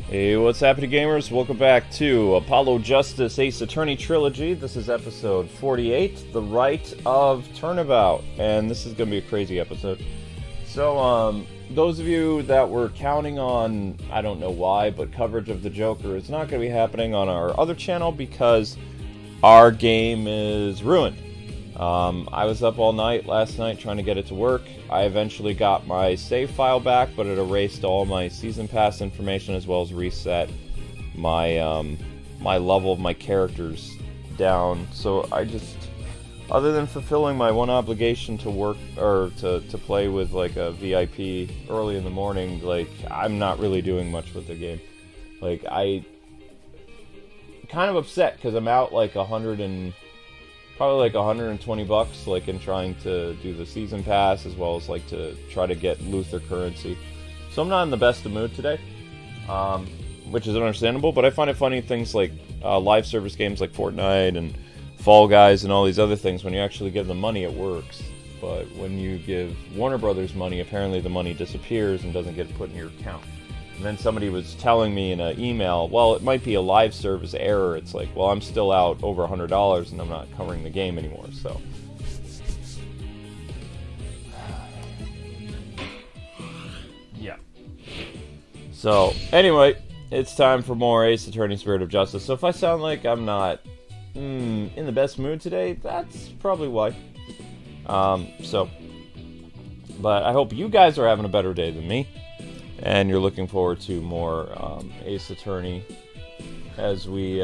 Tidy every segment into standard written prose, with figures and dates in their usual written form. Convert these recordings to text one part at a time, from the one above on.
Hey, what's happening, gamers? Welcome back to Apollo Justice Ace Attorney Trilogy. This is episode 48, the Rite of Turnabout, and this is going to be a crazy episode. So, those of you that were counting on, I don't know why, but coverage of the Joker is not going to be happening on our other channel because our game is ruined. I was up all night last night trying to get it to work. I eventually got my save file back, but it erased all my season pass information as well as reset my my level of my characters down. So I just, other than fulfilling my one obligation to work or to play with like a VIP early in the morning, like I'm not really doing much with the game. Like I kind of upset because I'm out like probably like 120 bucks, like in trying to do the season pass as well as like to try to get Luther currency. So I'm not in the best of mood today, which is understandable. But I find it funny things like live service games like Fortnite and Fall Guys and all these other things. When you actually give them money, it works. But when you give Warner Brothers money, apparently the money disappears and doesn't get put in your account. And then somebody was telling me in an email, well, it might be a live service error. It's like, well, I'm still out over $100 and I'm not covering the game anymore, so. Yeah. So, anyway, it's time for more Ace Attorney Spirit of Justice. So if I sound like I'm not in the best mood today, that's probably why. But I hope you guys are having a better day than me. And you're looking forward to more Ace Attorney as we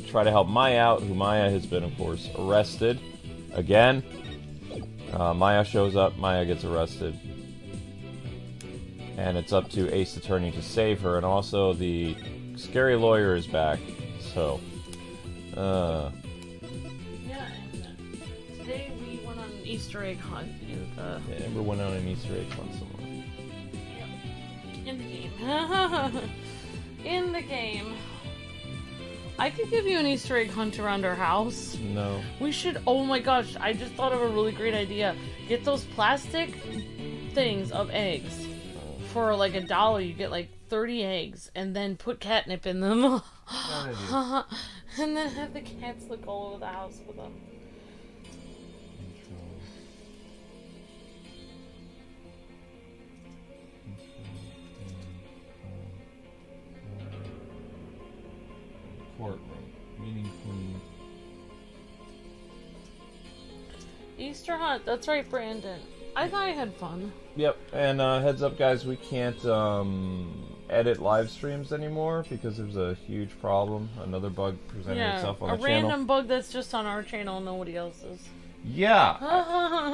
try to help Maya out, who Maya has been, of course, arrested again. Maya shows up, Maya gets arrested. And it's up to Ace Attorney to save her, and also the scary lawyer is back. So, yeah, and today we went on an Easter egg hunt in the... Yeah, Amber went on an Easter egg hunt somewhere. In the game. In the game. I could give you an Easter egg hunt around our house. No. We should, oh my gosh, I just thought of a really great idea. Get those plastic things of eggs. For like $1, you get like 30 eggs, and then put catnip in them. And then have the cats look all over the house with them. Courtroom. Meeting queen. Easter hunt, that's right, Brandon. I thought I had fun. Yep, and heads up, guys, we can't edit live streams anymore because there's a huge problem. Another bug presenting itself on the channel. A random bug that's just on our channel, nobody else's. Yeah.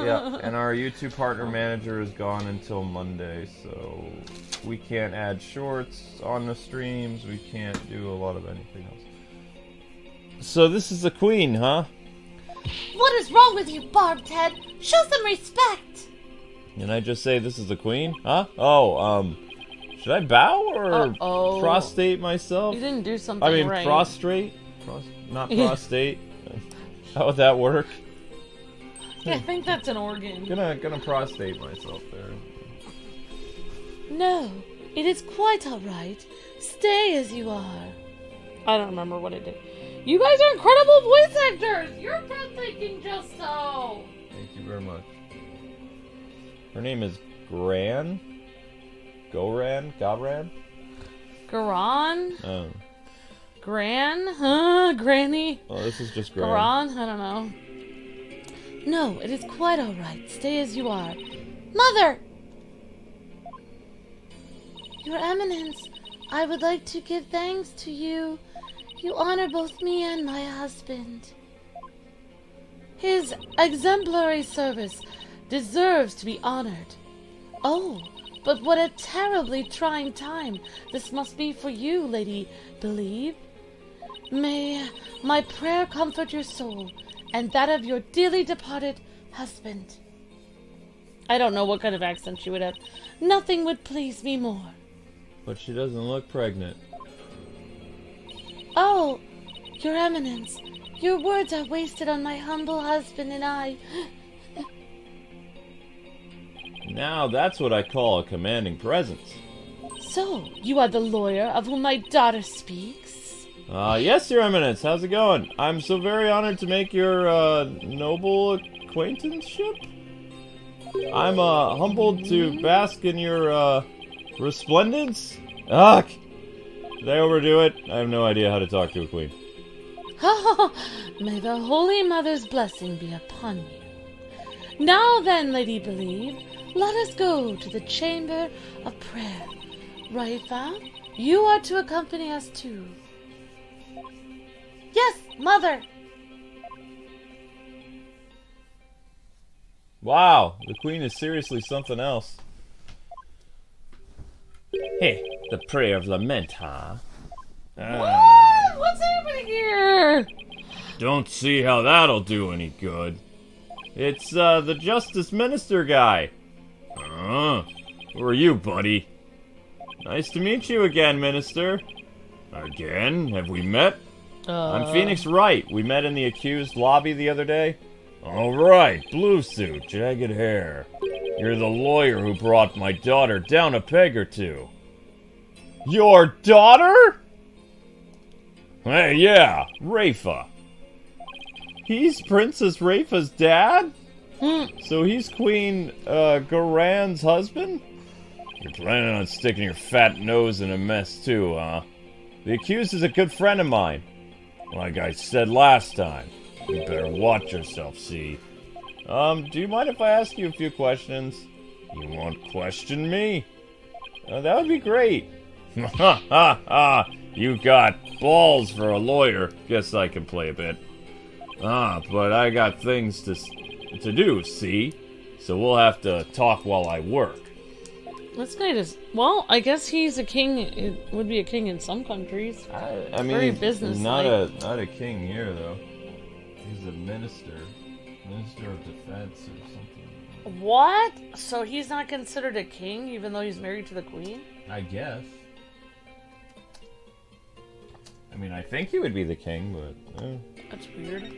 Yeah, and our YouTube partner manager is gone until Monday, so we can't add shorts on the streams. We can't do a lot of anything else. So this is the queen, huh? What is wrong with you, Barbed Head? Show some respect! Can I just say this is the queen? Huh? Oh, should I bow or prostrate myself? You didn't do something right. I mean, prostrate? Not prostate. How would that work? Yeah, I think that's an organ. Gonna prostrate myself there. No, it is quite alright. Stay as you are. I don't remember what I did. You guys are incredible voice actors! You're breathtaking just so! Thank you very much. Her name is Gobran? Garan? Garan? Oh. Gran? Granny? Oh, this is just Gran. Garan? I don't know. No, it is quite alright. Stay as you are. Mother! Your Eminence, I would like to give thanks to you. You honor both me and my husband. His exemplary service deserves to be honored. Oh, but what a terribly trying time this must be for you, Lady Believe. May my prayer comfort your soul and that of your dearly departed husband. I don't know what kind of accent she would have. Nothing would please me more. But she doesn't look pregnant. Oh, Your Eminence, your words are wasted on my humble husband and I. Now that's what I call a commanding presence. So, you are the lawyer of whom my daughter speaks? Yes, Your Eminence. How's it going? I'm so very honored to make your, noble acquaintanceship. I'm, humbled to bask in your, resplendence. Ugh! Did I overdo it? I have no idea how to talk to a queen. May the Holy Mother's blessing be upon you. Now then, Lady Believe, let us go to the chamber of prayer. Rayfa, you are to accompany us too. Yes, Mother! Wow, the queen is seriously something else. Hey, the prayer of lament, huh? What? What's happening here? Don't see how that'll do any good. It's, the Justice Minister guy. Who are you, buddy? Nice to meet you again, Minister. Again? Have we met? I'm Phoenix Wright. We met in the accused lobby the other day. Alright, blue suit, jagged hair. You're the lawyer who brought my daughter down a peg or two. Your daughter? Hey, yeah, Rayfa. He's Princess Rayfa's dad? So he's Queen, Garan's husband? You're planning on sticking your fat nose in a mess too, huh? The accused is a good friend of mine. Like I said last time, you better watch yourself, see? Do you mind if I ask you a few questions? You want to question me? That would be great. Ha ha ha! You got balls for a lawyer. Guess I can play a bit. But I got things to do, see? So we'll have to talk while I work. This guy just... Well, I guess he's a king. It would be a king in some countries. I mean, very he's business-like. not a king here, though. He's a minister. Minister of Defense or something. What? So he's not considered a king, even though he's married to the queen? I guess. I mean, I think he would be the king, but... That's weird.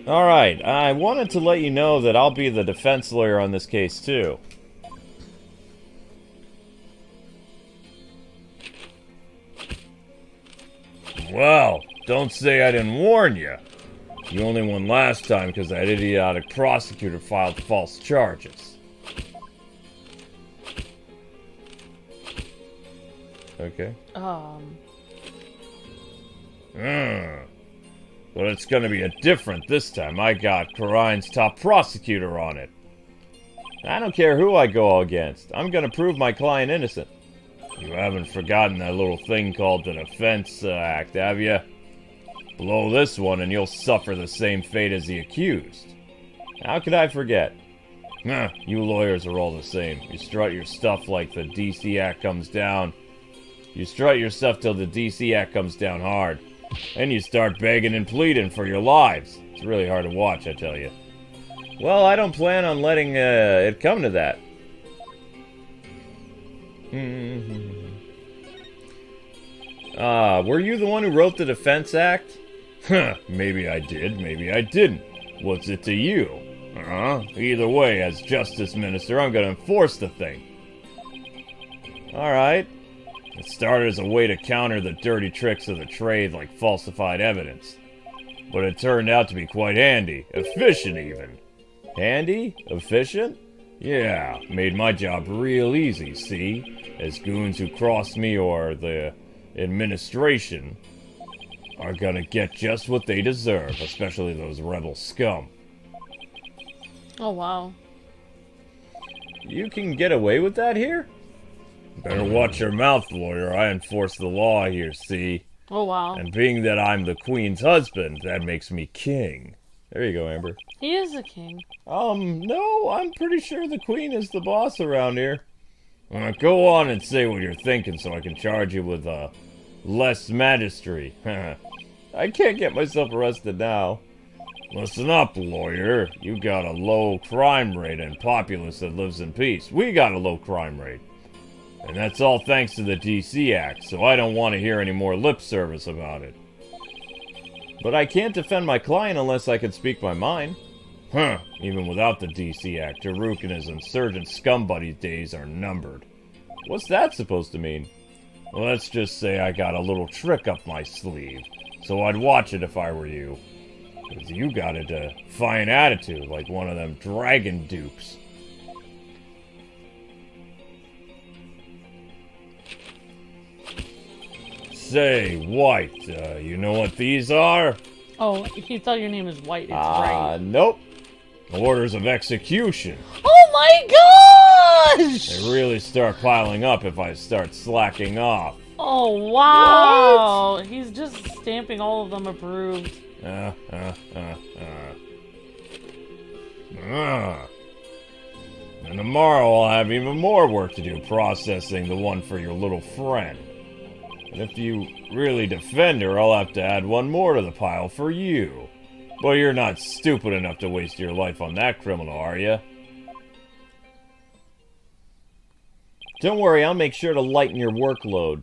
Alright, I wanted to let you know that I'll be the defense lawyer on this case, too. Well, don't say I didn't warn you. You only won last time because that idiotic prosecutor filed false charges. Okay. But it's gonna be different this time. I got Karine's top prosecutor on it. I don't care who I go against. I'm gonna prove my client innocent. You haven't forgotten that little thing called the Defense Act, have you? Blow this one and you'll suffer the same fate as the accused. How could I forget? You lawyers are all the same. You strut your stuff like the DC Act comes down. You strut your stuff till the DC Act comes down hard. And you start begging and pleading for your lives. It's really hard to watch, I tell you. Well, I don't plan on letting it come to that. Were you the one who wrote the Defense Act? Maybe I did, maybe I didn't. What's it to you? Either way, as Justice Minister, I'm gonna enforce the thing. Alright. It started as a way to counter the dirty tricks of the trade like falsified evidence. But it turned out to be quite handy. Efficient, even. Handy? Efficient? Yeah, made my job real easy, see? As goons who cross me or the administration are gonna get just what they deserve, especially those rebel scum. Oh, wow. You can get away with that here? Better watch your mouth, lawyer. I enforce the law here, see? Oh, wow. And being that I'm the queen's husband, that makes me king. There you go, Amber. He is a king. No, I'm pretty sure the queen is the boss around here. Go on and say what you're thinking so I can charge you with, less magistry. I can't get myself arrested now. Listen up, lawyer. You got a low crime rate and populace that lives in peace. We got a low crime rate. And that's all thanks to the DC Act, so I don't want to hear any more lip service about it. But I can't defend my client unless I can speak my mind. Even without the DC Act, Daruk and his insurgent scum buddy days are numbered. What's that supposed to mean? Well, let's just say I got a little trick up my sleeve, so I'd watch it if I were you. Because you got a fine attitude, like one of them dragon dupes. Say, White, you know what these are? Oh, you thought your name is White. It's Wright. Nope. Orders of execution. Oh my gosh! They really start piling up if I start slacking off. Oh, wow. What? He's just stamping all of them approved. And tomorrow I'll have even more work to do processing the one for your little friend. And if you really defend her, I'll have to add one more to the pile for you. But you're not stupid enough to waste your life on that criminal, are you? Don't worry, I'll make sure to lighten your workload.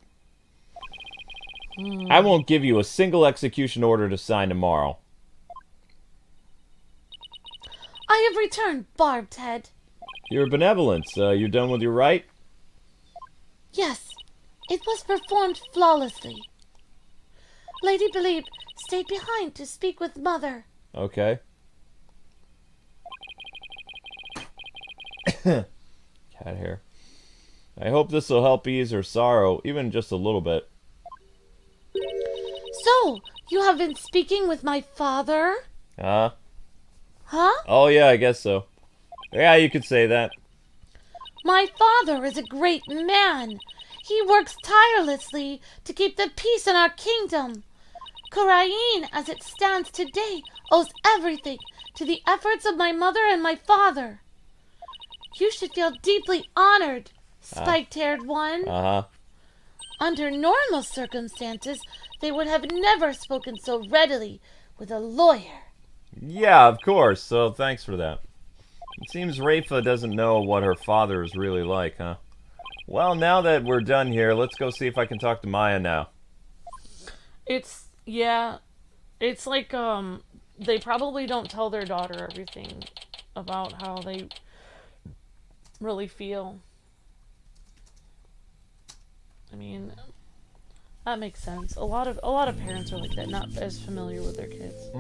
I won't give you a single execution order to sign tomorrow. I have returned, Barbed Head. Your benevolence, you're done with your right? Yes, it was performed flawlessly. Lady Believe stayed behind to speak with Mother. Okay. Cat hair. I hope this will help ease her sorrow, even just a little bit. So, you have been speaking with my father? Huh? Huh? Oh yeah, I guess so. Yeah, you could say that. My father is a great man. He works tirelessly to keep the peace in our kingdom. Khura'in, as it stands today, owes everything to the efforts of my mother and my father. You should feel deeply honored, spiked-haired one. Uh-huh. Under normal circumstances, they would have never spoken so readily with a lawyer. Yeah, of course, so thanks for that. It seems Rayfa doesn't know what her father is really like, huh? Well, now that we're done here, let's go see if I can talk to Maya now. It's like, they probably don't tell their daughter everything about how they really feel. I mean, that makes sense. A lot of parents are like that, not as familiar with their kids.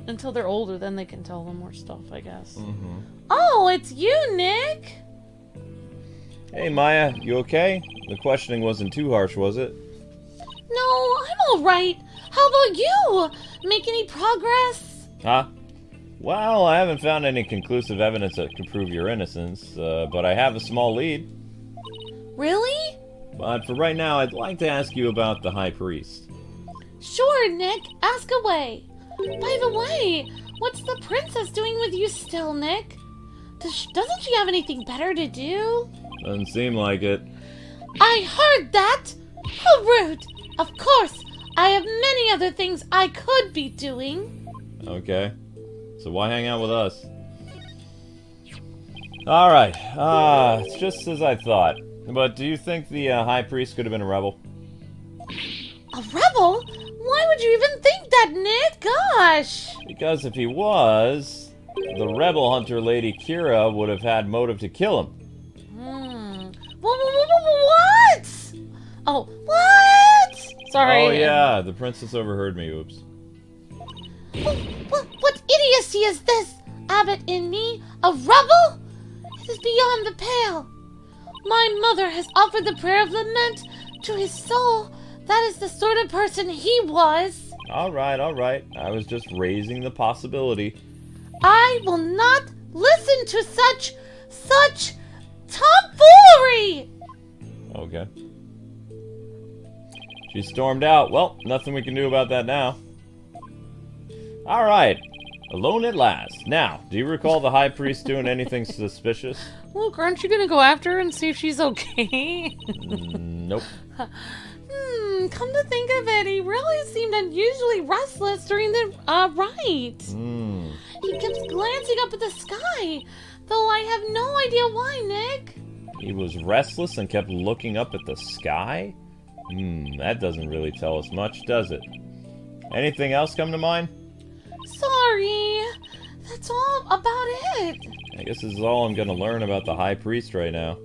Until they're older, then they can tell them more stuff, I guess. Mm-hmm. Oh, it's you, Nick! Hey, Maya, you okay? The questioning wasn't too harsh, was it? No, I'm alright. How about you? Make any progress? Huh? Well, I haven't found any conclusive evidence that could prove your innocence, but I have a small lead. Really? But for right now, I'd like to ask you about the High Priest. Sure, Nick. Ask away. By the way, what's the princess doing with you still, Nick? Doesn't she have anything better to do? Doesn't seem like it. I heard that! How rude! Of course, I have many other things I could be doing. Okay. So why hang out with us? Alright. It's just as I thought. But do you think the High Priest could have been a rebel? A rebel? Why would you even think that, Nick? Gosh! Because if he was, the rebel hunter Lady Kira would have had motive to kill him. What? Oh, what? Sorry. Oh yeah, the princess overheard me, oops. What idiocy is this? Abbott in me? A rebel? It is beyond the pale. My mother has offered the prayer of lament to his soul. That is the sort of person he was. Alright. I was just raising the possibility. I will not listen to such tomfoolery! Okay. She stormed out. Well, nothing we can do about that now. Alright. Alone at last. Now, do you recall the High Priest doing anything suspicious? Luke, aren't you gonna go after her and see if she's okay? Nope. Come to think of it, he really seemed unusually restless during the rite. He kept glancing up at the sky, though I have no idea why, Nick. He was restless and kept looking up at the sky? That doesn't really tell us much, does it? Anything else come to mind? Sorry, that's all about it. I guess this is all I'm gonna learn about the High Priest right now.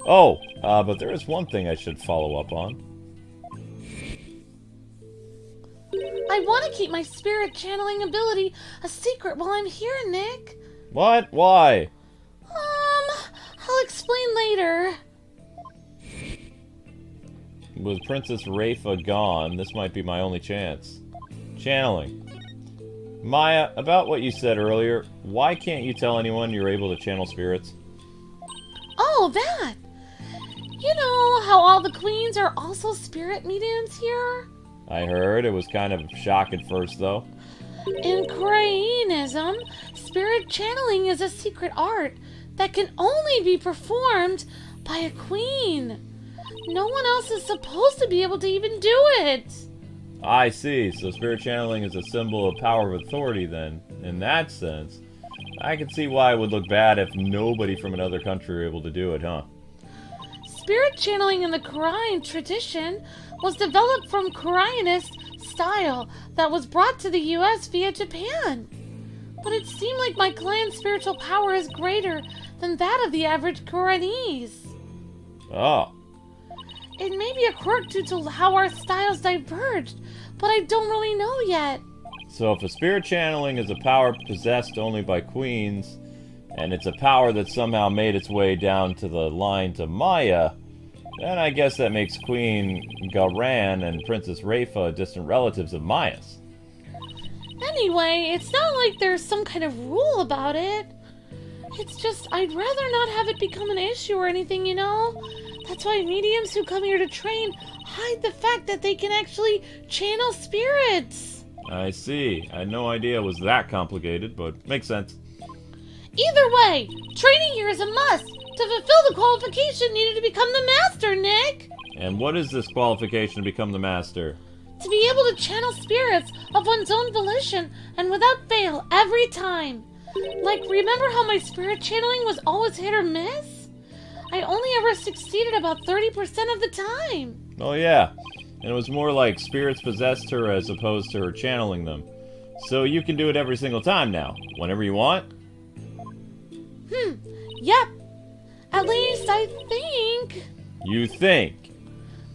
Oh, but there is one thing I should follow up on. I want to keep my spirit channeling ability a secret while I'm here, Nick. What? Why? I'll explain later. With Princess Rayfa gone, this might be my only chance. Channeling. Maya, about what you said earlier, why can't you tell anyone you're able to channel spirits? Oh, that! You know how all the queens are also spirit mediums here? I heard. It was kind of a shock at first, though. In Koreanism, spirit channeling is a secret art that can only be performed by a queen. No one else is supposed to be able to even do it. I see. So spirit channeling is a symbol of power of authority, then. In that sense, I can see why it would look bad if nobody from another country were able to do it, huh? Spirit channeling in the Korean tradition was developed from Koreanist style that was brought to the US via Japan. But it seemed like my clan's spiritual power is greater than that of the average Koreanese. Oh. It may be a quirk due to how our styles diverged, but I don't really know yet. So if a spirit channeling is a power possessed only by queens, and it's a power that somehow made its way down to the line to Maya, then I guess that makes Queen Garan and Princess Rayfa distant relatives of Maya's. Anyway, it's not like there's some kind of rule about it. It's just, I'd rather not have it become an issue or anything, you know? That's why mediums who come here to train hide the fact that they can actually channel spirits. I see. I had no idea it was that complicated, but makes sense. Either way, training here is a must to fulfill the qualification needed to become the master, Nick. And what is this qualification to become the master? To be able to channel spirits of one's own volition and without fail every time. Like, remember how my spirit channeling was always hit or miss? I only ever succeeded about 30% of the time. Oh yeah, and it was more like spirits possessed her as opposed to her channeling them. So you can do it every single time now, whenever you want? Yep. At least I think. You think?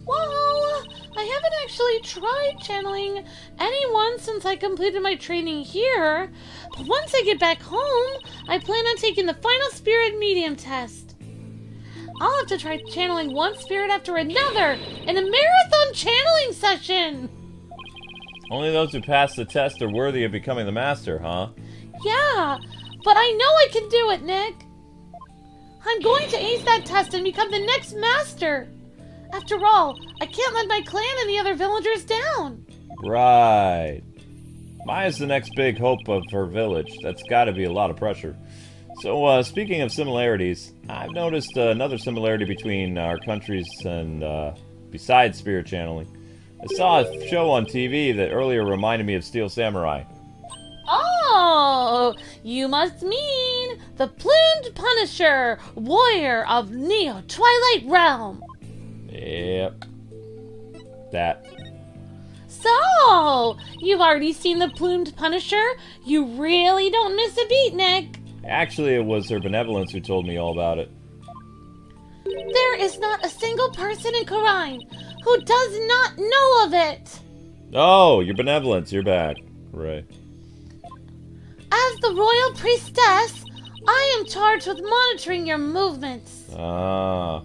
Well, I haven't actually tried channeling anyone since I completed my training here. But once I get back home, I plan on taking the final spirit medium test. I'll have to try channeling one spirit after another in a marathon channeling session. Only those who pass the test are worthy of becoming the master, huh? Yeah, but I know I can do it, Nick. I'm going to ace that test and become the next master. After all, I can't let my clan and the other villagers down. Right. Maya's the next big hope of her village. That's gotta be a lot of pressure. So, speaking of similarities, I've noticed another similarity between our countries and, besides spirit channeling. I saw a show on TV that earlier reminded me of Steel Samurai. Oh, you must mean the plumed Punisher, warrior of Neo Twilight Realm. Yep. That. So, you've already seen the plumed Punisher? You really don't miss a beat, Nick. Actually, it was her benevolence who told me all about it. There is not a single person in Korine who does not know of it. Oh, your benevolence, you're back. Right. As the royal priestess, I am charged with monitoring your movements. Ah.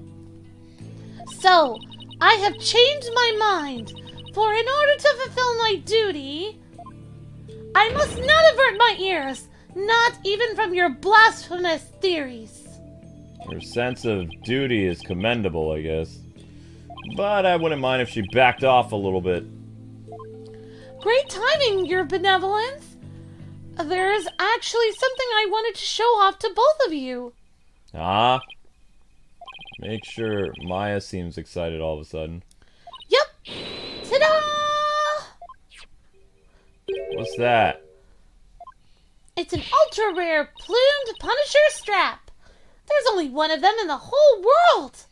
So, I have changed my mind, for in order to fulfill my duty, I must not avert my ears, not even from your blasphemous theories. Her sense of duty is commendable, I guess. But I wouldn't mind if she backed off a little bit. Great timing, your benevolence. There is actually something I wanted to show off to both of you. Ah? Make sure Maya seems excited all of a sudden. Yep. Ta-da! What's that? It's an ultra-rare plumed Punisher strap. There's only one of them in the whole world.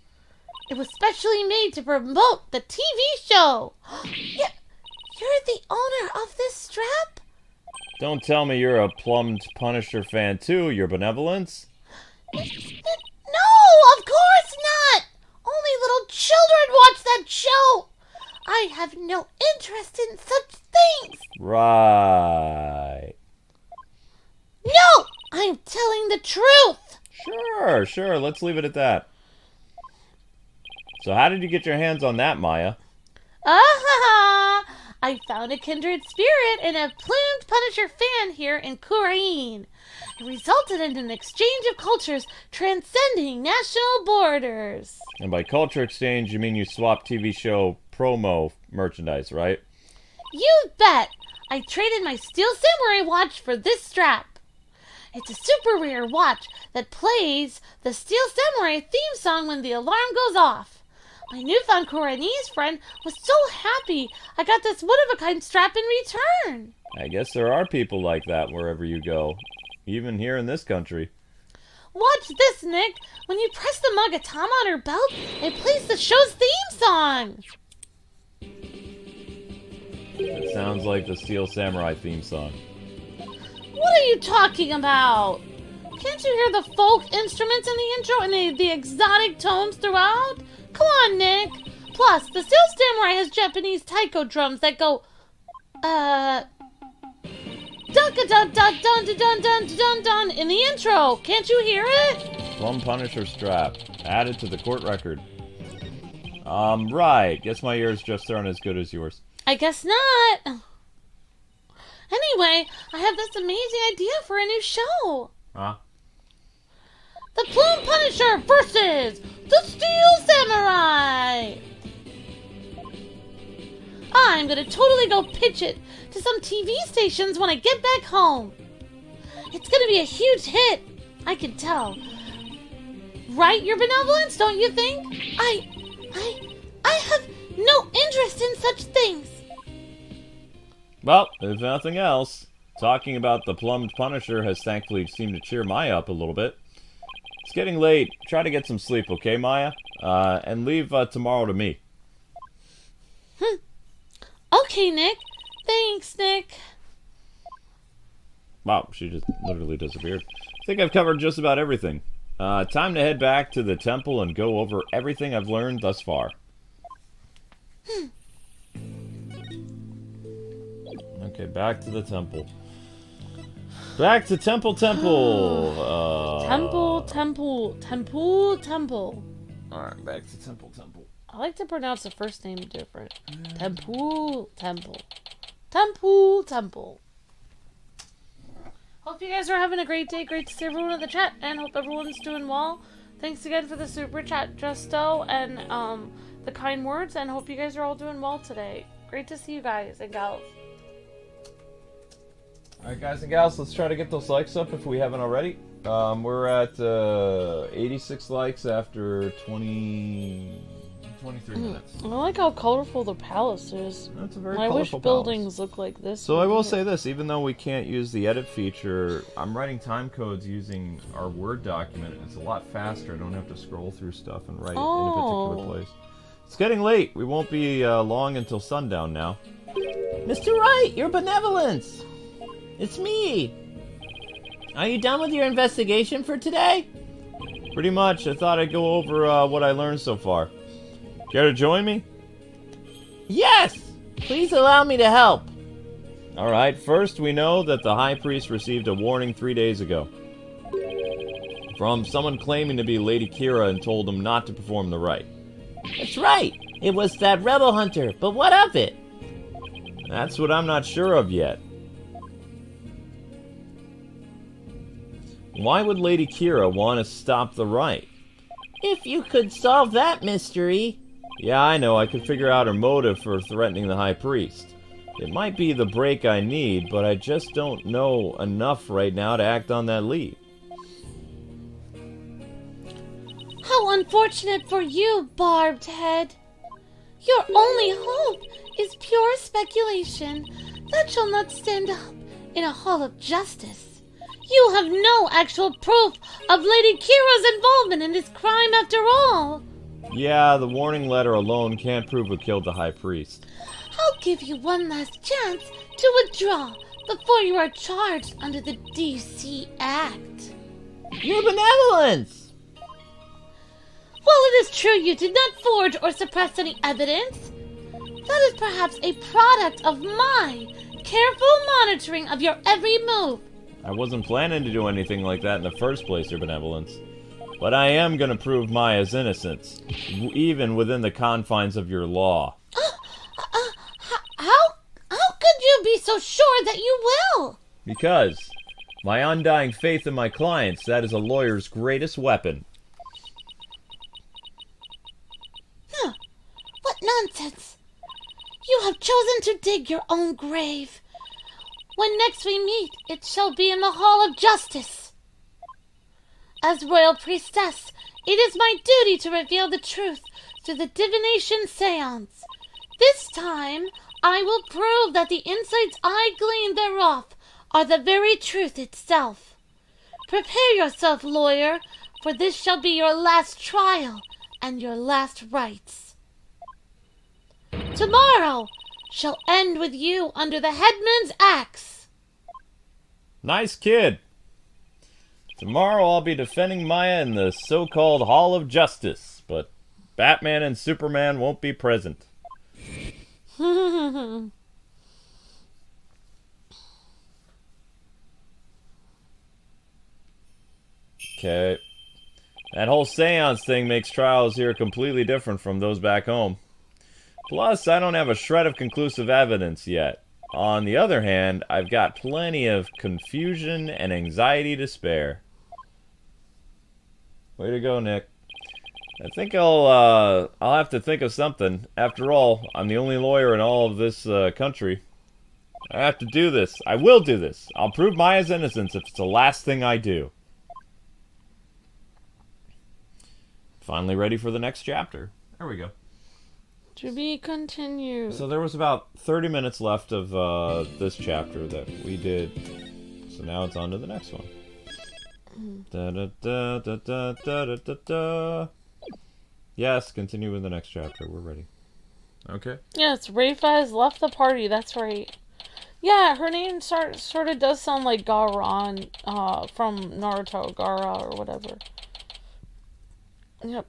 It was specially made to promote the TV show. You're the owner of this strap? Don't tell me you're a plumbed Punisher fan too, your benevolence. No, of course not! in such things. Right. No! I'm telling the truth! Sure. Let's leave it at that. So how did you get your hands on that, Maya? I found a kindred spirit in a plumed Punisher fan here in Kurain. It resulted in an exchange of cultures transcending national borders. And by culture exchange, you mean you swapped TV show promo merchandise, right? You bet! I traded my Steel Samurai watch for this strap. It's a super rare watch that plays the Steel Samurai theme song when the alarm goes off. My newfound Koreanese friend was so happy I got this one-of-a-kind strap in return. I guess there are people like that wherever you go, even here in this country. Watch this, Nick. When you press the Magatama on her belt, it plays the show's theme song. It sounds like the Steel Samurai theme song. What are you talking about? Can't you hear the folk instruments in the intro and the exotic tones throughout? Come on, Nick. Plus, the Steel Samurai has Japanese taiko drums that go, dun dun dun dun dun dun dun dun dun in the intro. Can't you hear it? Plum Punisher strap. Added to the court record. Right. Guess my ears just aren't as good as yours. I guess not. Anyway, I have this amazing idea for a new show. Huh? The Plume Punisher versus the Steel Samurai! I'm gonna totally go pitch it to some TV stations when I get back home. It's gonna be a huge hit, I can tell. Right, Your Benevolence, don't you think? I have no interest in such things. Well, if nothing else, talking about the Plumbed Punisher has thankfully seemed to cheer Maya up a little bit. It's getting late. Try to get some sleep, okay, Maya? And leave tomorrow to me. Okay, Nick. Thanks, Nick. Wow, she just literally disappeared. I think I've covered just about everything. Time to head back to the temple and go over everything I've learned thus far. Okay, back to the temple. Back to temple. Temple. Alright, back to temple. I like to pronounce the first name different. Temple. Hope you guys are having a great day. Great to see everyone in the chat, and hope everyone's doing well. Thanks again for the super chat, Justo, and the kind words, and hope you guys are all doing well today. Great to see you guys and gals. Alright, guys and gals, let's try to get those likes up if we haven't already. We're at 86 likes after 23 minutes. I like how colorful the palace is. That's a very I wish colorful buildings palace. look like this. So I will say this, even though we can't use the edit feature, I'm writing time codes using our Word document. It's a lot faster. I don't have to scroll through stuff and write it in a particular place. It's getting late. We won't be long until sundown now. Mr. Wright, your benevolence! It's me! Are you done with your investigation for today? Pretty much. I thought I'd go over what I learned so far. Care to join me? Yes! Please allow me to help. Alright, first we know that the High Priest received a warning 3 days ago. From someone claiming to be Lady Kira and told him not to perform the rite. That's right! It was that rebel hunter, but what of it? That's what I'm not sure of yet. Why would Lady Kira want to stop the rite? If you could solve that mystery... Yeah, I know. I could figure out her motive for threatening the High Priest. It might be the break I need, but I just don't know enough right now to act on that lead. How unfortunate for you, Barbed Head. Your only hope is pure speculation that shall not stand up in a hall of justice. You have no actual proof of Lady Kira's involvement in this crime after all. Yeah, the warning letter alone can't prove who killed the High Priest. I'll give you one last chance to withdraw before you are charged under the DC Act. Your benevolence! While it is true you did not forge or suppress any evidence, That is perhaps a product of my careful monitoring of your every move. I wasn't planning to do anything like that in the first place, Your Benevolence. But I am going to prove Maya's innocence, even within the confines of your law. How could you be so sure that you will? Because my undying faith in my clients, that is a lawyer's greatest weapon. What nonsense! You have chosen to dig your own grave. When next we meet, it shall be in the Hall of Justice. As royal priestess, it is my duty to reveal the truth through the divination seance. This time, I will prove that the insights I glean thereof are the very truth itself. Prepare yourself, lawyer, for this shall be your last trial and your last rites. Tomorrow shall end with you under the headman's axe. Nice kid. Tomorrow I'll be defending Maya in the so-called Hall of Justice, but Batman and Superman won't be present. Okay. That whole seance thing makes trials here completely different from those back home. Plus, I don't have a shred of conclusive evidence yet. On the other hand, I've got plenty of confusion and anxiety to spare. Way to go, Nick. I think I'll have to think of something. After all, I'm the only lawyer in all of this country. I have to do this. I will do this. I'll prove Maya's innocence if it's the last thing I do. Finally ready for the next chapter. There we go. To be continued. So there was about 30 minutes left of this chapter that we did. So now it's on to the next one. Da, da, da, da, da, da, da, da, da. Yes, continue with the next chapter. We're ready. Okay. Yes, Rayfa has left the party. That's right. Yeah, her name sort of does sound like Garan from Naruto, Gara or whatever. Yep.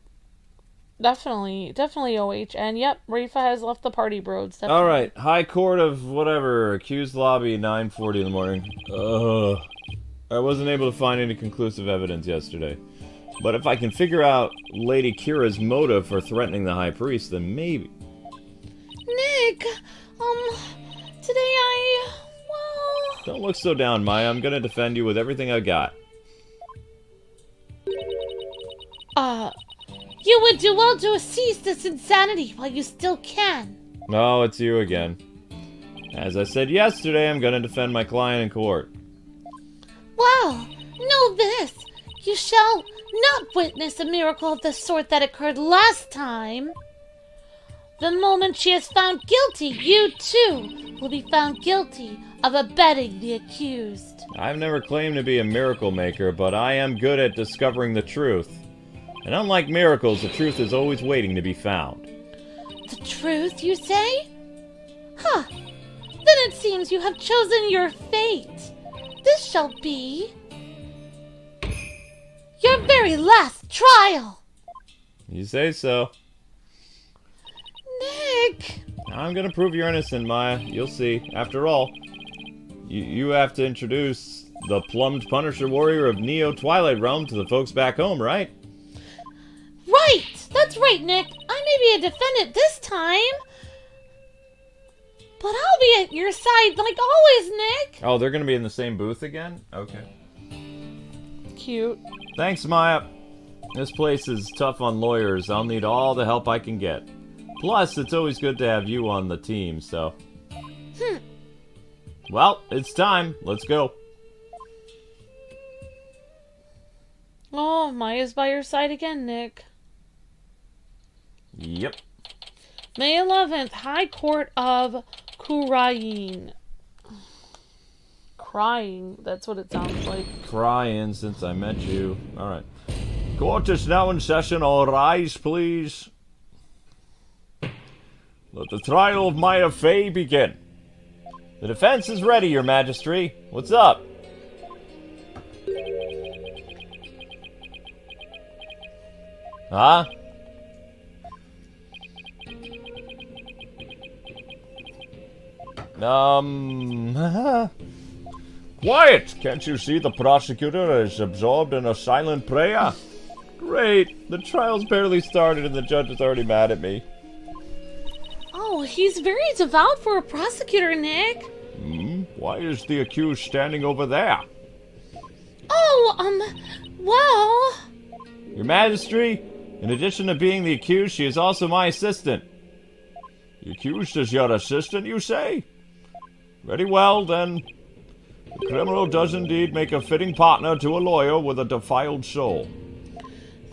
Definitely OH. And yep, Rayfa has left the party, bros. Definitely. Alright, High Court of whatever, accused lobby, 9:40 in the morning. I wasn't able to find any conclusive evidence yesterday. But if I can figure out Lady Kira's motive for threatening the High Priest, then maybe. Nick, today Don't look so down, Maya. I'm gonna defend you with everything I got. You would do well to cease this insanity while you still can. No, it's you again. As I said yesterday, I'm gonna defend my client in court. Well, know this. You shall not witness a miracle of the sort that occurred last time. The moment she is found guilty, you too will be found guilty of abetting the accused. I've never claimed to be a miracle maker, but I am good at discovering the truth. And unlike miracles, the truth is always waiting to be found. The truth, you say? Huh. Then it seems you have chosen your fate. This shall be your very last trial. You say so. Nick. I'm gonna prove you're innocent, Maya. You'll see. After all, you have to introduce the plumbed Punisher warrior of Neo Twilight Realm to the folks back home, right? Right! That's right, Nick. I may be a defendant this time, but I'll be at your side like always, Nick. Oh, they're gonna be in the same booth again? Okay. Cute. Thanks, Maya. This place is tough on lawyers. I'll need all the help I can get. Plus, it's always good to have you on the team, so... Well, it's time. Let's go. Oh, Maya's by your side again, Nick. Yep. May 11th, High Court of Kurayin. Crying, that's what it sounds like. Crying since I met you. Alright. Court is now in session. All rise, please. Let the trial of Maya Fey begin. The defense is ready, Your Majesty. What's up? Huh? Quiet! Can't you see the prosecutor is absorbed in a silent prayer? Great! The trial's barely started and the judge is already mad at me. Oh, he's very devout for a prosecutor, Nick. Why is the accused standing over there? Oh, well... Your Majesty, in addition to being the accused, she is also my assistant. The accused is your assistant, you say? Very well, then. The criminal does indeed make a fitting partner to a lawyer with a defiled soul.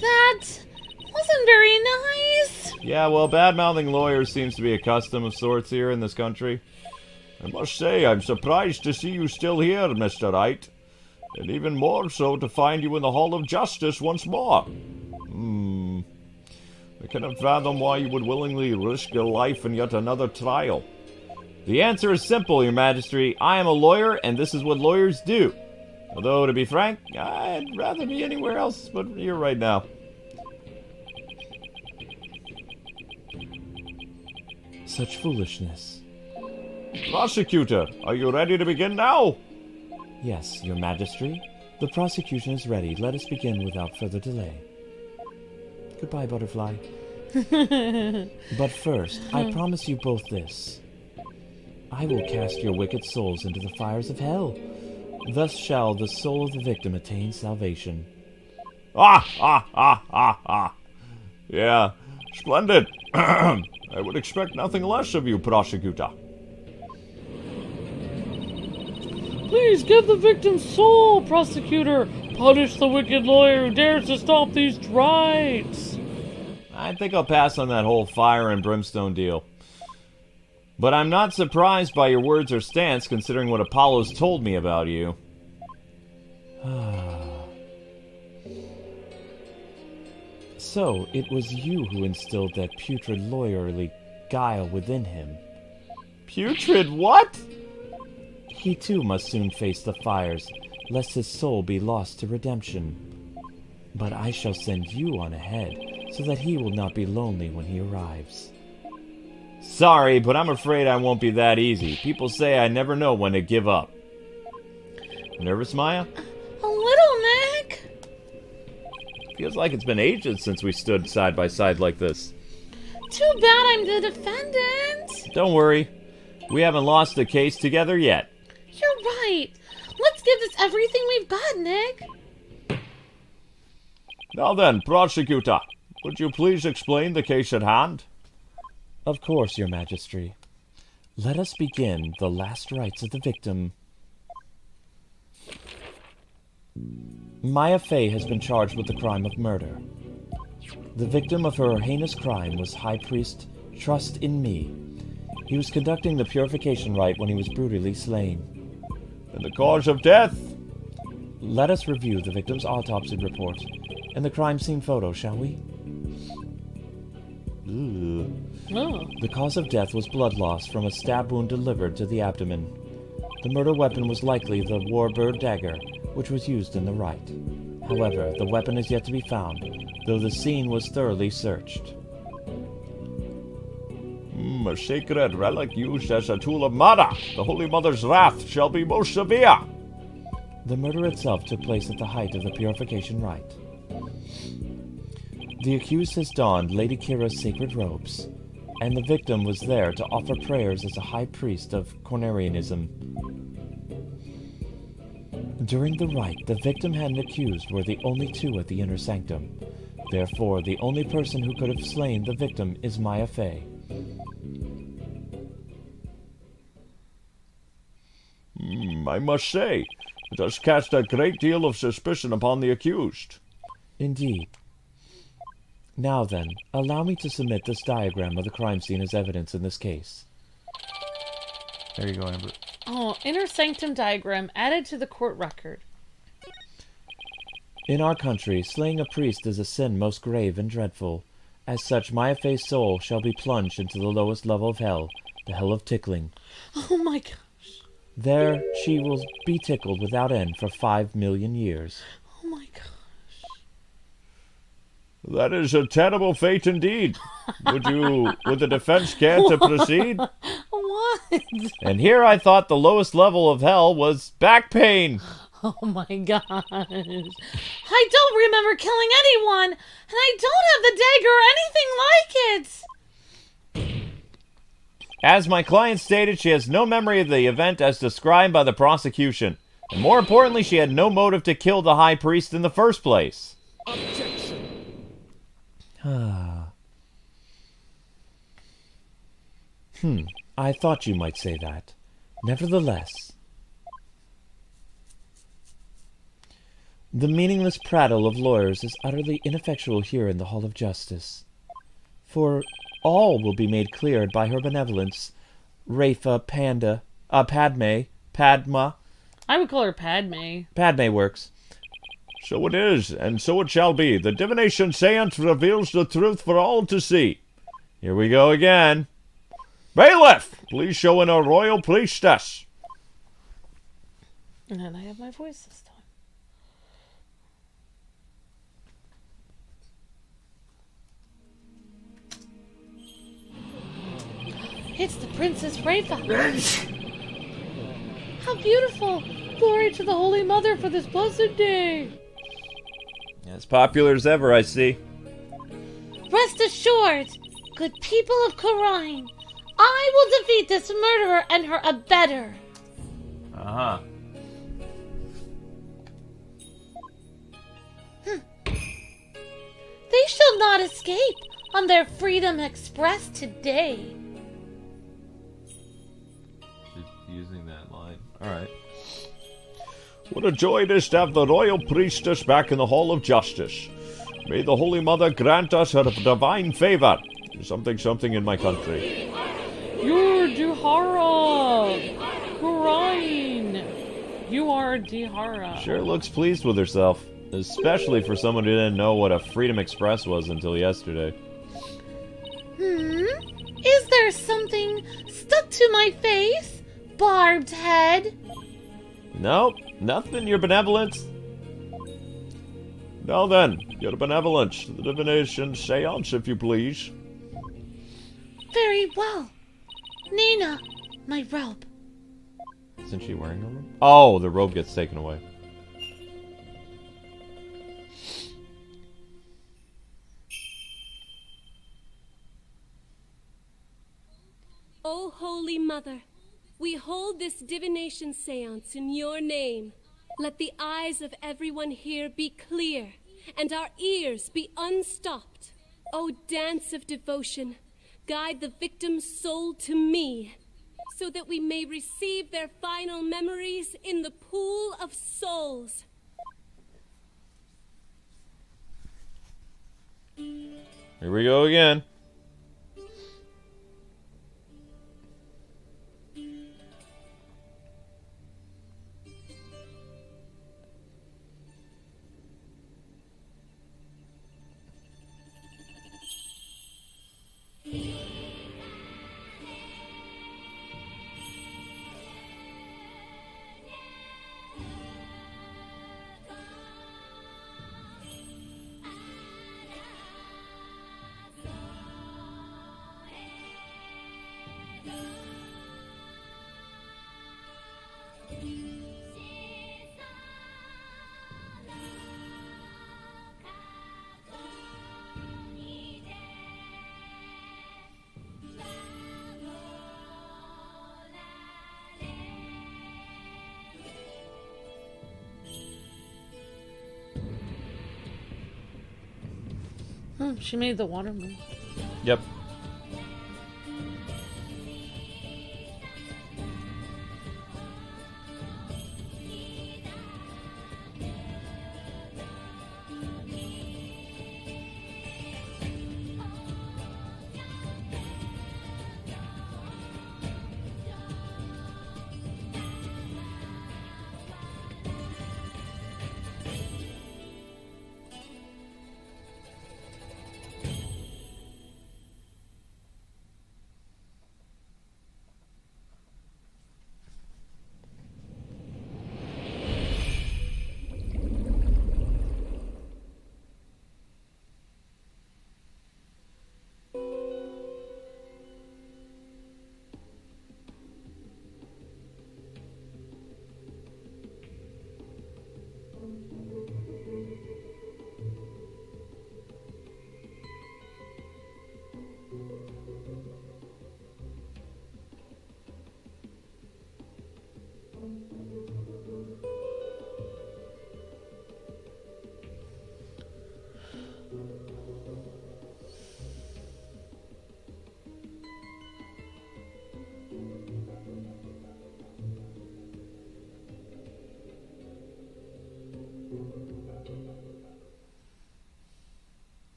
That wasn't very nice. Yeah, well, bad-mouthing lawyers seems to be a custom of sorts here in this country. I must say, I'm surprised to see you still here, Mr. Wright. And even more so to find you in the Hall of Justice once more. I cannot fathom why you would willingly risk your life in yet another trial. The answer is simple, Your Majesty. I am a lawyer, and this is what lawyers do. Although, to be frank, I'd rather be anywhere else but here right now. Such foolishness. Prosecutor, are you ready to begin now? Yes, Your Majesty. The prosecution is ready. Let us begin without further delay. Goodbye, Butterfly. But first, I promise you both this. I will cast your wicked souls into the fires of hell. Thus shall the soul of the victim attain salvation. Yeah, splendid. I would expect nothing less of you, prosecutor. Please give the victim's soul, prosecutor. Punish the wicked lawyer who dares to stop these rights. I think I'll pass on that whole fire and brimstone deal. But I'm not surprised by your words or stance, considering what Apollo's told me about you. So, it was you who instilled that putrid lawyerly guile within him. Putrid what? He too must soon face the fires, lest his soul be lost to redemption. But I shall send you on ahead, so that he will not be lonely when he arrives. Sorry, but I'm afraid I won't be that easy. People say I never know when to give up. Nervous, Maya? A little, Nick. Feels like it's been ages since we stood side by side like this. Too bad I'm the defendant. Don't worry. We haven't lost a case together yet. You're right. Let's give this everything we've got, Nick. Now then, prosecutor, would you please explain the case at hand? Of course, Your Majesty. Let us begin the last rites of the victim. Maya Fey has been charged with the crime of murder. The victim of her heinous crime was High Priest Trust in Me. He was conducting the purification rite when he was brutally slain. And the cause of death? Let us review the victim's autopsy report and the crime scene photo, shall we? The cause of death was blood loss from a stab wound delivered to the abdomen. The murder weapon was likely the warbird dagger, which was used in the rite. However, the weapon is yet to be found, though the scene was thoroughly searched. A sacred relic used as a tool of murder. The Holy Mother's wrath shall be most severe. The murder itself took place at the height of the purification rite. The accused has donned Lady Kira's sacred robes, and the victim was there to offer prayers as a high priest of Cornerianism. During the rite, the victim and the accused were the only two at the inner sanctum. Therefore, the only person who could have slain the victim is Maya Fey. I must say, it does cast a great deal of suspicion upon the accused. Indeed. Now then, allow me to submit this diagram of the crime scene as evidence in this case. There you go, Amber. Oh, inner sanctum diagram added to the court record. In our country, slaying a priest is a sin most grave and dreadful. As such, Maya Fey's soul shall be plunged into the lowest level of hell, the hell of tickling. Oh my gosh. There, she will be tickled without end for 5 million years. Oh my gosh. That is a terrible fate indeed. Would the defense care to proceed? Why? And here I thought the lowest level of hell was back pain. Oh my gosh. I don't remember killing anyone, and I don't have the dagger or anything like it. As my client stated, she has no memory of the event as described by the prosecution. And more importantly, she had no motive to kill the high priest in the first place. I thought you might say that. Nevertheless, the meaningless prattle of lawyers is utterly ineffectual here in the Hall of Justice. For all will be made clear by her benevolence, Rayfa, Padma. I would call her Padme. Padme works. So it is, and so it shall be. The divination seance reveals the truth for all to see. Here we go again. Bailiff, please show in a royal priestess. And then I have my voice this time. It's the Princess Rayfa. How beautiful! Glory to the Holy Mother for this blessed day. As popular as ever, I see. Rest assured, good people of Khura'in, I will defeat this murderer and her abettor. Uh-huh. They shall not escape on their Freedom Express today. She's using that line. Alright. What a joy it is to have the royal priestess back in the Hall of Justice. May the Holy Mother grant us her divine favor. Something in my country. You're Duhara! Khura'in! You are Duhara. Sure looks pleased with herself. Especially for someone who didn't know what a Freedom Express was until yesterday. Is there something stuck to my face? Barbed head? Nope, nothing, your benevolence. Now then, your benevolence, the divination seance, if you please. Very well. Nina, my robe. Isn't she wearing a robe? Oh, the robe gets taken away. O Holy Mother, we hold this divination seance in your name. Let the eyes of everyone here be clear, and our ears be unstopped. O dance of devotion, guide the victim's soul to me, so that we may receive their final memories in the pool of souls. Here we go again. She made the water move. Yep.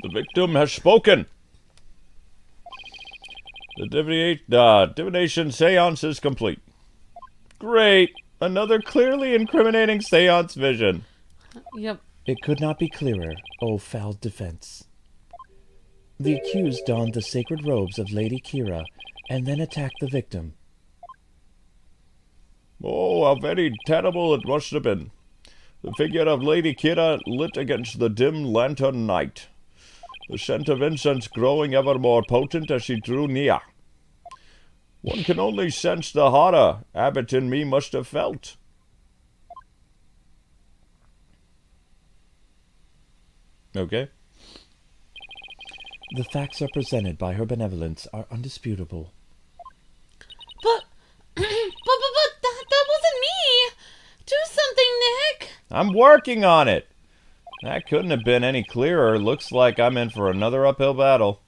The victim has spoken. The divination seance is complete. Great! Another clearly incriminating seance vision. Yep. It could not be clearer, O foul defense. The accused donned the sacred robes of Lady Kira and then attacked the victim. Oh, how very terrible it must have been. The figure of Lady Kira lit against the dim lantern night, the scent of incense growing ever more potent as she drew near. One can only sense the horror Abbott and me must have felt. Okay. The facts are presented by her benevolence are undisputable. But that wasn't me! Do something, Nick! I'm working on it. That couldn't have been any clearer. Looks like I'm in for another uphill battle.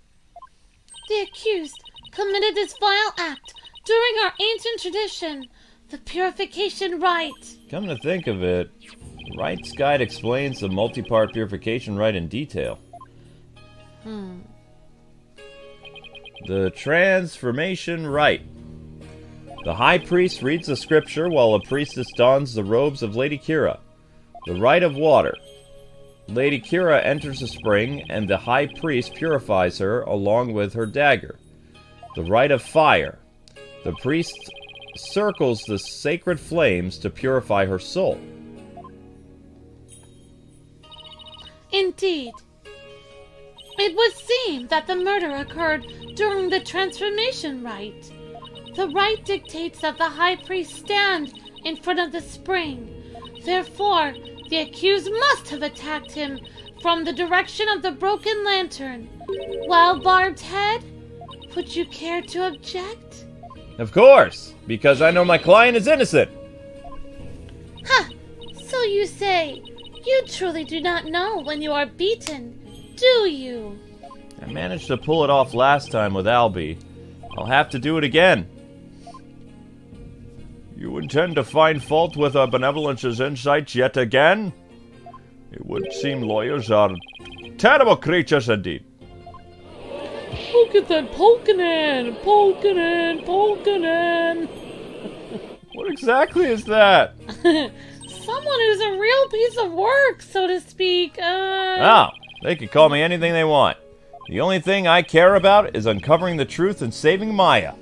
The accused committed this vile act during our ancient tradition, the purification rite. Come to think of it, Wright's guide explains the multi-part purification rite in detail. The transformation rite. The high priest reads the scripture while a priestess dons the robes of Lady Kira. The rite of water. Lady Kira enters the spring and the high priest purifies her along with her dagger. The rite of fire. The priest circles the sacred flames to purify her soul. Indeed. It would seem that the murder occurred during the transformation rite. The rite dictates that the high priest stand in front of the spring. Therefore, the accused must have attacked him from the direction of the broken lantern. Well, Barbed Head, would you care to object? Of course, because I know my client is innocent. Ha! So you say. You truly do not know when you are beaten, do you? I managed to pull it off last time with Albie. I'll have to do it again. You intend to find fault with our benevolence's insights yet again? It would seem lawyers are terrible creatures indeed. Look at that poking in. What exactly is that? Someone who's a real piece of work, so to speak. Oh, they can call me anything they want. The only thing I care about is uncovering the truth and saving Maya.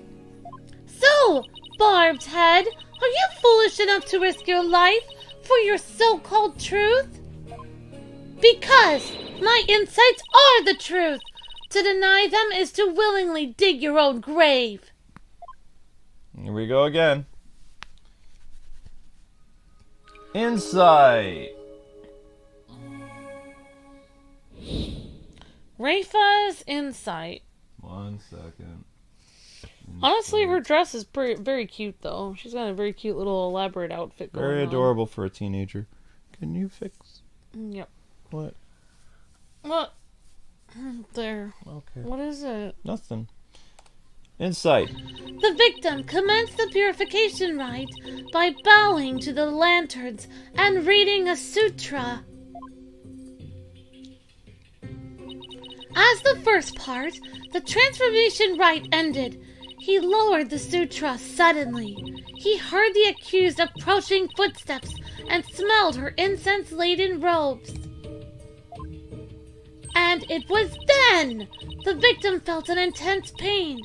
So, Barbed Head, are you foolish enough to risk your life for your so-called truth? Because my insights are the truth. To deny them is to willingly dig your own grave. Here we go again. Insight. Rayfa's insight. 1 second. Honestly, her dress is very cute, though. She's got a very cute little elaborate outfit going on. Very adorable for a teenager. Can you fix... Yep. What? What? There. Okay. What is it? Nothing. Insight. The victim commenced the purification rite by bowing to the lanterns and reading a sutra. As the first part, the transformation rite ended, he lowered the sutra suddenly. He heard the accused approaching footsteps and smelled her incense-laden robes. And it was then the victim felt an intense pain.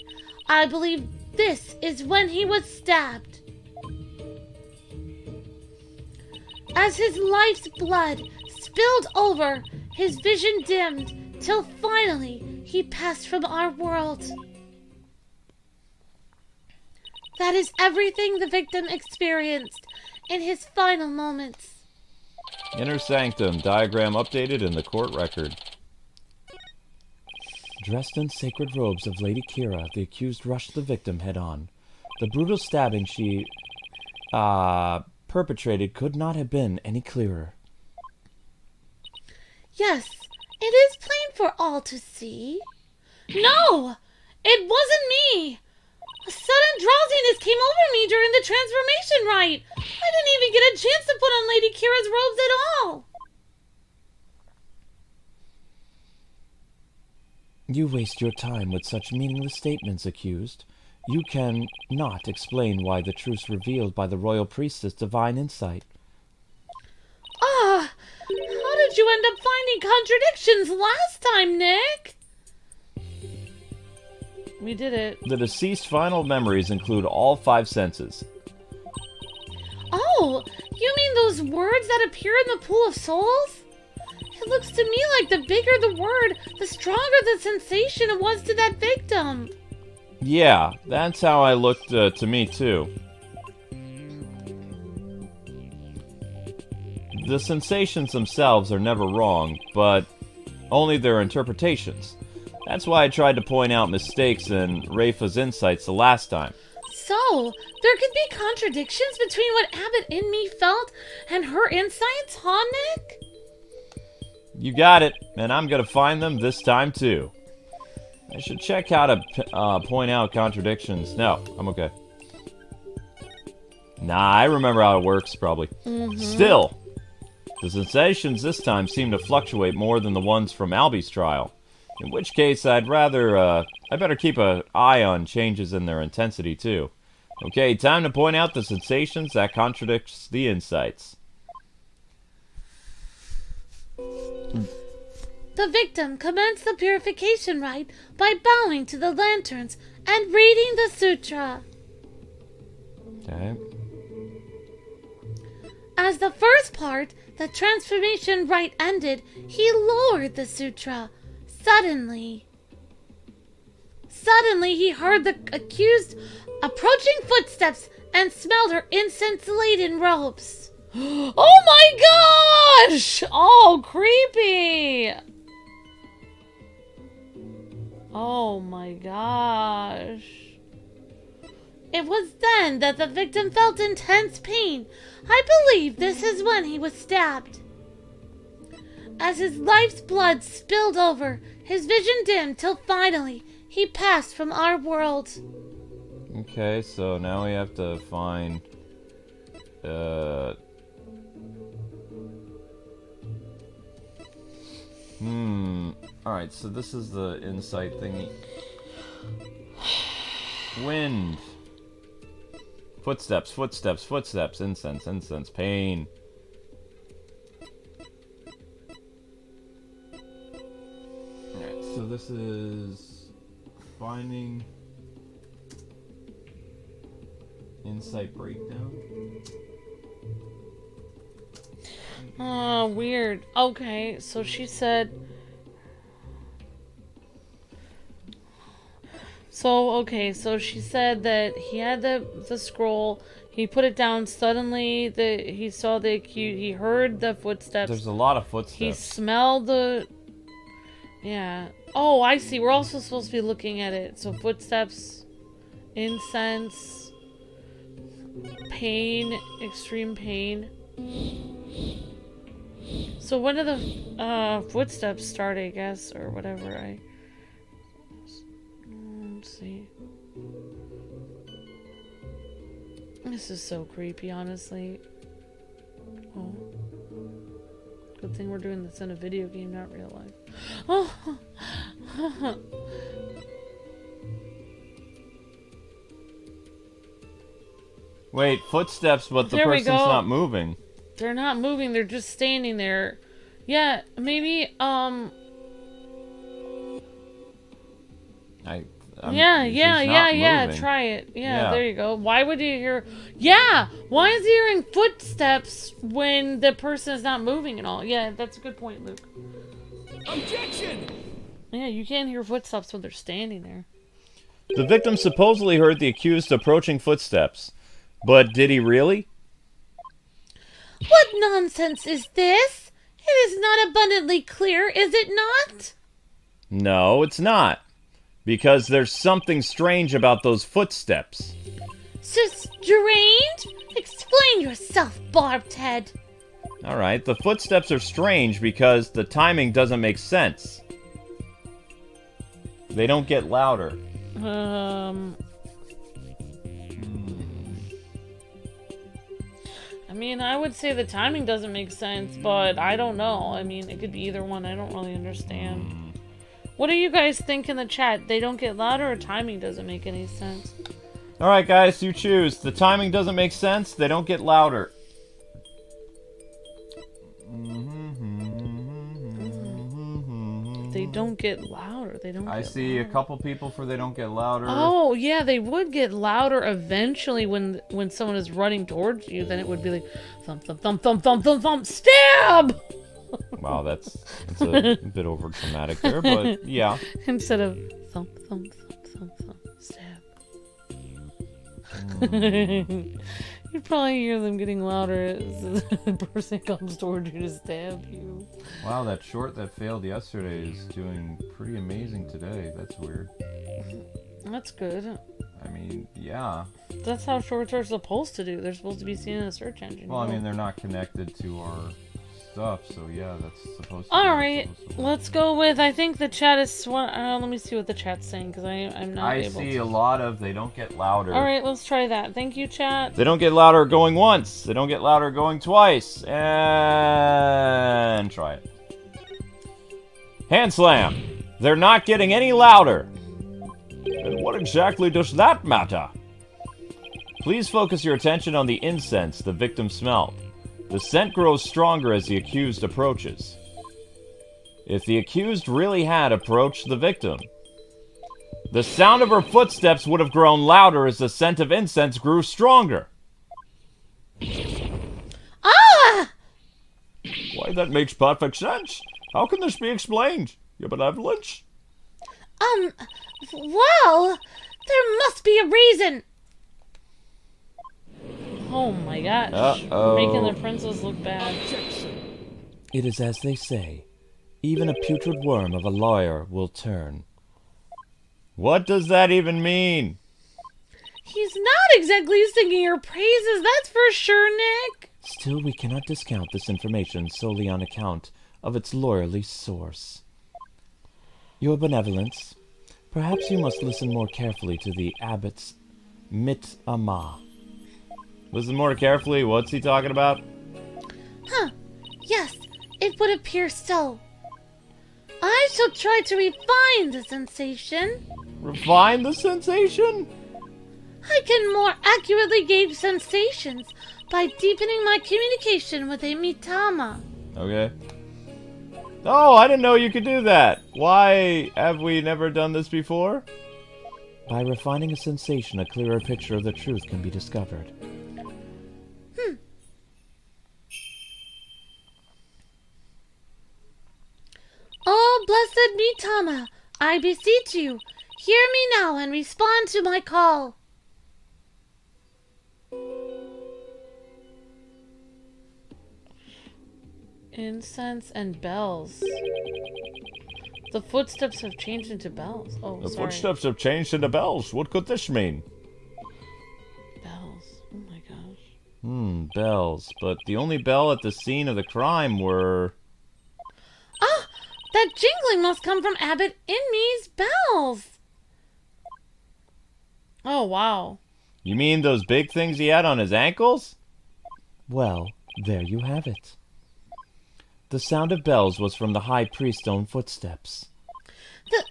I believe this is when he was stabbed. As his life's blood spilled over, his vision dimmed, till finally he passed from our world. That is everything the victim experienced in his final moments. Inner sanctum. Diagram updated in the court record. Dressed in sacred robes of Lady Kira, the accused rushed the victim head-on. The brutal stabbing she perpetrated could not have been any clearer. Yes, it is plain for all to see. No! It wasn't me! A sudden drowsiness came over me during the transformation rite. I didn't even get a chance to put on Lady Kira's robes at all. You waste your time with such meaningless statements, accused. You can not explain why the truths revealed by the royal priestess divine insight. Ah! How did you end up finding contradictions last time, Nick? We did it. The deceased final memories include all 5 senses. Oh, you mean those words that appear in the pool of souls? It looks to me like the bigger the word, the stronger the sensation it was to that victim. Yeah, that's how I looked to me too. The sensations themselves are never wrong, but only their interpretations. That's why I tried to point out mistakes in Rayfa's insights the last time. So, there could be contradictions between what Abbott and me felt and her insights, huh, Nick? You got it, and I'm gonna find them this time too. I should check how to point out contradictions. No, I'm okay. Nah, I remember how it works, probably. Still, the sensations this time seem to fluctuate more than the ones from Albie's trial. In which case, I better keep an eye on changes in their intensity too. Okay, time to point out the sensations that contradicts the insights. The victim commenced the purification rite by bowing to the lanterns and reading the sutra. Okay. As the first part, the transformation rite ended, he lowered the sutra. Suddenly, he heard the accused approaching footsteps and smelled her incense-laden robes. Oh my gosh! Oh, creepy! Oh my gosh. It was then that the victim felt intense pain. I believe this is when he was stabbed. As his life's blood spilled over, his vision dimmed till finally he passed from our world. Okay, so now we have to find... Alright, so this is the insight thingy. Wind. Footsteps, footsteps, footsteps. Incense, incense, pain. Alright, so this is finding insight breakdown. Oh, weird. Okay, so she said... So she said that he had the scroll, he put it down suddenly, he saw the accused, he heard the footsteps. There's a lot of footsteps. He smelled the... Yeah. Oh, I see. We're also supposed to be looking at it. So footsteps, incense, pain, extreme pain. So when did the footsteps start, I guess, or whatever? Let's see. This is so creepy, honestly. Oh. Good thing we're doing this in a video game, not real life. Oh. Wait, footsteps, but the There we person's go. not moving. They're not moving, they're just standing there. Yeah, maybe, Yeah, moving. try it. Yeah. There you go. Why would you hear... Yeah! Why is he hearing footsteps when the person is not moving at all? Yeah, that's a good point, Luke. Objection! Yeah, you can't hear footsteps when they're standing there. The victim supposedly heard the accused approaching footsteps. But did he really? What nonsense is this? It is not abundantly clear, is it not? No, it's not. Because there's something strange about those footsteps. So strange? Explain yourself, Barbed Head. Alright, the footsteps are strange because the timing doesn't make sense. They don't get louder. I mean, I would say the timing doesn't make sense, but I don't know. I mean, it could be either one. I don't really understand. What do you guys think in the chat? They don't get louder or timing doesn't make any sense? Alright, guys, you choose. The timing doesn't make sense. They don't get louder. They don't get louder. They don't. I see a couple people for they don't get louder. Oh yeah, they would get louder eventually when someone is running towards you. Then it would be like thump thump thump thump thump thump thump stab. Wow, that's a bit over dramatic there, but yeah. Instead of thump thump thump thump thump stab. You'd probably hear them getting louder as the person comes towards you to stab you. Wow, that short that failed yesterday is doing pretty amazing today. That's weird. That's good. I mean, yeah. That's how shorts are supposed to do. They're supposed to be seen in a search engine. Well, I mean, they're not connected to our stuff, so yeah, that's supposed to be. Alright, let's go with, I think the chat is, let me see what the chat's saying, because I'm not able to. I see a lot of, they don't get louder. Alright, let's try that. Thank you, chat. They don't get louder going once. They don't get louder going twice. And try it. Hand slam. They're not getting any louder. And what exactly does that matter? Please focus your attention on the incense the victim smelled. The scent grows stronger as the accused approaches. If the accused really had approached the victim, the sound of her footsteps would have grown louder as the scent of incense grew stronger. Ah! Why, that makes perfect sense. How can this be explained, Your Benevolence? Well, there must be a reason. Oh my gosh. Uh-oh. Making the princess look bad. It is as they say, even a putrid worm of a lawyer will turn. What does that even mean? He's not exactly singing your praises, that's for sure, Nick. Still, we cannot discount this information solely on account of its lawyerly source. Your Benevolence, perhaps you must listen more carefully to the abbot's mit-amah. Listen more carefully. What's he talking about? Huh. Yes, it would appear so. I shall try to refine the sensation. Refine the sensation? I can more accurately gauge sensations by deepening my communication with a mitama. Okay. Oh, I didn't know you could do that. Why have we never done this before? By refining a sensation, a clearer picture of the truth can be discovered. Oh, blessed mitama, I beseech you, hear me now and respond to my call. Incense and bells. The footsteps have changed into bells. Oh, The sorry. footsteps have changed into bells. What could this mean? Bells. Oh my gosh. Bells. But the only bell at the scene of the crime were... Ah, that jingling must come from Abbot Inme's bells. Oh, wow. You mean those big things he had on his ankles? Well, there you have it. The sound of bells was from the high priest's own footsteps. Then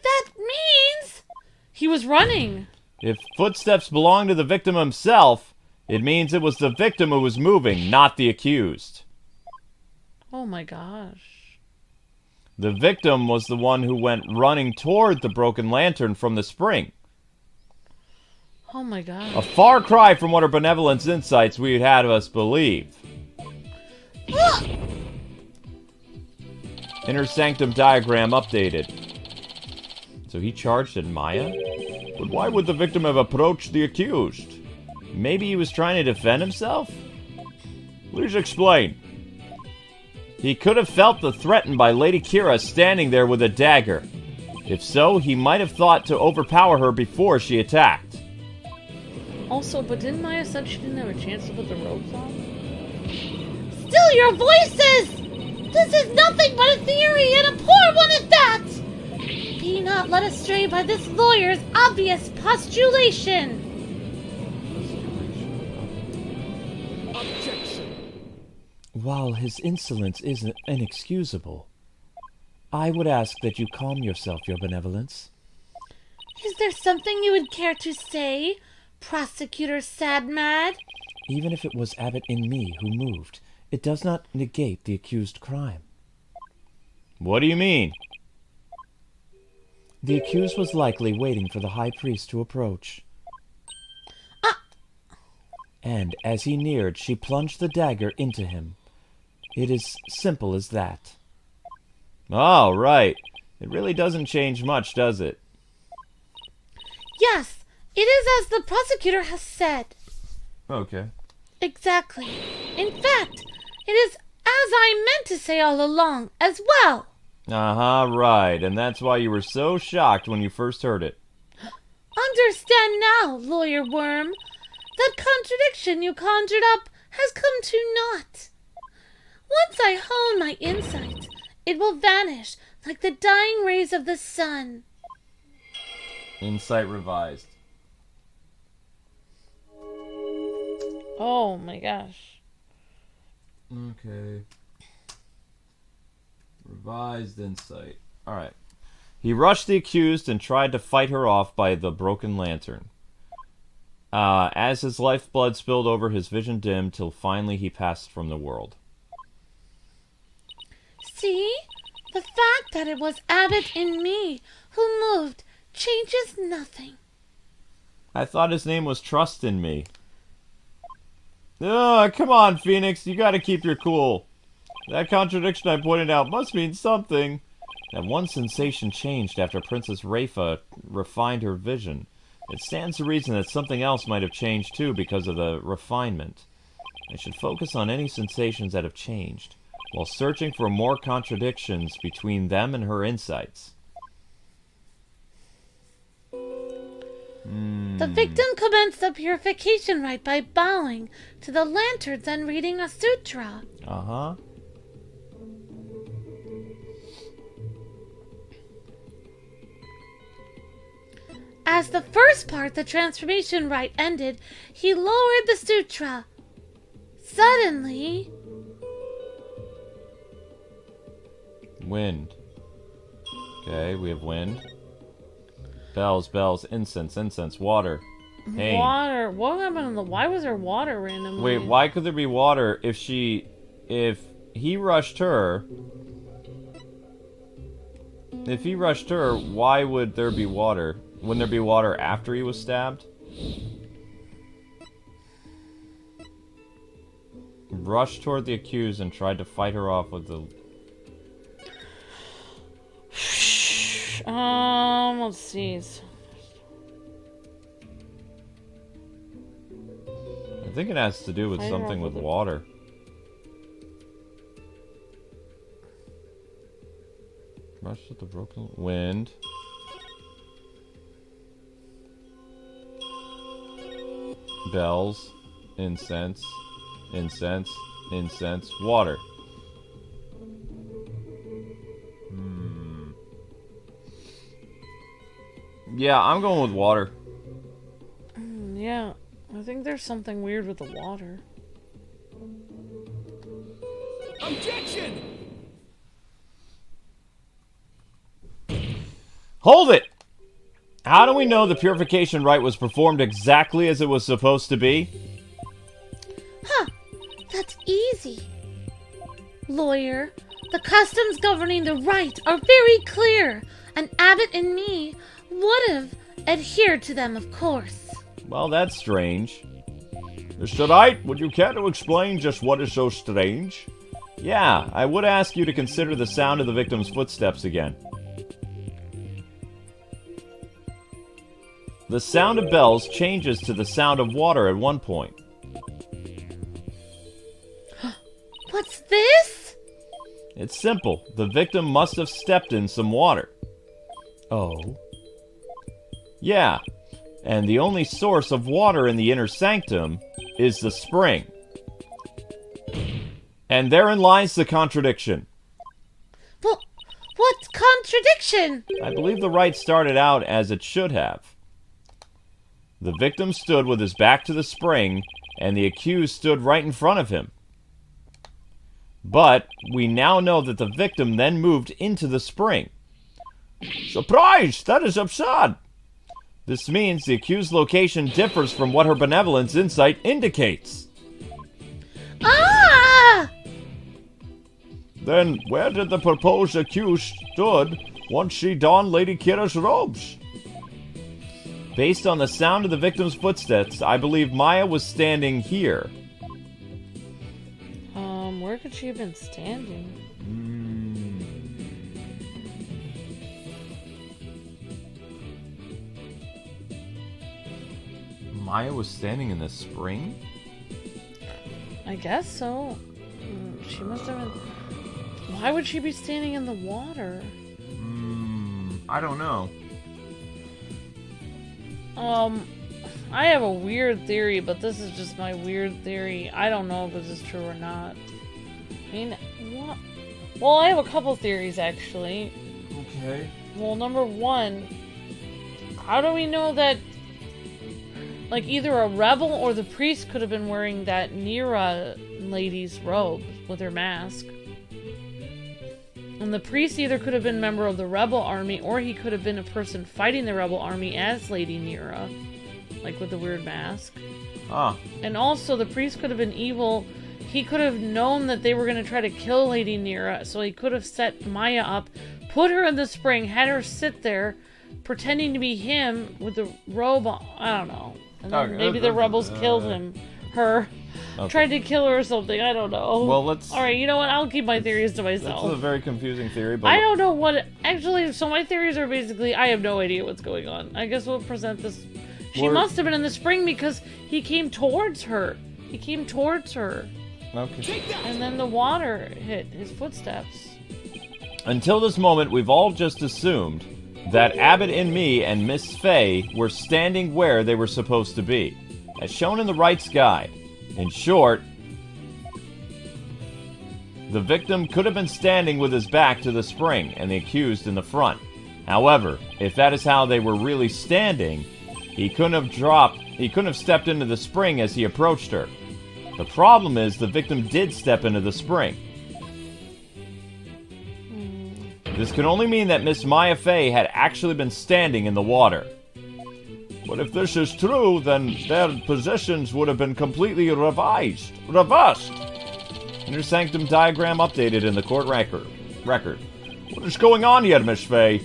that means... He was running. If footsteps belong to the victim himself, it means it was the victim who was moving, not the accused. Oh my gosh. The victim was the one who went running toward the broken lantern from the spring. Oh my gosh. A far cry from what her benevolence insights we'd had us believe. Inner sanctum diagram updated. So he charged at Maya? But why would the victim have approached the accused? Maybe he was trying to defend himself? Please explain. He could have felt the threatened by Lady Kira standing there with a dagger. If so, he might have thought to overpower her before she attacked. Also, but didn't Maya said she didn't have a chance to put the robes on? Still your voices! This is nothing but a theory, and a poor one at that! Be not led astray by this lawyer's obvious postulation. Objection. While his insolence is inexcusable, I would ask that you calm yourself, Your Benevolence. Is there something you would care to say, Prosecutor Sadmad? Even if it was Abbot in me who moved, it does not negate the accused crime. What do you mean? The accused was likely waiting for the high priest to approach. And as he neared, she plunged the dagger into him. It is simple as that. Oh, right. It really doesn't change much, does it? Yes, it is as the prosecutor has said. Okay. Exactly. In fact, it is as I meant to say all along, as well. Uh-huh, right. And that's why you were so shocked when you first heard it. Understand now, Lawyer Worm. That contradiction you conjured up has come to naught. Once I hone my insight, it will vanish like the dying rays of the sun. Insight revised. Oh my gosh. Okay. Revised insight. Alright. He rushed the accused and tried to fight her off by the broken lantern. As his lifeblood spilled over, his vision dimmed till finally he passed from the world. See? The fact that it was Abbot in me who moved changes nothing. I thought his name was Trust in Me. Ugh, come on, Phoenix. You gotta keep your cool. That contradiction I pointed out must mean something. That one sensation changed after Princess Rayfa refined her vision. It stands to reason that something else might have changed too because of the refinement. I should focus on any sensations that have changed, while searching for more contradictions between them and her insights. The victim commenced the purification rite by bowing to the lanterns and reading a sutra. Uh-huh. As the first part, the transformation rite, ended, he lowered the sutra. Suddenly... Wind. Okay, we have wind. Bells, bells, incense, incense, water. Pain. Water. What happened to the... Why was there water randomly? Wait, why could there be water if he rushed her... If he rushed her, why would there be water? Wouldn't there be water after he was stabbed? Rushed toward the accused and tried to fight her off with the... Let's see. I think it has to do with Fight her something off with with the- water. Rushed at the broken wind. Bells, incense, incense, incense, water. Yeah, I'm going with water. Yeah, I think there's something weird with the water. Objection! Hold it! How do we know the purification rite was performed exactly as it was supposed to be? That's easy. Lawyer, the customs governing the rite are very clear, and Abbot and me would have adhered to them, of course. Well, that's strange. Mr. Knight, would you care to explain just what is so strange? Yeah, I would ask you to consider the sound of the victim's footsteps again. The sound of bells changes to the sound of water at one point. What's this? It's simple. The victim must have stepped in some water. Oh? Yeah, and the only source of water in the inner sanctum is the spring. And therein lies the contradiction. Well, what contradiction? I believe the rite started out as it should have. The victim stood with his back to the spring, and the accused stood right in front of him. But we now know that the victim then moved into the spring. Surprise! That is absurd! This means the accused's location differs from what her benevolence insight indicates. Ah! Then where did the proposed accused stood once she donned Lady Kira's robes? Based on the sound of the victim's footsteps, I believe Maya was standing here. Where could she have been standing? Maya was standing in the spring? I guess so. She must have been... Why would she be standing in the water? I don't know. I have a weird theory, but this is just my weird theory. I don't know if this is true or not. I mean, what? Well, I have a couple theories, actually. Okay. Well, number one, how do we know that, like, either a rebel or the priest could have been wearing that Nira lady's robe with her mask? And the priest either could have been a member of the rebel army, or he could have been a person fighting the rebel army as Lady Nira, like with the weird mask. Ah. And also, the priest could have been evil. He could have known that they were going to try to kill Lady Nira, so he could have set Maya up, put her in the spring, had her sit there, pretending to be him with the robe on. I don't know. And then maybe the rebels killed her. Okay. Tried to kill her or something. I don't know. Well, let's... Alright, you know what? I'll keep my theories to myself. That's a very confusing theory, but... I don't know what... Actually, so my theories are basically... I have no idea what's going on. I guess we'll present this... She must have been in the spring because he came towards her. He came towards her. Okay. And then the water hit his footsteps. Until this moment, we've all just assumed that Abbott and me and Miss Faye were standing where they were supposed to be, as shown in the Wright's guide. In short, the victim could have been standing with his back to the spring and the accused in the front. However, if that is how they were really standing, he couldn't have stepped into the spring as he approached her. The problem is the victim did step into the spring. This could only mean that Miss Maya Fey had actually been standing in the water. But if this is true, then their positions would have been completely reversed. Inner sanctum diagram updated in the court record. What is going on here, Miss Fey?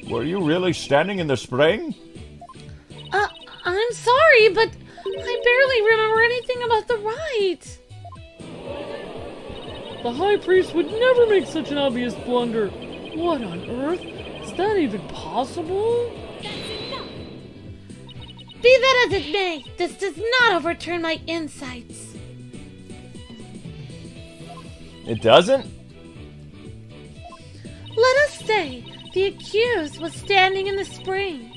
Were you really standing in the spring? I'm sorry, but I barely remember anything about the rite. The High Priest would never make such an obvious blunder. What on earth? Is that even possible? Be that as it may, this does not overturn my insights. It doesn't? Let us say the accused was standing in the spring.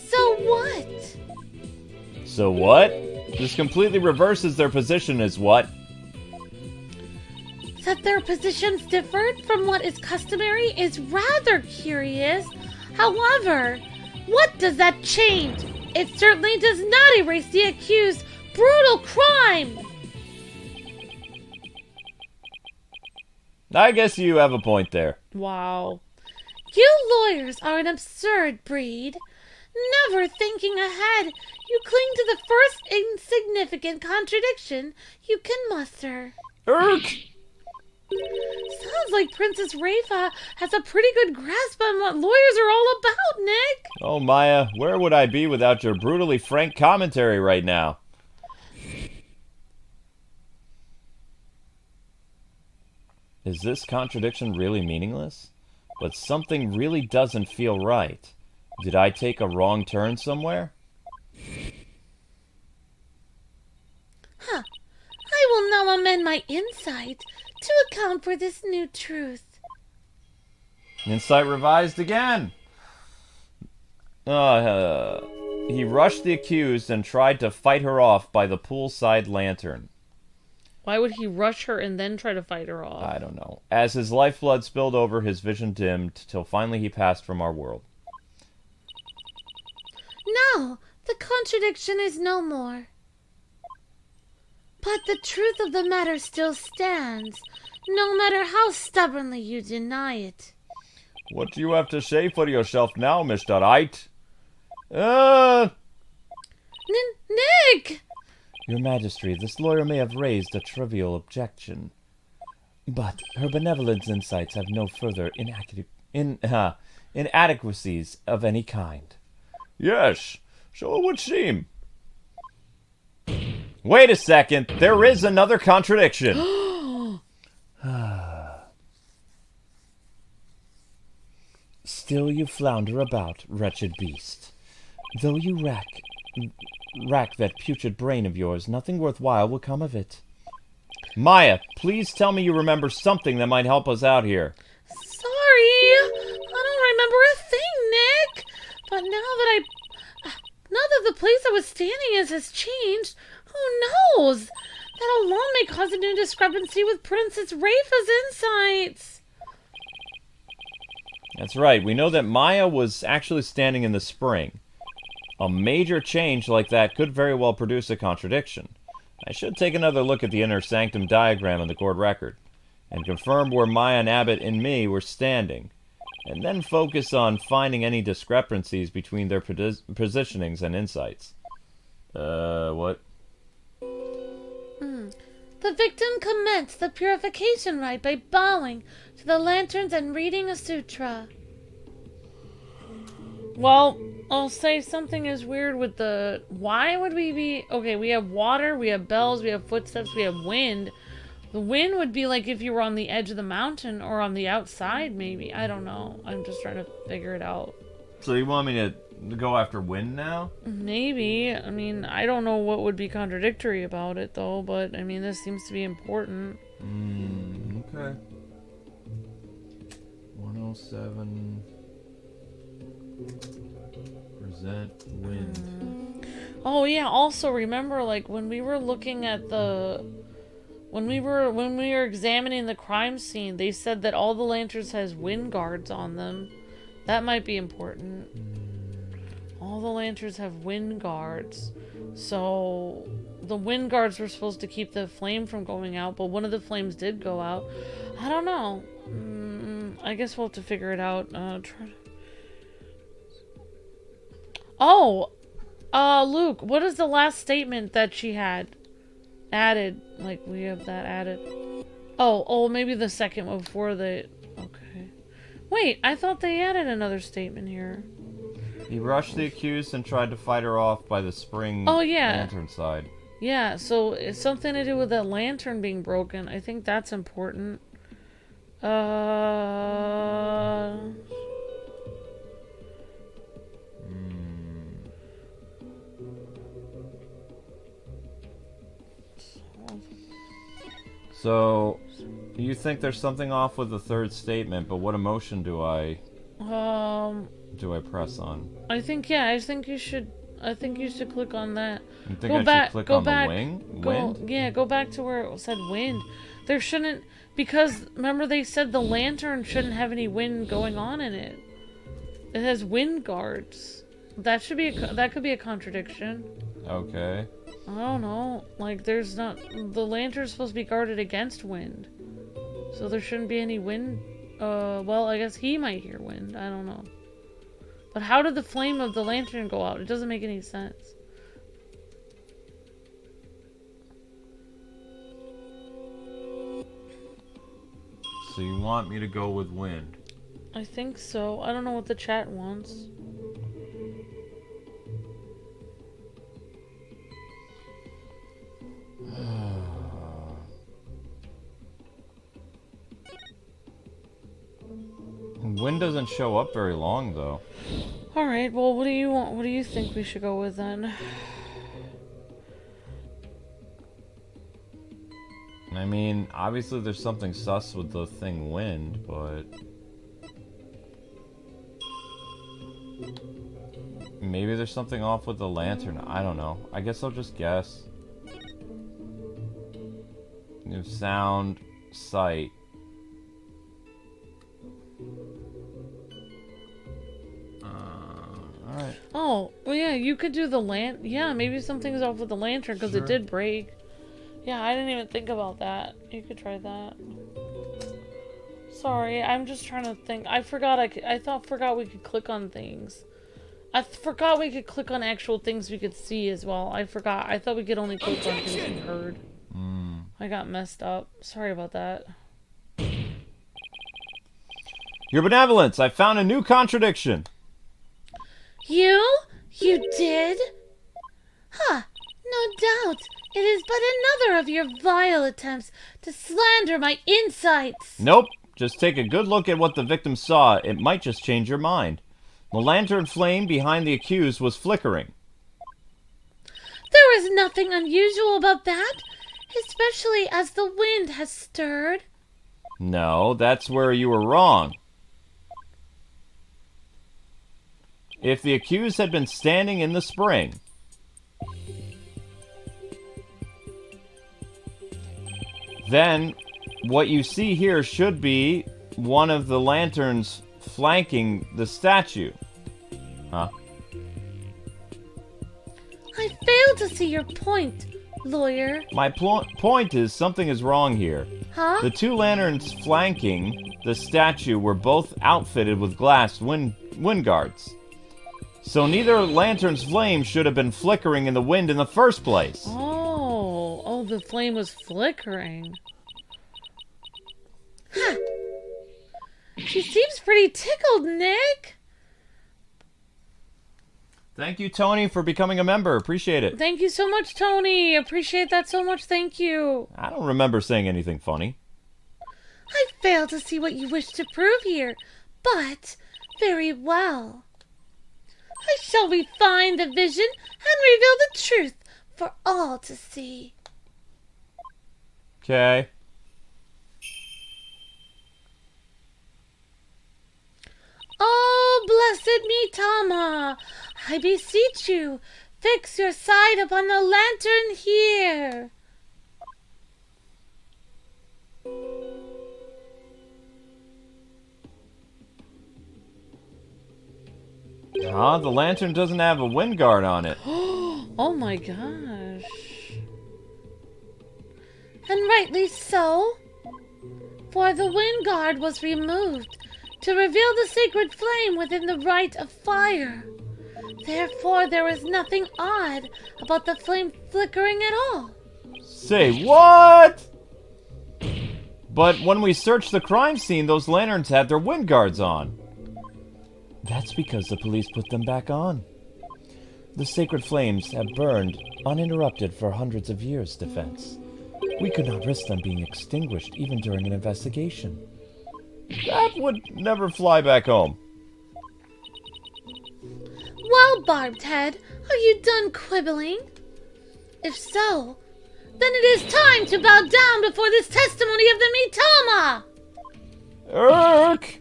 So what? So what? This completely reverses their position as what? That their positions differed from what is customary is rather curious. However, what does that change? It certainly does not erase the accused's brutal crime. I guess you have a point there. Wow. You lawyers are an absurd breed. Never thinking ahead, you cling to the first insignificant contradiction you can muster. Irk! Sounds like Princess Rayfa has a pretty good grasp on what lawyers are all about, Nick. Oh, Maya, where would I be without your brutally frank commentary right now? Is this contradiction really meaningless? But something really doesn't feel right. Did I take a wrong turn somewhere? I will now amend my insight to account for this new truth. Insight revised again! He rushed the accused and tried to fight her off by the poolside lantern. Why would he rush her and then try to fight her off? I don't know. As his lifeblood spilled over, his vision dimmed, till finally he passed from our world. No, the contradiction is no more. But the truth of the matter still stands. no matter how stubbornly you deny it. What do you have to say for yourself now, Mr. Wright? Uh... Nick! Your Majesty, this lawyer may have raised a trivial objection, but her benevolent insights have no further inadequacies of any kind. Yes, so it would seem. Wait a second, there is another contradiction. Still you flounder about, wretched beast. Though you rack that putrid brain of yours, nothing worthwhile will come of it. Maya, please tell me you remember something that might help us out here. Sorry, I don't remember a thing, Nick. But now that the place I was standing in has changed, who knows? That alone may cause a new discrepancy with Princess Rayfa's insights. That's right, we know that Maya was actually standing in the spring. A major change like that could very well produce a contradiction. I should take another look at the inner sanctum diagram in the court record, and confirm where Maya and Abbott and me were standing, and then focus on finding any discrepancies between their positionings and insights. What? The victim commenced the purification rite by bowing to the lanterns and reading a sutra. Well, I'll say something is weird with the... Why would we be... Okay, we have water, we have bells, we have footsteps, we have wind. The wind would be like if you were on the edge of the mountain or on the outside, maybe. I don't know. I'm just trying to figure it out. So you want me to go after wind now? Maybe. I mean, I don't know what would be contradictory about it, though, but, I mean, this seems to be important. Okay. 107... Present wind. Oh yeah, also remember like when we were looking at the when we were examining the crime scene, they said that all the lanterns has wind guards on them. That might be important. All the lanterns have wind guards. So the wind guards were supposed to keep the flame from going out, but one of the flames did go out. I don't know. I guess we'll have to figure it out. Oh, Luke, what is the last statement that she had added? Like, we have that added. Oh, maybe the second one before the... Okay. Wait, I thought they added another statement here. He rushed the accused and tried to fight her off by the spring lantern side. Yeah, so it's something to do with that lantern being broken. I think that's important. So, you think there's something off with the third statement, but what emotion do I press on? I think you should click on that. You think I should click on the wind? Yeah, go back to where it said wind. There shouldn't, because remember they said the lantern shouldn't have any wind going on in it. It has wind guards. That could be a contradiction. Okay. I don't know. Like, there's not... The lantern's supposed to be guarded against wind. So there shouldn't be any wind. Well, I guess he might hear wind. I don't know. But how did the flame of the lantern go out? It doesn't make any sense. So you want me to go with wind? I think so. I don't know what the chat wants. Wind doesn't show up very long, though. Alright, well, what do you want? What do you think we should go with, then? I mean, obviously there's something sus with the thing wind, but... Maybe there's something off with the lantern. I don't know. I guess I'll just guess. New sound, sight. Alright. Oh, well, yeah, you could do the yeah, maybe something's off with the lantern because it did break. Yeah, I didn't even think about that. You could try that. Sorry, I'm just trying to think. I forgot forgot we could click on things. I forgot we could click on actual things we could see as well. I forgot. I thought we could only click on things we heard. I got messed up. Sorry about that. Your Benevolence, I found a new contradiction. You? You did? Huh, no doubt. It is but another of your vile attempts to slander my insights. Nope. Just take a good look at what the victim saw. It might just change your mind. The lantern flame behind the accused was flickering. There is nothing unusual about that, especially as the wind has stirred. No, that's where you were wrong. If the accused had been standing in the spring, then what you see here should be one of the lanterns flanking the statue. Huh? I fail to see your point, lawyer. My point is something is wrong here. Huh? The two lanterns flanking the statue were both outfitted with glass wind guards. So neither lantern's flame should have been flickering in the wind in the first place. Oh, the flame was flickering. Huh. She seems pretty tickled, Nick. Thank you, Tony, for becoming a member. Appreciate it. Thank you so much, Tony. Appreciate that so much. Thank you. I don't remember saying anything funny. I fail to see what you wish to prove here, but very well. I shall refine the vision and reveal the truth for all to see. Okay. Oh, blessed me, Tama, I beseech you, fix your sight upon the lantern here. Huh? The lantern doesn't have a wind guard on it. Oh my gosh. And rightly so, for the wind guard was removed to reveal the sacred flame within the rite of fire. Therefore, there is nothing odd about the flame flickering at all. Say what? But when we searched the crime scene, those lanterns had their wind guards on. That's because the police put them back on. The sacred flames have burned uninterrupted for hundreds of years, Defense. We could not risk them being extinguished even during an investigation. That would never fly back home. Well, Barbed Head, are you done quibbling? If so, then it is time to bow down before this testimony of the Mitama! Erk!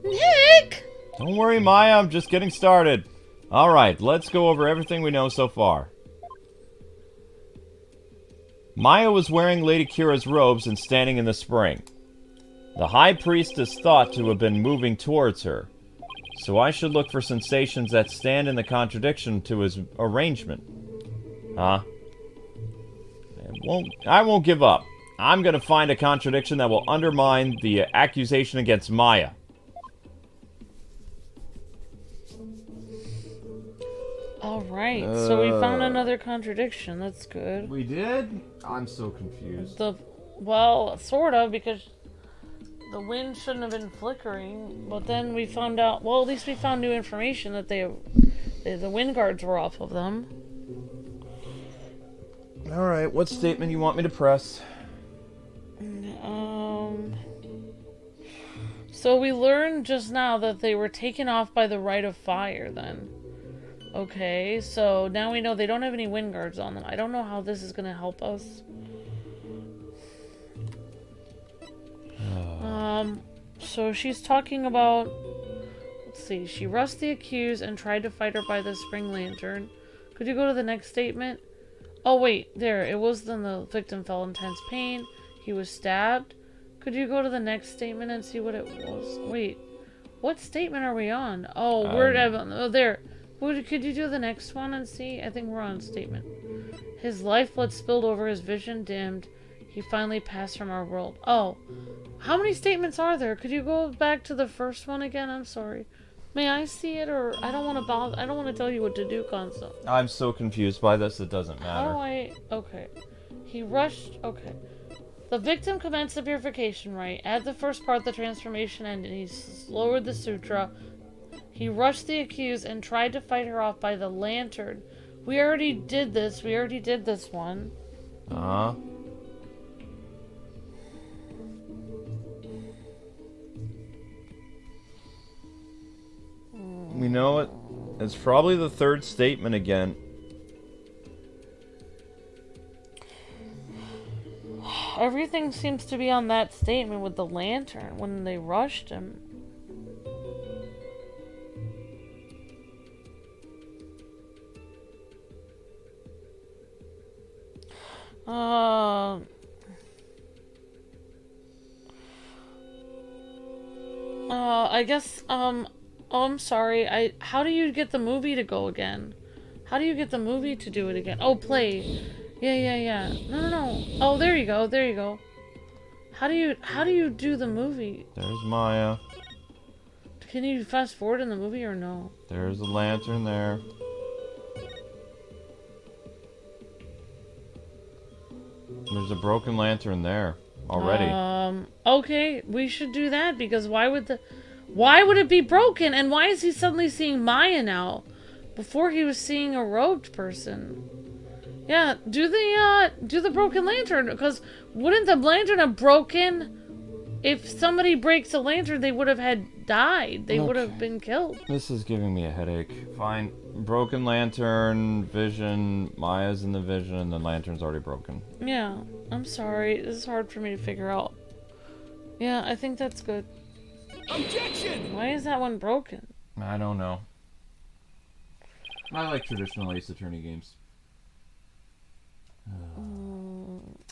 Nick! Don't worry, Maya, I'm just getting started. Alright, let's go over everything we know so far. Maya was wearing Lady Kira's robes and standing in the spring. The High Priest is thought to have been moving towards her, so I should look for sensations that stand in the contradiction to his arrangement. Huh? I won't give up. I'm gonna find a contradiction that will undermine the accusation against Maya. Alright, so we found another contradiction. That's good. We did? I'm so confused. Well, sort of, because the wind shouldn't have been flickering, but then we found out, well, at least we found new information that the wind guards were off of them. Alright, what statement you want me to press? So we learned just now that they were taken off by the Rite of Fire, then. Okay, so now we know they don't have any wind guards on them. I don't know how this is gonna help us. So she's talking about, let's see, she rushed the accused and tried to fight her by the spring lantern. Could you go to the next statement? Oh wait, there, it was then the victim felt intense pain. He was stabbed. Could you go to the next statement and see what it was? Wait, what statement are we on? Oh, there. Could you do the next one and see? I think we're on statement. His lifeblood spilled over, his vision dimmed. He finally passed from our world. Oh, How many statements are there? Could you go back to the first one again? I'm sorry. May I see it, or I don't want to bother. I don't want to tell you what to do, Conso. I'm so confused by this, it doesn't How matter. do I... Okay. He rushed... Okay. The victim commenced the purification rite. At the first part, the transformation ended. He lowered the sutra. He rushed the accused and tried to fight her off by the lantern. We already did this. We already did this one. Uh-huh. We know it. It's probably the third statement again. Everything seems to be on that statement with the lantern when they rushed him. I guess, oh, I'm sorry. How do you get the movie to go again? How do you get the movie to do it again? Oh, play. Yeah. No. Oh, there you go. There you go. How do you do the movie? There's Maya. Can you fast forward in the movie or no? There's a lantern there. There's a broken lantern there already. Okay, we should do that because why would it be broken? And why is he suddenly seeing Maya now? Before he was seeing a robed person. Yeah, do the broken lantern, because wouldn't the lantern have broken? If somebody breaks a lantern, they would have had died. They would have been killed. This is giving me a headache. Fine. Broken lantern, vision, Maya's in the vision, and the lantern's already broken. Yeah, I'm sorry. This is hard for me to figure out. Yeah, I think that's good. Objection! Why is that one broken? I don't know. I like traditional Ace Attorney games.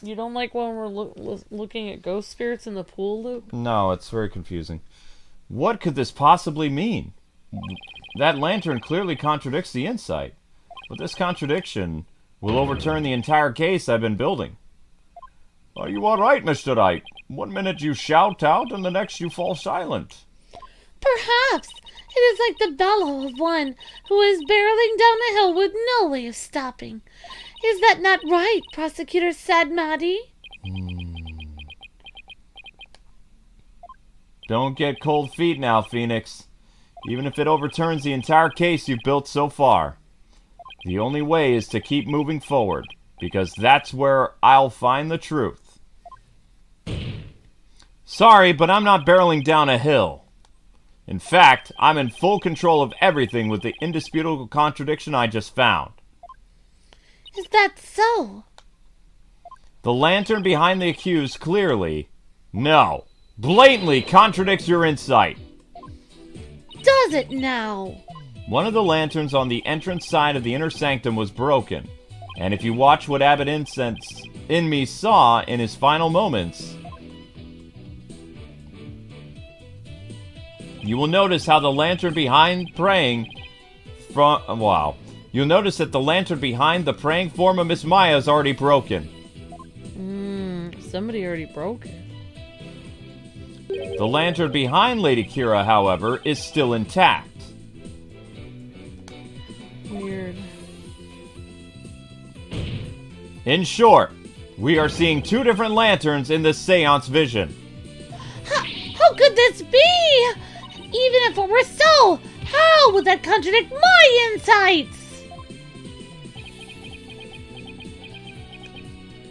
You don't like when we're looking at ghost spirits in the pool, Luke? No, it's very confusing. What could this possibly mean? That lantern clearly contradicts the Inisght, but this contradiction will overturn the entire case I've been building. Are you alright, Mr. Wright? 1 minute you shout out, and the next you fall silent. Perhaps it is like the bellow of one who is barreling down a hill with no way of stopping. Is that not right, Prosecutor Sadmadi? Don't get cold feet now, Phoenix. Even if it overturns the entire case you've built so far, the only way is to keep moving forward, because that's where I'll find the truth. Sorry, but I'm not barreling down a hill. In fact, I'm in full control of everything with the indisputable contradiction I just found. Is that so? The lantern behind the accused clearly, no, blatantly contradicts your insight. Does it now? One of the lanterns on the entrance side of the inner sanctum was broken, and if you watch what Abbot in me saw in his final moments, you will notice how the lantern behind praying from... Wow. You'll notice that the lantern behind the praying form of Miss Maya is already broken. Somebody already broke it. The lantern behind Lady Kira, however, is still intact. Weird. In short, we are seeing two different lanterns in this seance vision. How could this be? Even if it were so, how would that contradict my insights?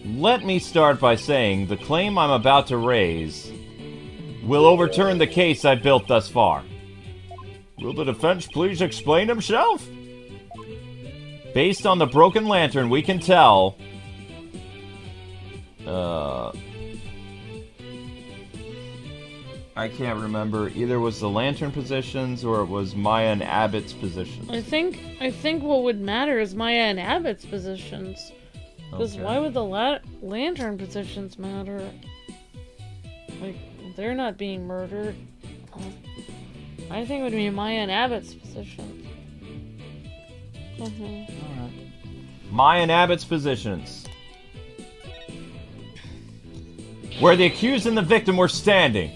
Let me start by saying the claim I'm about to raise will overturn the case I've built thus far. Will the defense please explain himself? Based on the broken lantern, we can tell... I can't remember. Either was the lantern positions or it was Maya and Abbott's positions. I think what would matter is Maya and Abbott's positions. Because Okay. why would the lantern positions matter? Like, they're not being murdered. I think it would be Maya and Abbott's positions. Maya and Abbott's positions. where the accused and the victim were standing.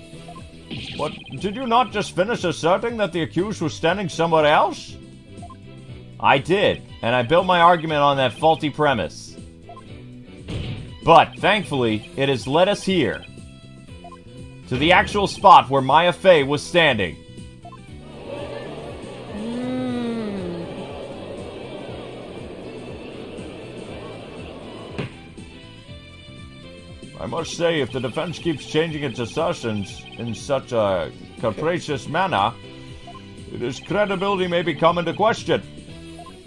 But did you not just finish asserting that the accused was standing somewhere else? I did, and I built my argument on that faulty premise. But, thankfully, it has led us here. To the actual spot where Maya Fey was standing. I must say, if the defense keeps changing its assertions in such a capricious manner, its credibility may be come into question.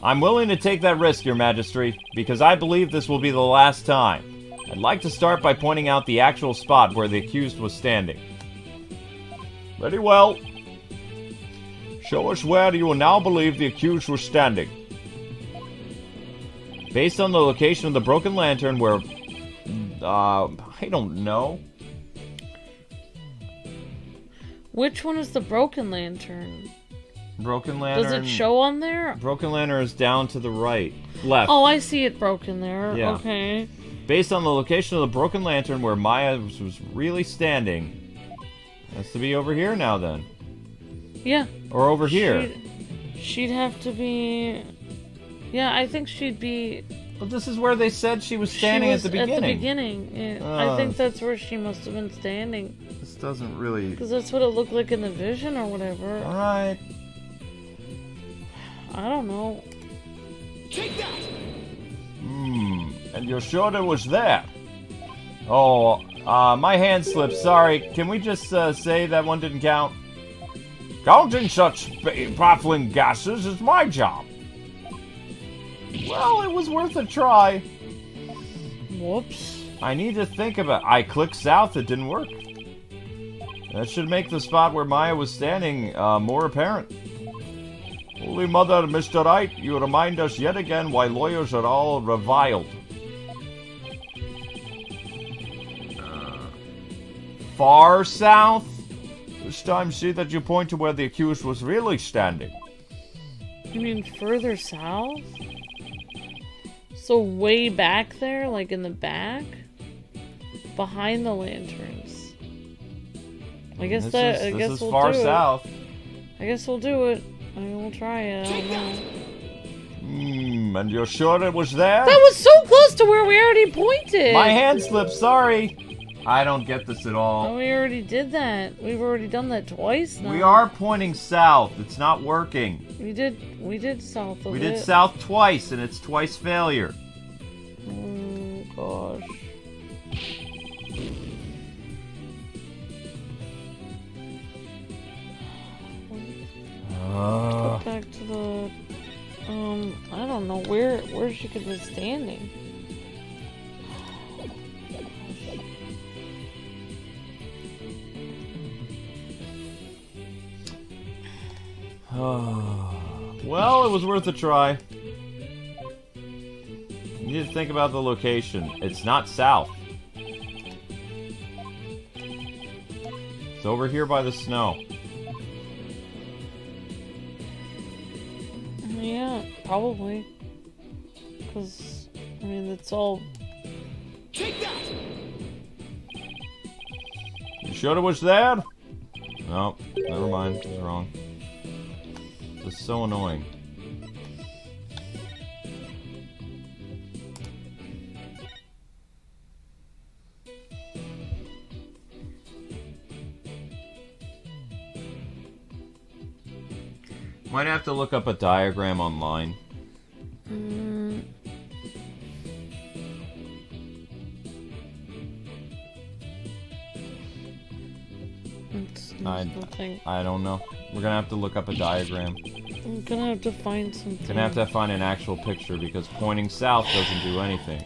I'm willing to take that risk, Your Majesty, because I believe this will be the last time. I'd like to start by pointing out the actual spot where the accused was standing. Very well. Show us where you will now believe the accused was standing. Based on the location of the broken lantern where... I don't know. Which one is the broken lantern? Broken lantern... Does it show on there? Broken lantern is down to the right. Left. Oh, I see it broken there. Yeah. Okay. Based on the location of the broken lantern where Maya was really standing. Has to be over here now, then. Yeah. Or over here. She'd have to be... Yeah, I think she'd be... But this is where they said she was standing at the beginning. At the beginning. Yeah. I think that's where she must have been standing. This doesn't really... Because that's what it looked like in the vision or whatever. Alright. I don't know. Take that! And you're sure it was there? Oh, my hand slipped. Sorry. Can we just say that one didn't count? Counting such baffling gases is my job. Well, it was worth a try. Whoops. I need to think about... I clicked south, it didn't work. That should make the spot where Maya was standing more apparent. Holy Mother, Mr. Wright, you remind us yet again why lawyers are all reviled. Far south? This time see that you point to where the accused was really standing. You mean further south? So way back there, like in the back? Behind the lanterns. I guess This is we'll far do south. it. I guess we'll do it. I mean, we'll try it. I don't know. And you're sure it was there? That was so close to where we already pointed! My hand slipped, sorry. I don't get this at all. Oh, we already did that. We've already done that twice now. We are pointing south. It's not working. We did south of it. We did south twice, and it's twice failure. Oh, gosh. Go back to the... I don't know where she could be standing. Well, it was worth a try. You need to think about the location. It's not south. It's over here by the snow. Yeah, probably. Because, I mean, it's all... Take that! You sure it was there? No, never mind. It's wrong. This is so annoying. Might have to look up a diagram online. I don't know. We're gonna have to look up a diagram. I'm gonna have to find something. Gonna have to find an actual picture because pointing south doesn't do anything.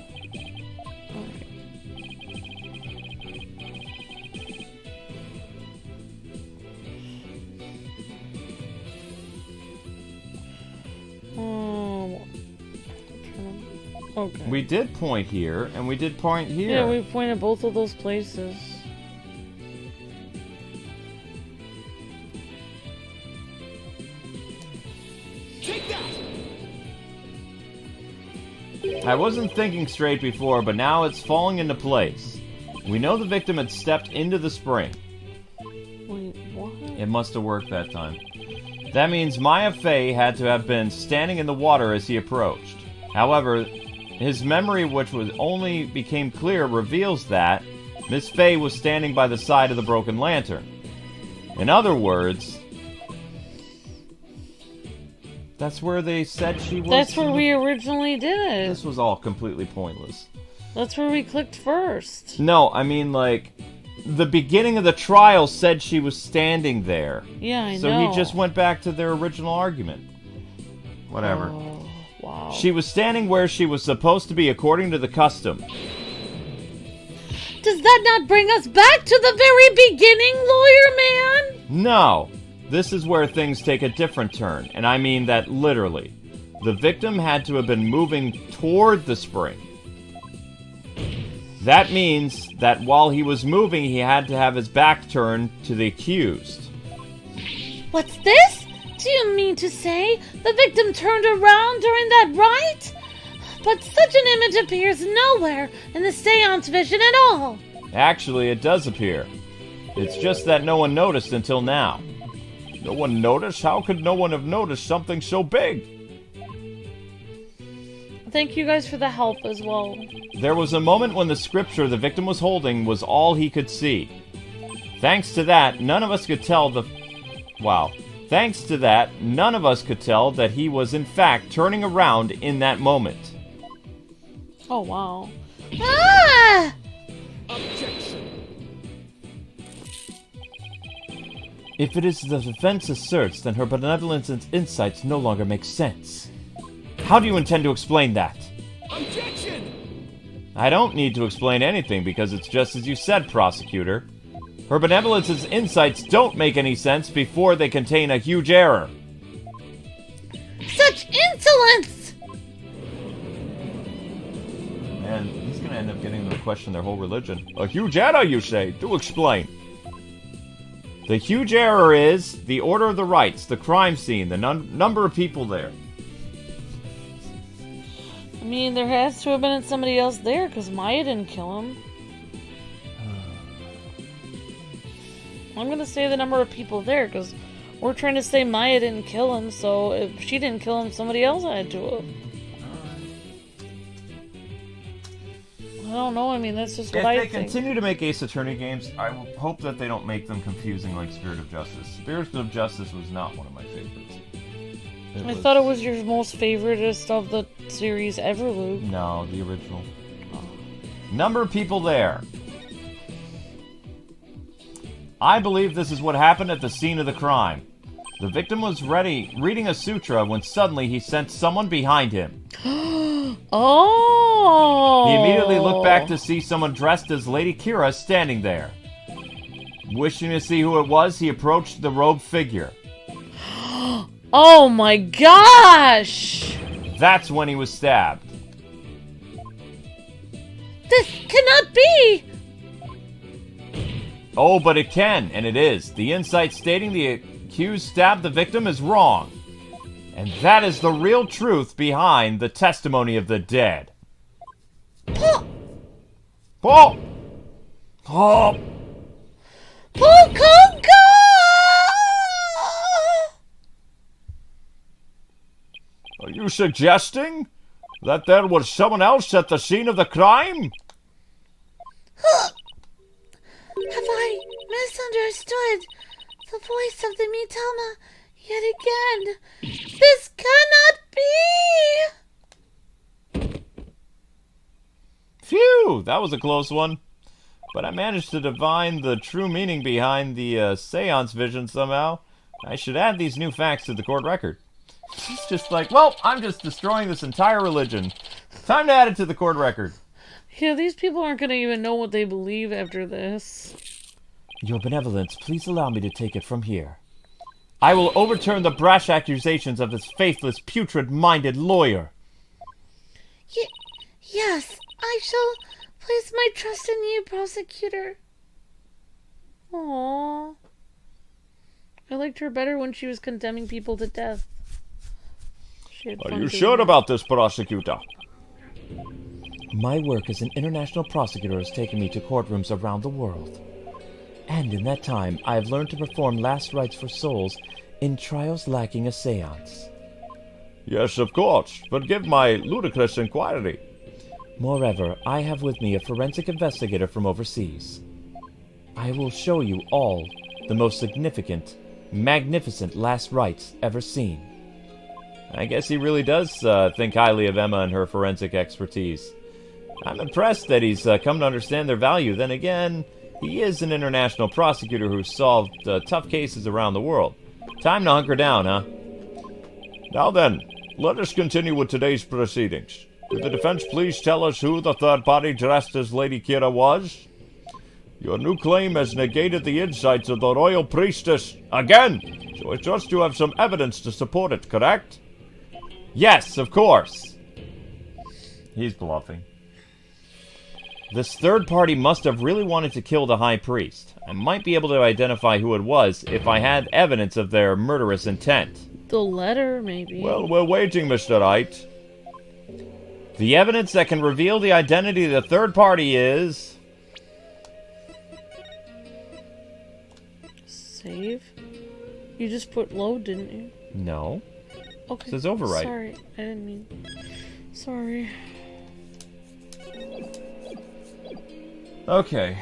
Okay. We did point here, and we did point here. Yeah, we pointed both of those places. Take that! I wasn't thinking straight before, but now it's falling into place. We know the victim had stepped into the spring. Wait, what? It must have worked that time. That means Maya Fey had to have been standing in the water as he approached. However, his memory, which was only became clear, reveals that Miss Fey was standing by the side of the broken lantern. In other words, that's where they said she was. That's where we originally did it. This was all completely pointless. That's where we clicked first. No, I mean, like, the beginning of the trial said she was standing there. Yeah, I know. So he just went back to their original argument. Whatever. Oh, wow. She was standing where she was supposed to be according to the custom. Does that not bring us back to the very beginning, lawyer man? No. This is where things take a different turn, and I mean that literally. The victim had to have been moving toward the spring. That means that while he was moving, he had to have his back turned to the accused. What's this? Do you mean to say the victim turned around during that rite? But such an image appears nowhere in the seance vision at all. Actually, it does appear. It's just that no one noticed until now. No one noticed? How could no one have noticed something so big? Thank you guys for the help as well. There was a moment when the scripture the victim was holding was all he could see. Thanks to that, none of us could tell Thanks to that, none of us could tell that he was in fact turning around in that moment. Oh, wow. Ah! Objection. If it is the defense asserts, then her benevolence and insights no longer make sense. How do you intend to explain that? Objection. I don't need to explain anything because it's just as you said, prosecutor. Her benevolence's insights don't make any sense before they contain a huge error. Such insolence! And he's gonna end up getting them to question their whole religion. A huge error, you say? Do explain. The huge error is the order of the rites, the crime scene, the number of people there. I mean, there has to have been somebody else there because Maya didn't kill him. I'm gonna say the number of people there because we're trying to say Maya didn't kill him, so if she didn't kill him, somebody else had to have. I don't know, I mean, that's just what I think. If they continue to make Ace Attorney games, I hope that they don't make them confusing like Spirit of Justice. Spirit of Justice was not one of my favorites. I thought it was your most favoriteest of the series ever, Luke. No, the original. Number of people there. I believe this is what happened at the scene of the crime. The victim was reading a sutra when suddenly he sensed someone behind him. Oh! He immediately looked back to see someone dressed as Lady Kira standing there. Wishing to see who it was, he approached the robed figure. Oh my gosh! That's when he was stabbed. This cannot be! Oh, but it can, and it is. The insight stating the accused stabbed the victim is wrong. And that is the real truth behind the testimony of the dead. Paul! Paul! Paul! Paul Conker! Are you suggesting that there was someone else at the scene of the crime? Have I misunderstood the voice of the Mitama yet again? This cannot be! Phew, that was a close one. But I managed to divine the true meaning behind the seance vision somehow. I should add these new facts to the court record. He's just like, well, I'm just destroying this entire religion. Time to add it to the court record. Yeah, these people aren't gonna even know what they believe after this. Your benevolence, please allow me to take it from here. I will overturn the brash accusations of this faithless, putrid-minded lawyer. Yes, I shall place my trust in you, prosecutor. Aww. I liked her better when she was condemning people to death. She had Are fun you doing sure that. about this, prosecutor? My work as an international prosecutor has taken me to courtrooms around the world. And in that time, I have learned to perform last rites for souls in trials lacking a seance. Yes, of course. Forgive my ludicrous inquiry. Moreover, I have with me a forensic investigator from overseas. I will show you all the most significant, magnificent last rites ever seen. I guess he really does think highly of Emma and her forensic expertise. I'm impressed that he's come to understand their value. Then again, he is an international prosecutor who's solved tough cases around the world. Time to hunker down, huh? Now then, let us continue with today's proceedings. Could the defense please tell us who the third party dressed as Lady Kira was? Your new claim has negated the insights of the royal priestess again, so I trust you have some evidence to support it, correct? Yes, of course. He's bluffing. This third party must have really wanted to kill the High Priest. I might be able to identify who it was if I had evidence of their murderous intent. The letter, maybe. Well, we're waiting, Mr. Wright. The evidence that can reveal the identity of the third party is... Save? You just put load, didn't you? No. Okay. It says overwrite. Sorry, I didn't mean... Sorry. Okay.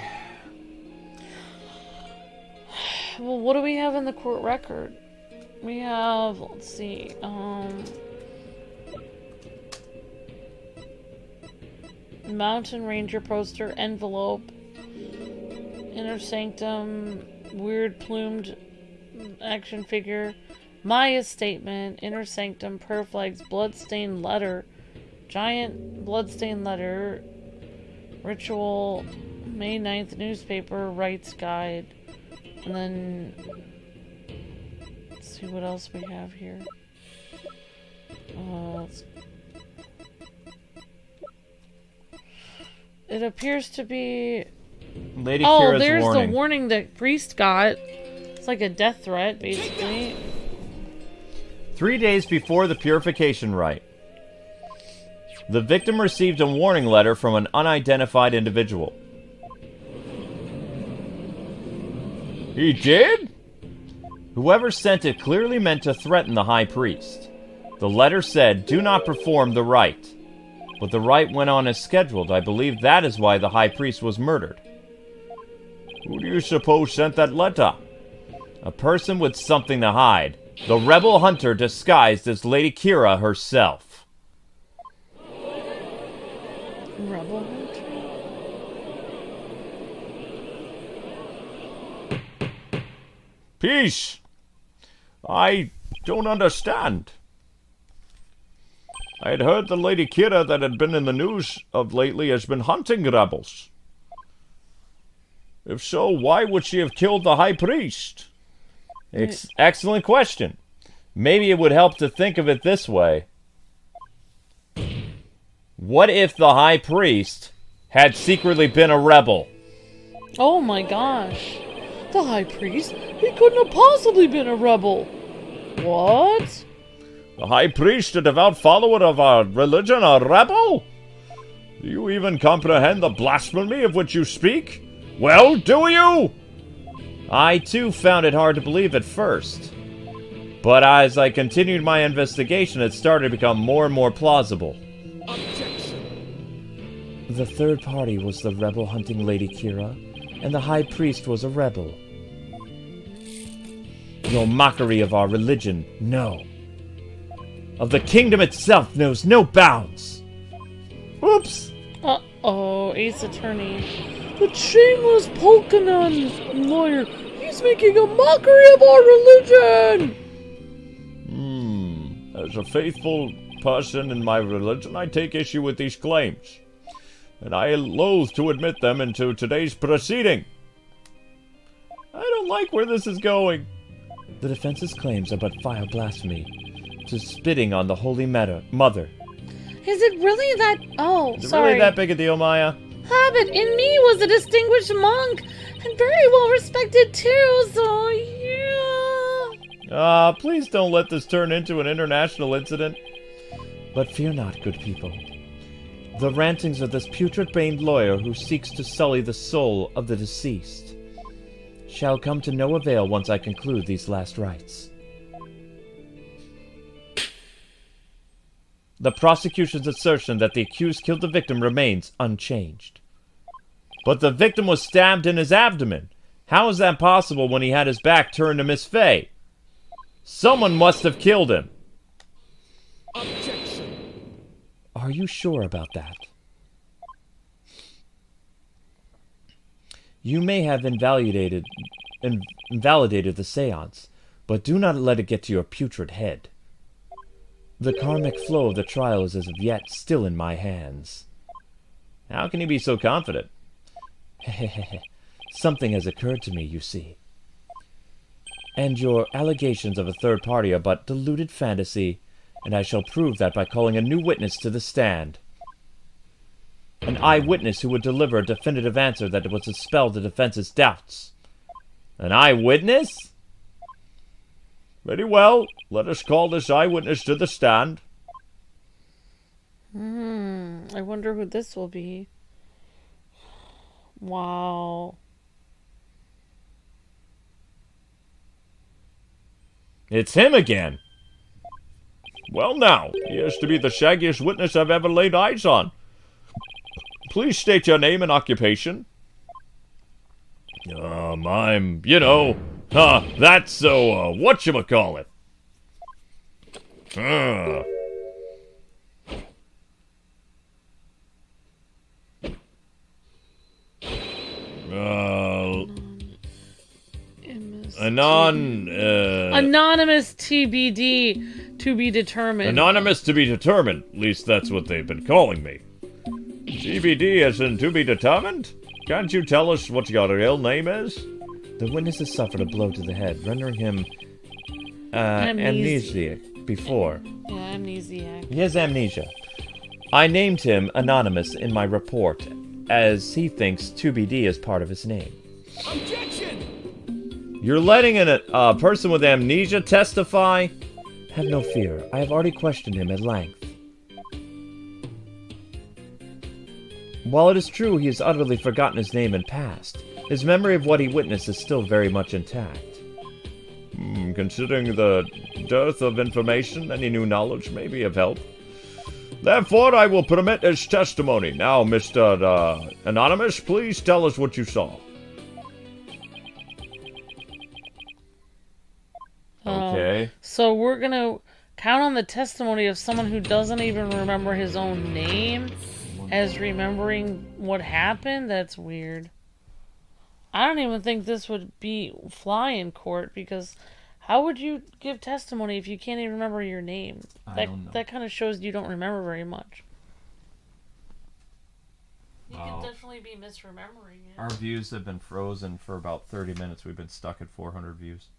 Well, what do we have in the court record? We have, let's see, Mountain Ranger poster, envelope, inner sanctum, weird plumed action figure, Maya statement, inner sanctum, prayer flags, bloodstained letter, giant bloodstained letter, ritual, May 9th newspaper, Wright's guide, and then let's see what else we have here. It appears to be... Lady Kira's there's warning. the warning that Priest got. It's like a death threat, basically. 3 days before the purification rite, the victim received a warning letter from an unidentified individual. He did? Whoever sent it clearly meant to threaten the High Priest. The letter said, "Do not perform the rite." But the rite went on as scheduled. I believe that is why the High Priest was murdered. Who do you suppose sent that letter? A person with something to hide. The rebel hunter disguised as Lady Kira herself. Rebel hunter? Peace! I don't understand. I had heard the Lady Kira that had been in the news of lately has been hunting rebels. If so, why would she have killed the High Priest? Excellent question. Maybe it would help to think of it this way. What if the High Priest had secretly been a rebel? Oh my gosh. The High Priest? He couldn't have possibly been a rebel. What? The High Priest, a devout follower of our religion, a rebel? Do you even comprehend the blasphemy of which you speak? Well, do you? I, too, found it hard to believe at first. But as I continued my investigation, it started to become more and more plausible. Objection. The third party was the rebel hunting Lady Kira, and the High Priest was a rebel. Your mockery of our religion, no. Of the kingdom itself knows no bounds. Oops! Uh-oh, Ace Attorney. The shameless Polkanon lawyer. He's making a mockery of our religion! As a faithful person in my religion, I take issue with these claims. And I loathe to admit them into today's proceeding. I don't like where this is going. The defense's claims are but vile blasphemy, to spitting on the Holy Mother. Is it really that... Oh, Is it sorry. really that big a deal, Maya? Habit in me was a distinguished monk, and very well respected too, so yeah. Please don't let this turn into an international incident. But fear not, good people. The rantings of this putrid-brained lawyer who seeks to sully the soul of the deceased shall come to no avail once I conclude these last rites. The prosecution's assertion that the accused killed the victim remains unchanged. But the victim was stabbed in his abdomen. How is that possible when he had his back turned to Miss Fay? Someone must have killed him. Objection. Are you sure about that? You may have invalidated the seance, but do not let it get to your putrid head. The karmic flow of the trial is as of yet still in my hands. How can you be so confident? Something has occurred to me, you see. And your allegations of a third party are but deluded fantasy, and I shall prove that by calling a new witness to the stand. An eyewitness who would deliver a definitive answer that would dispel the defense's doubts. An eyewitness? Very well. Let us call this eyewitness to the stand. I wonder who this will be. Wow. It's him again. Well now, he is to be the shaggiest witness I've ever laid eyes on. Please state your name and occupation. I'm, that's so, whatchamacallit. Anonymous TBD, to be determined. Anonymous to be determined. At least that's what they've been calling me. TBD as in to be determined? Can't you tell us what your real name is? The witness has suffered a blow to the head, rendering him amnesiac before. Yeah, amnesiac. He has amnesia. I named him Anonymous in my report, as he thinks 2BD is part of his name. Objection! You're letting a person with amnesia testify? Have no fear. I have already questioned him at length. While it is true he has utterly forgotten his name and past, his memory of what he witnessed is still very much intact. Considering the dearth of information, any new knowledge may be of help. Therefore, I will permit his testimony. Now, Mr. Anonymous, please tell us what you saw. Okay. So we're gonna count on the testimony of someone who doesn't even remember his own name as remembering what happened? That's weird. I don't even think this would fly in court, because how would you give testimony if you can't even remember your name? That kind of shows you don't remember very much. You can definitely be misremembering it. Our views have been frozen for about 30 minutes. We've been stuck at 400 views.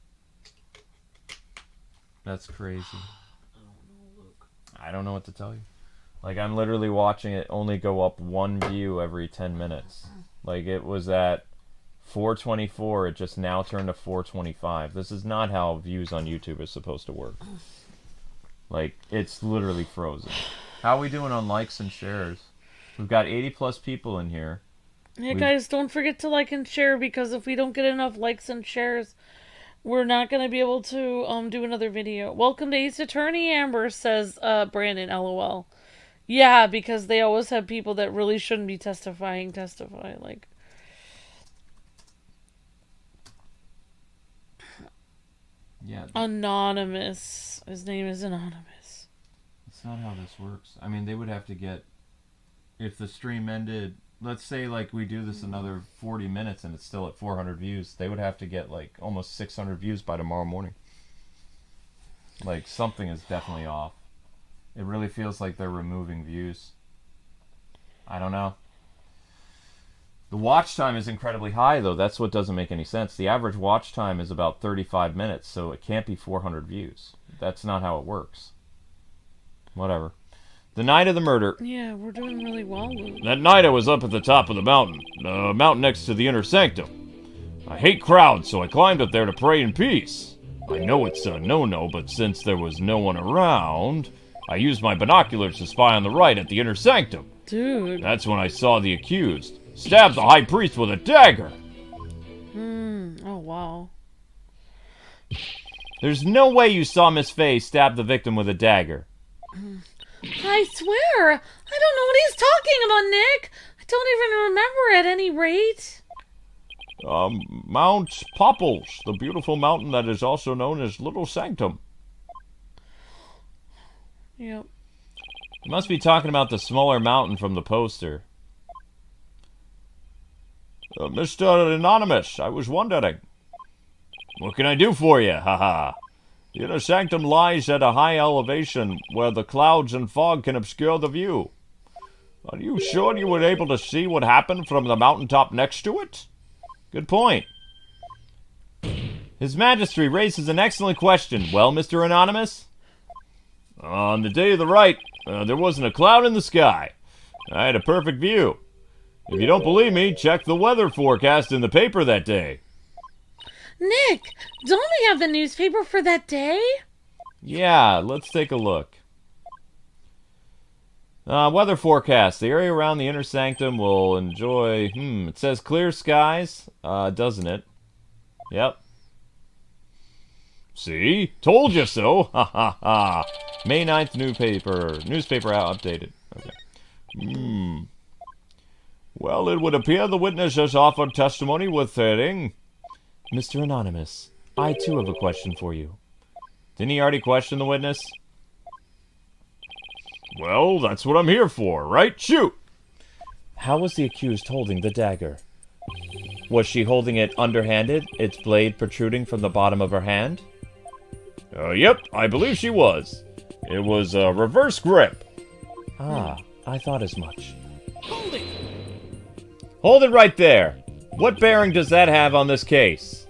That's crazy. I don't know what to tell you. Like, I'm literally watching it only go up one view every 10 minutes. Like, it was at 424, it just now turned to 425. This is not how views on YouTube is supposed to work. Like, it's literally frozen. How are we doing on likes and shares? We've got 80 plus people in here. Yeah, guys, don't forget to like and share, because if we don't get enough likes and shares, we're not going to be able to do another video. Welcome to Ace Attorney, Amber, says Brandon, LOL. Yeah, because they always have people that really shouldn't be testify, like... Yeah. Anonymous. His name is Anonymous. That's not how this works. I mean, they would have to get... If the stream ended... Let's say, like, we do this another 40 minutes and it's still at 400 views. They would have to get, like, almost 600 views by tomorrow morning. Like, something is definitely off. It really feels like they're removing views. I don't know. The watch time is incredibly high, though. That's what doesn't make any sense. The average watch time is about 35 minutes, so it can't be 400 views. That's not how it works. Whatever. The night of the murder. Yeah, we're doing really well, Luke. That night I was up at the top of the mountain next to the inner sanctum. I hate crowds, so I climbed up there to pray in peace. I know it's a no-no, but since there was no one around, I used my binoculars to spy on the Wright at the inner sanctum. Dude. That's when I saw the accused stab the high priest with a dagger. Oh, wow. There's no way you saw Miss Faye stab the victim with a dagger. I swear, I don't know what he's talking about, Nick. I don't even remember at any rate. Mount Popples, the beautiful mountain that is also known as Little Sanctum. Yep. You must be talking about the smaller mountain from the poster. Mr. Anonymous, I was wondering. What can I do for you? Haha. The inner sanctum lies at a high elevation where the clouds and fog can obscure the view. Are you sure you were able to see what happened from the mountaintop next to it? Good point. His Majesty raises an excellent question. Well, Mr. Anonymous? On the day of the rite, there wasn't a cloud in the sky. I had a perfect view. If you don't believe me, check the weather forecast in the paper that day. Nick, don't we have the newspaper for that day? Yeah, let's take a look. Weather forecast. The area around the inner sanctum will enjoy... it says clear skies, doesn't it? Yep. See? Told you so! Ha ha ha! May 9th newspaper out updated. Okay. Well, it would appear the witness has offered testimony with hearing. Mr. Anonymous, I too have a question for you. Didn't he already question the witness? Well, that's what I'm here for, right? Shoot! How was the accused holding the dagger? Was she holding it underhanded, its blade protruding from the bottom of her hand? Yep, I believe she was. It was a reverse grip. Ah, I thought as much. Hold it! Hold it right there. What bearing does that have on this case?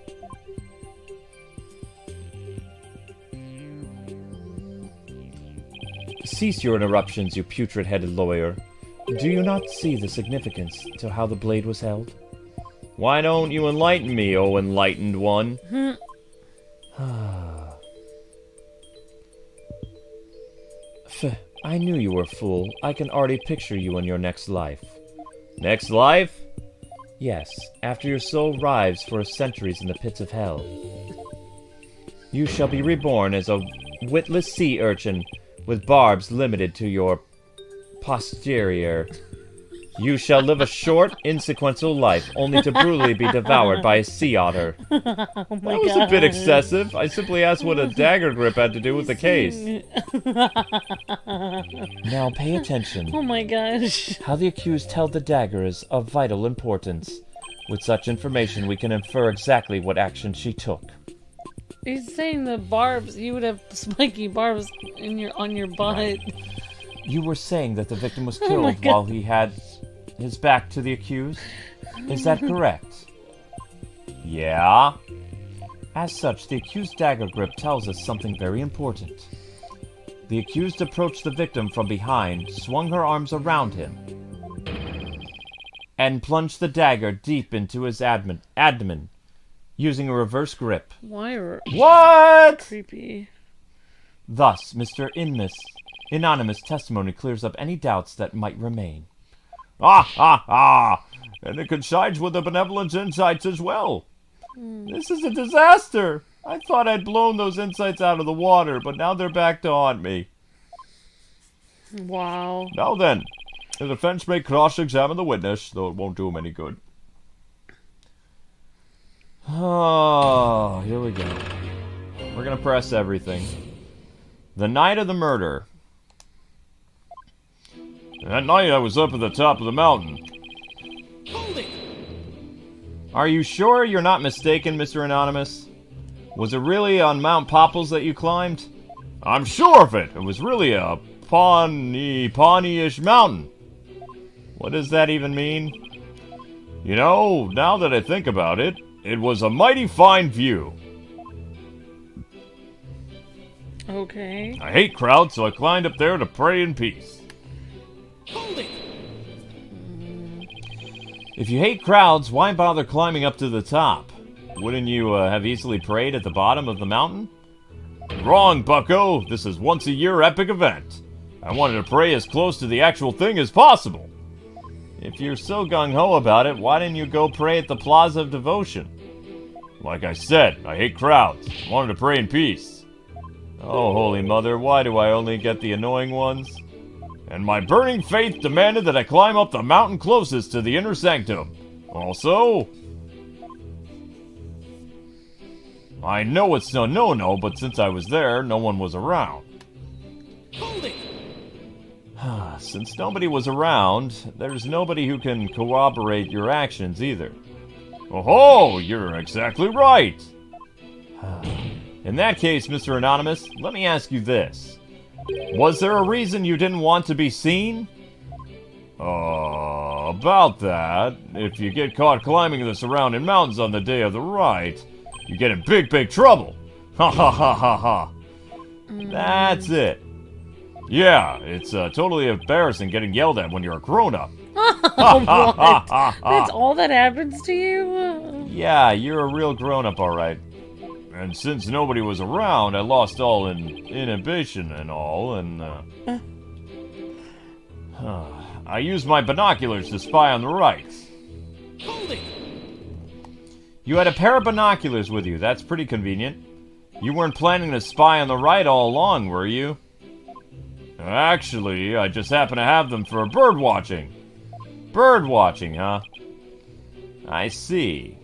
Cease your interruptions, you putrid-headed lawyer. Do you not see the significance to how the blade was held? Why don't you enlighten me, O enlightened one? I knew you were a fool. I can already picture you in your next life. Next life? Yes, after your soul writhes for centuries in the pits of hell. You shall be reborn as a witless sea urchin with barbs limited to your posterior. You shall live a short, insequential life, only to brutally be devoured by a sea otter. That was a bit excessive. I simply asked what a dagger grip had to do with the case. Now pay attention. Oh my gosh. How the accused held the dagger is of vital importance. With such information, we can infer exactly what action she took. He's saying the barbs, you would have spiky barbs on your butt. You were saying that the victim was Oh killed my God. while he had his back to the accused? Is that correct? Yeah? As such, the accused dagger grip tells us something very important. The accused approached the victim from behind, swung her arms around him, and plunged the dagger deep into his abdomen, using a reverse grip. Why What? creepy? Thus, Mr. Anonymous testimony clears up any doubts that might remain. Ah, ha, ha! And it coincides with the benevolence insights as well. This is a disaster! I thought I'd blown those insights out of the water, but now they're back to haunt me. Wow. Now then, the defense may cross-examine the witness, though it won't do him any good. Oh, here we go. We're gonna press everything. The night of the murder. That night I was up at the top of the mountain. Hold it! Are you sure you're not mistaken, Mr. Anonymous? Was it really on Mount Popples that you climbed? I'm sure of it. It was really a Pawnee-ish mountain. What does that even mean? You know, now that I think about it, it was a mighty fine view. Okay. I hate crowds, so I climbed up there to pray in peace. Hold it! If you hate crowds, why bother climbing up to the top? Wouldn't you have easily prayed at the bottom of the mountain? Wrong, bucko. This is once-a-year epic event. I wanted to pray as close to the actual thing as possible. If you're so gung-ho about it, why didn't you go pray at the Plaza of Devotion? Like I said, I hate crowds. I wanted to pray in peace. Oh, Holy Mother, why do I only get the annoying ones? And my burning faith demanded that I climb up the mountain closest to the inner sanctum. Also, I know it's a no-no, but since I was there, no one was around. Hold it! Since nobody was around, there's nobody who can corroborate your actions either. Oh-ho! You're exactly right! In that case, Mr. Anonymous, let me ask you this. Was there a reason you didn't want to be seen? About that, if you get caught climbing the surrounding mountains on the day of the rite, you get in big, big trouble. Ha ha ha ha ha. That's it. Yeah, it's totally embarrassing getting yelled at when you're a grown-up. What? That's all that happens to you? Yeah, you're a real grown-up, alright. And since nobody was around, I lost all inhibition and all, and I used my binoculars to spy on the Wright. Hold it! You had a pair of binoculars with you, that's pretty convenient. You weren't planning to spy on the Wright all along, were you? Actually, I just happen to have them for bird watching. Bird watching, huh? I see.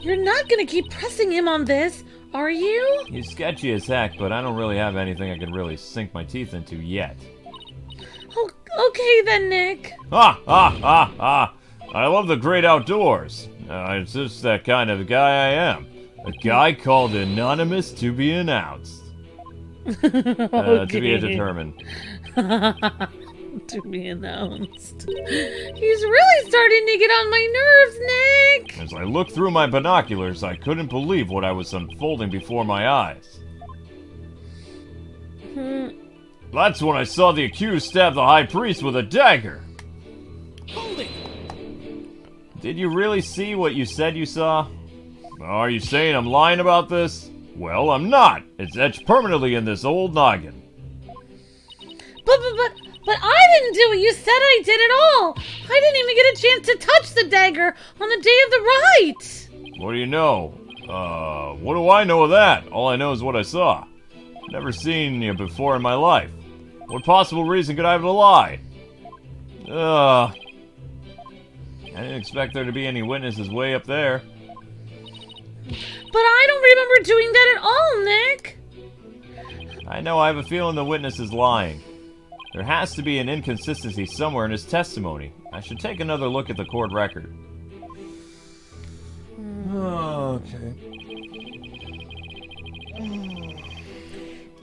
You're not gonna keep pressing him on this, are you? He's sketchy as heck, but I don't really have anything I can really sink my teeth into yet. Oh, okay then, Nick. Ha ha ha ha! I love the great outdoors. It's just that kind of guy I am. A guy called Anonymous to be announced. To be determined. To be announced. He's really starting to get on my nerves, Nick! As I looked through my binoculars, I couldn't believe what I was unfolding before my eyes. That's when I saw the accused stab the high priest with a dagger. Hold it! Did you really see what you said you saw? Are you saying I'm lying about this? Well, I'm not. It's etched permanently in this old noggin. But I didn't do what you said I did at all! I didn't even get a chance to touch the dagger on the day of the rite! What do you know? What do I know of that? All I know is what I saw. Never seen you before in my life. What possible reason could I have to lie? I didn't expect there to be any witnesses way up there. But I don't remember doing that at all, Nick! I know, I have a feeling the witness is lying. There has to be an inconsistency somewhere in his testimony. I should take another look at the court record. Okay.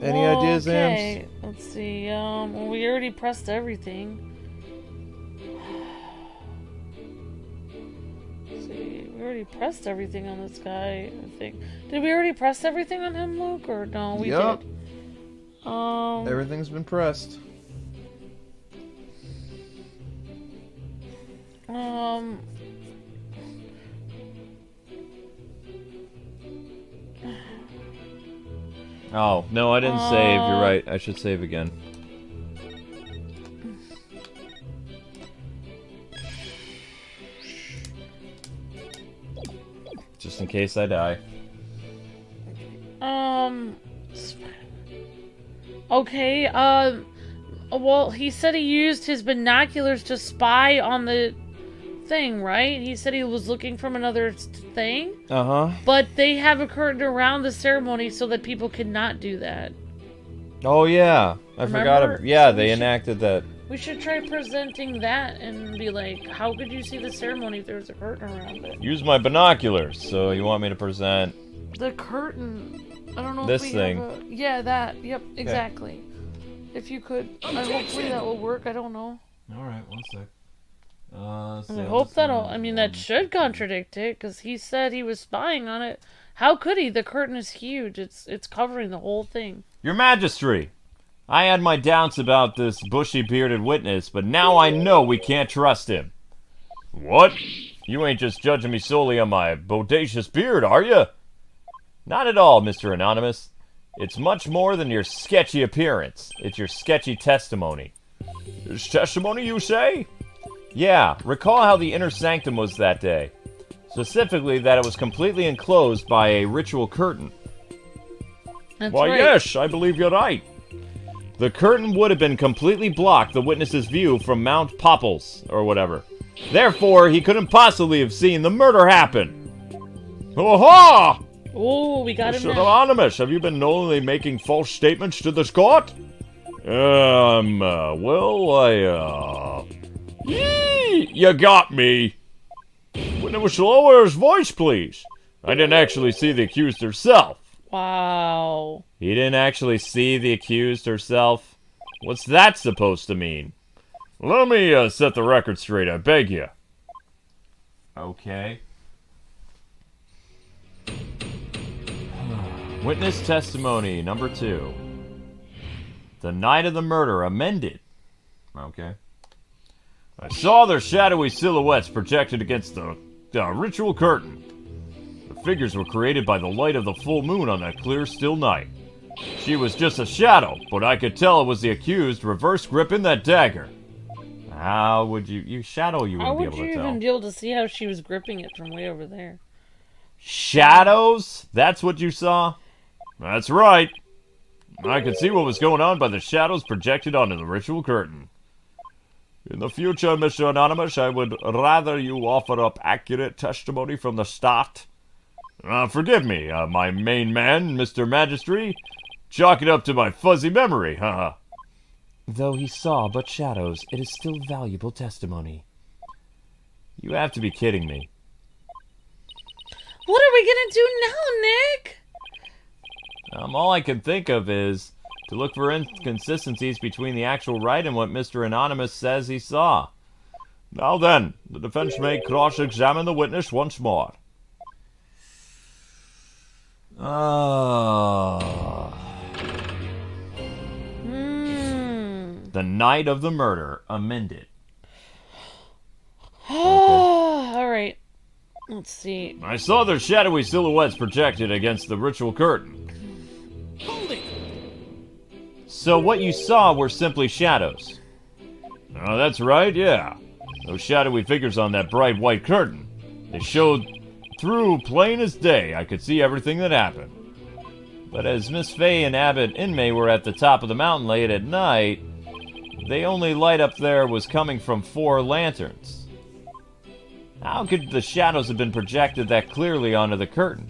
Any ideas, okay. Ams? Let's see, well, we already pressed everything. Let's see, we already pressed everything on this guy, I think. Did we already press everything on him, Luke, or no? We did. Everything's been pressed. Oh, no, I didn't save. You're right. I should save again. Just in case I die. Okay, well, he said he used his binoculars to spy on the thing, right? He said he was looking from another thing. Uh-huh. But they have a curtain around the ceremony so that people cannot do that. Oh, yeah. I forgot. Yeah, they enacted that. We should try presenting that and be like, how could you see the ceremony if there was a curtain around it? Use my binoculars. So you want me to present the curtain? I don't know this if we thing. have a... Yeah, that. Yep, exactly. If you could. Hopefully that will work. I don't know. Alright, one sec. I hope that'll... I mean, that should contradict it, because he said he was spying on it. How could he? The curtain is huge. It's covering the whole thing. Your Majesty, I had my doubts about this bushy-bearded witness, but now I know we can't trust him. What? You ain't just judging me solely on my bodacious beard, are you? Not at all, Mr. Anonymous. It's much more than your sketchy appearance. It's your sketchy testimony. It's testimony, you say? Yeah, recall how the inner sanctum was that day. Specifically, that it was completely enclosed by a ritual curtain. That's Why, right. yes, I believe you're right. The curtain would have been completely blocked the witness's view from Mount Popples, or whatever. Therefore, he couldn't possibly have seen the murder happen. Aha! Oh, we got him Mr. now. Anonymous, have you been knowingly making false statements to this court? You got me. Witness lower his voice, please. I didn't actually see the accused herself. Wow. He didn't actually see the accused herself? What's that supposed to mean? Let me set the record straight, I beg you. Okay. Witness testimony number 2. The night of the murder amended. Okay. I saw their shadowy silhouettes projected against the ritual curtain. The figures were created by the light of the full moon on that clear, still night. She was just a shadow, but I could tell it was the accused reverse gripping that dagger. How would you shadow you How wouldn't would be able you to tell? even be able to see how she was gripping it from way over there? Shadows? That's what you saw? That's right. I could see what was going on by the shadows projected onto the ritual curtain. In the future, Mr. Anonymous, I would rather you offer up accurate testimony from the start. Forgive me, my main man, Mr. Magistry. Chalk it up to my fuzzy memory, haha. Though he saw but shadows, it is still valuable testimony. You have to be kidding me. What are we gonna do now, Nick? All I can think of is to look for inconsistencies between the actual Wright and what Mr. Anonymous says he saw. Now then, the defense may cross-examine the witness once more. The night of the murder amended. Alright. Let's see. I saw their shadowy silhouettes projected against the ritual curtain. Hold it! So what you saw were simply shadows. Oh, that's right, yeah. Those shadowy figures on that bright white curtain. They showed through plain as day. I could see everything that happened. But as Miss Fay and Abbott Inmay were at the top of the mountain late at night, the only light up there was coming from 4 lanterns. How could the shadows have been projected that clearly onto the curtain?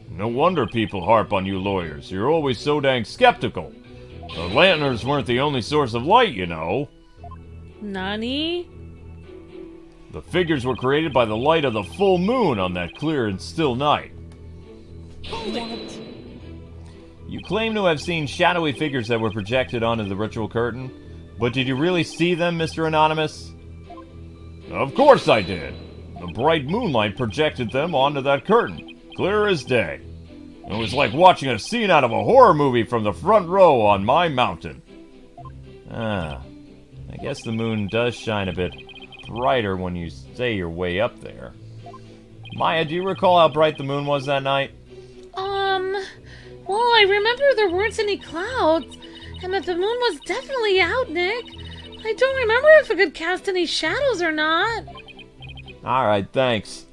No wonder people harp on you lawyers. You're always so dang skeptical. The lanterns weren't the only source of light, you know. Nani? The figures were created by the light of the full moon on that clear and still night. What? You claim to have seen shadowy figures that were projected onto the ritual curtain, but did you really see them, Mr. Anonymous? Of course I did. The bright moonlight projected them onto that curtain, clear as day. It was like watching a scene out of a horror movie from the front row on my mountain. I guess the moon does shine a bit brighter when you say you're way up there. Maya, do you recall how bright the moon was that night? Well, I remember there weren't any clouds, and that the moon was definitely out, Nick. I don't remember if it could cast any shadows or not. Alright, thanks.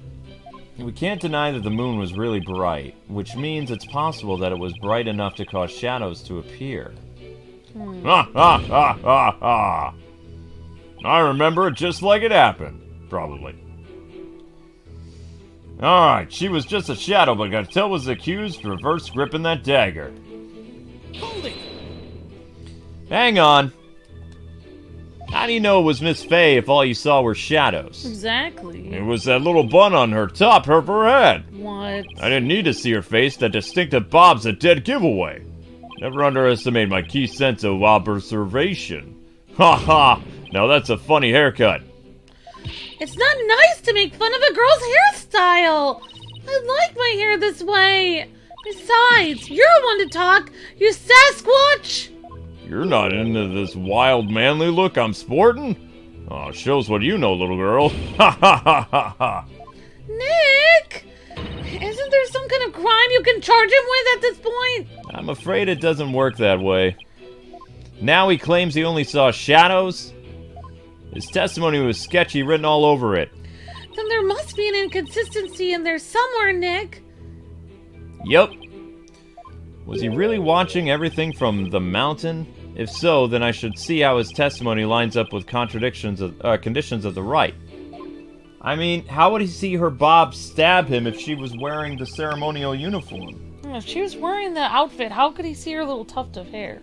We can't deny that the moon was really bright, which means it's possible that it was bright enough to cause shadows to appear. Ha ha ha ha ha! I remember it just like it happened, probably. Alright, she was just a shadow, but I gotta tell was accused reverse gripping that dagger. Hold it! Hang on. How do you know it was Miss Fay if all you saw were shadows? Exactly. It was that little bun on her top of her head. What? I didn't need to see her face. That distinctive bob's a dead giveaway. Never underestimate my key sense of observation. Ha ha! Now that's a funny haircut. It's not nice to make fun of a girl's hairstyle. I like my hair this way. Besides, you're the one to talk, you Sasquatch. You're not into this wild, manly look I'm sporting? Oh, shows what you know, little girl. Ha ha ha ha ha! Nick! Isn't there some kind of crime crime you can charge him with at this point? I'm afraid it doesn't work that way. Now he claims he only saw shadows. His testimony was sketchy, written all over it. Then there must be an inconsistency in there somewhere, Nick. Yup. Was he really watching everything from the mountain? If so, then I should see how his testimony lines up with conditions of the Rite. I mean, how would he see her Bob stab him if she was wearing the ceremonial uniform? If she was wearing the outfit, how could he see her little tuft of hair?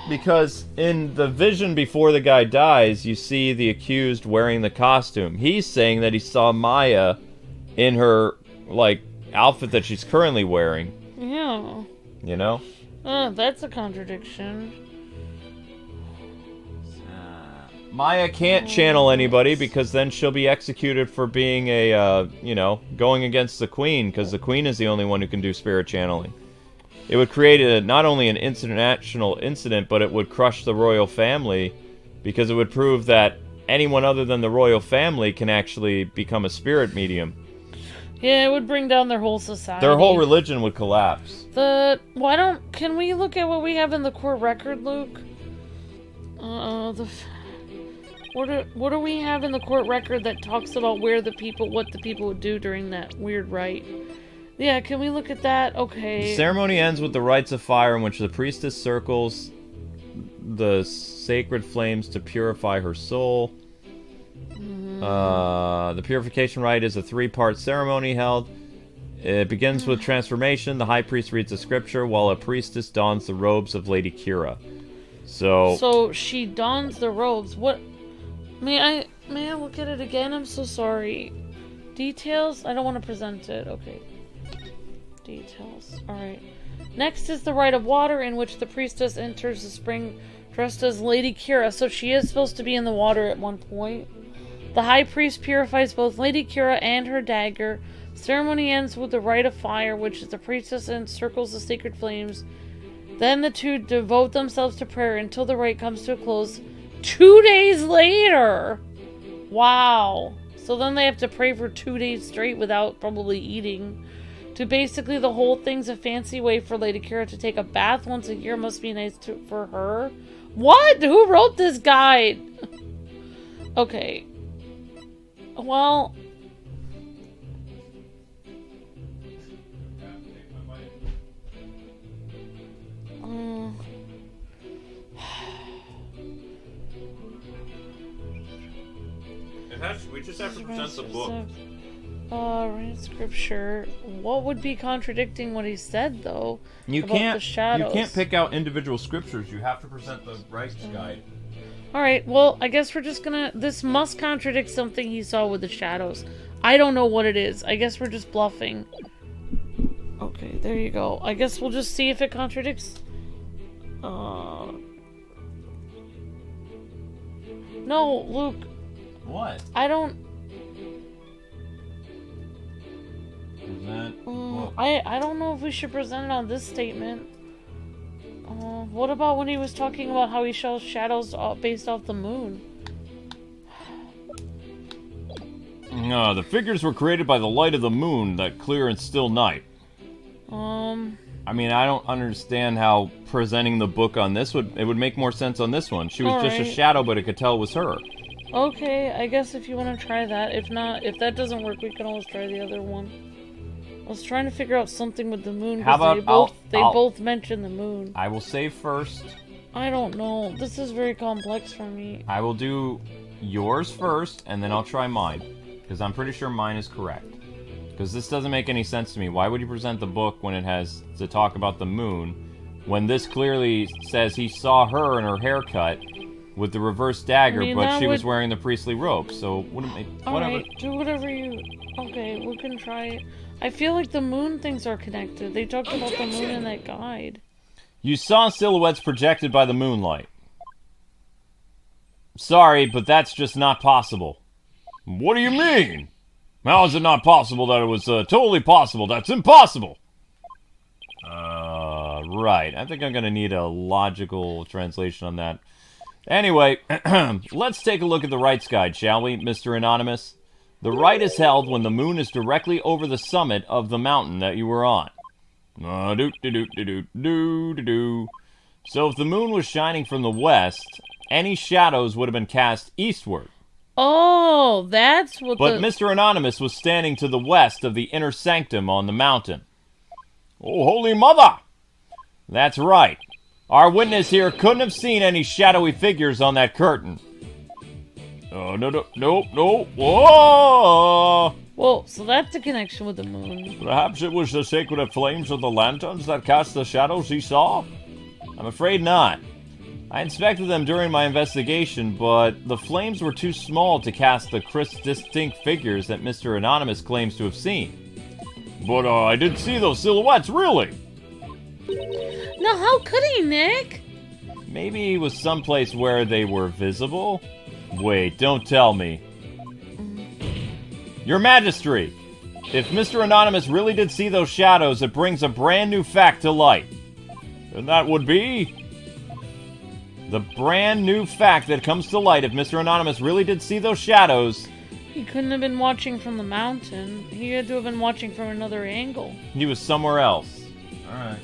Because in the vision before the guy dies, you see the accused wearing the costume. He's saying that he saw Maya in her, like, outfit that she's currently wearing. Yeah. You know? That's a contradiction. Maya can't channel anybody because then she'll be executed for being going against the Queen, because the Queen is the only one who can do spirit channeling. It would create not only an international incident, but it would crush the royal family, because it would prove that anyone other than the royal family can actually become a spirit medium. Yeah, it would bring down their whole society. Their whole religion would collapse. Can we look at what we have in the court record, Luke? What do we have in the court record that talks about what the people would do during that weird rite? Yeah, can we look at that? Okay. The ceremony ends with the rites of fire, in which the priestess circles the sacred flames to purify her soul. The purification rite is a 3-part ceremony held. It begins with transformation. The high priest reads the scripture, while a priestess dons the robes of Lady Kira. So she dons the robes. What? May I look at it again? I'm so sorry. Details? I don't want to present it. Okay. Details. Alright. Next is the rite of water, in which the priestess enters the spring dressed as Lady Kira. So she is supposed to be in the water at one point. The high priest purifies both Lady Kira and her dagger. Ceremony ends with the rite of fire, which is the priestess encircles the sacred flames. Then the two devote themselves to prayer until the rite comes to a close 2 days later. Wow. So then they have to pray for 2 days straight without probably eating. To basically, the whole thing's a fancy way for Lady Kira to take a bath once a year. Must be nice for her. What? Who wrote this guide? Okay. Well... we just have to present the book. Read scripture. What would be contradicting what he said, though? You about the shadows? You can't pick out individual scriptures. You have to present the rights guide. Alright, well, I guess we're just gonna... This must contradict something he saw with the shadows. I don't know what it is. I guess we're just bluffing. Okay, there you go. I guess we'll just see if it contradicts... No, Luke. What? I don't... Present. I don't know if we should present it on this statement. What about when he was talking about how he shows shadows based off the moon? No, the figures were created by the light of the moon, that clear and still night. I mean, I don't understand how presenting the book on this would make more sense on this one. She was just a shadow, but it could tell it was her. Okay, I guess if you want to try that. If not, if that doesn't work, we can always try the other one. I was trying to figure out something with the moon. How about they both mention the moon. I will save first. I don't know. This is very complex for me. I will do yours first, and then I'll try mine. Because I'm pretty sure mine is correct. Because this doesn't make any sense to me. Why would you present the book when it has to talk about the moon, when this clearly says he saw her in her haircut with the reverse dagger, but she was wearing the priestly robe? So, whatever. Alright, do whatever you... Okay, we can try it. I feel like the moon things are connected. They talked about the moon in that guide. You saw silhouettes projected by the moonlight. Sorry, but that's just not possible. What do you mean? How is it not possible that it was totally possible? That's impossible! Right. I think I'm gonna need a logical translation on that. Anyway, let's take a look at the rights guide, shall we, Mr. Anonymous? The rite is held when the moon is directly over the summit of the mountain that you were on. So if the moon was shining from the west, any shadows would have been cast eastward. Oh, that's what But Mr. Anonymous was standing to the west of the inner sanctum on the mountain. Oh, Holy Mother! That's right. Our witness here couldn't have seen any shadowy figures on that curtain. Oh, no. Whoa! Whoa, so that's the connection with the moon. Perhaps it was the sacred flames of the lanterns that cast the shadows he saw? I'm afraid not. I inspected them during my investigation, but the flames were too small to cast the crisp, distinct figures that Mr. Anonymous claims to have seen. But I didn't see those silhouettes, really. No, how could he, Nick? Maybe he was someplace where they were visible? Wait, don't tell me. Your Majesty, if Mr. Anonymous really did see those shadows, it brings a brand new fact to light. And that would be... the brand new fact that comes to light if Mr. Anonymous really did see those shadows. He couldn't have been watching from the mountain. He had to have been watching from another angle. He was somewhere else. Alright.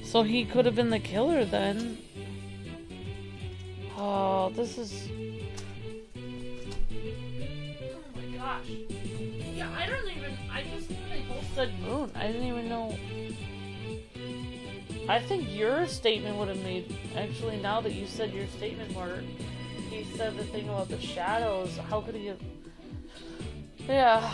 So he could have been the killer then. Oh, this is... oh my gosh. Yeah, I just knew they both said moon. I didn't even know... I think your statement would have made... actually, now that you said your statement, Mark, he said the thing about the shadows. How could he have... yeah.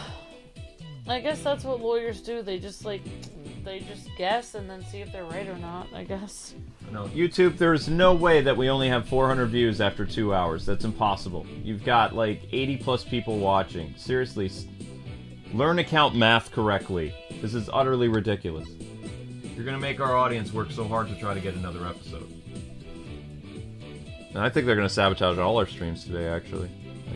I guess that's what lawyers do. They just, they just guess and then see if they're right or not, I guess. No, YouTube, there's no way that we only have 400 views after 2 hours. That's impossible. You've got, 80 plus people watching. Seriously, learn to count math correctly. This is utterly ridiculous. You're gonna make our audience work so hard to try to get another episode. And I think they're gonna sabotage all our streams today, actually.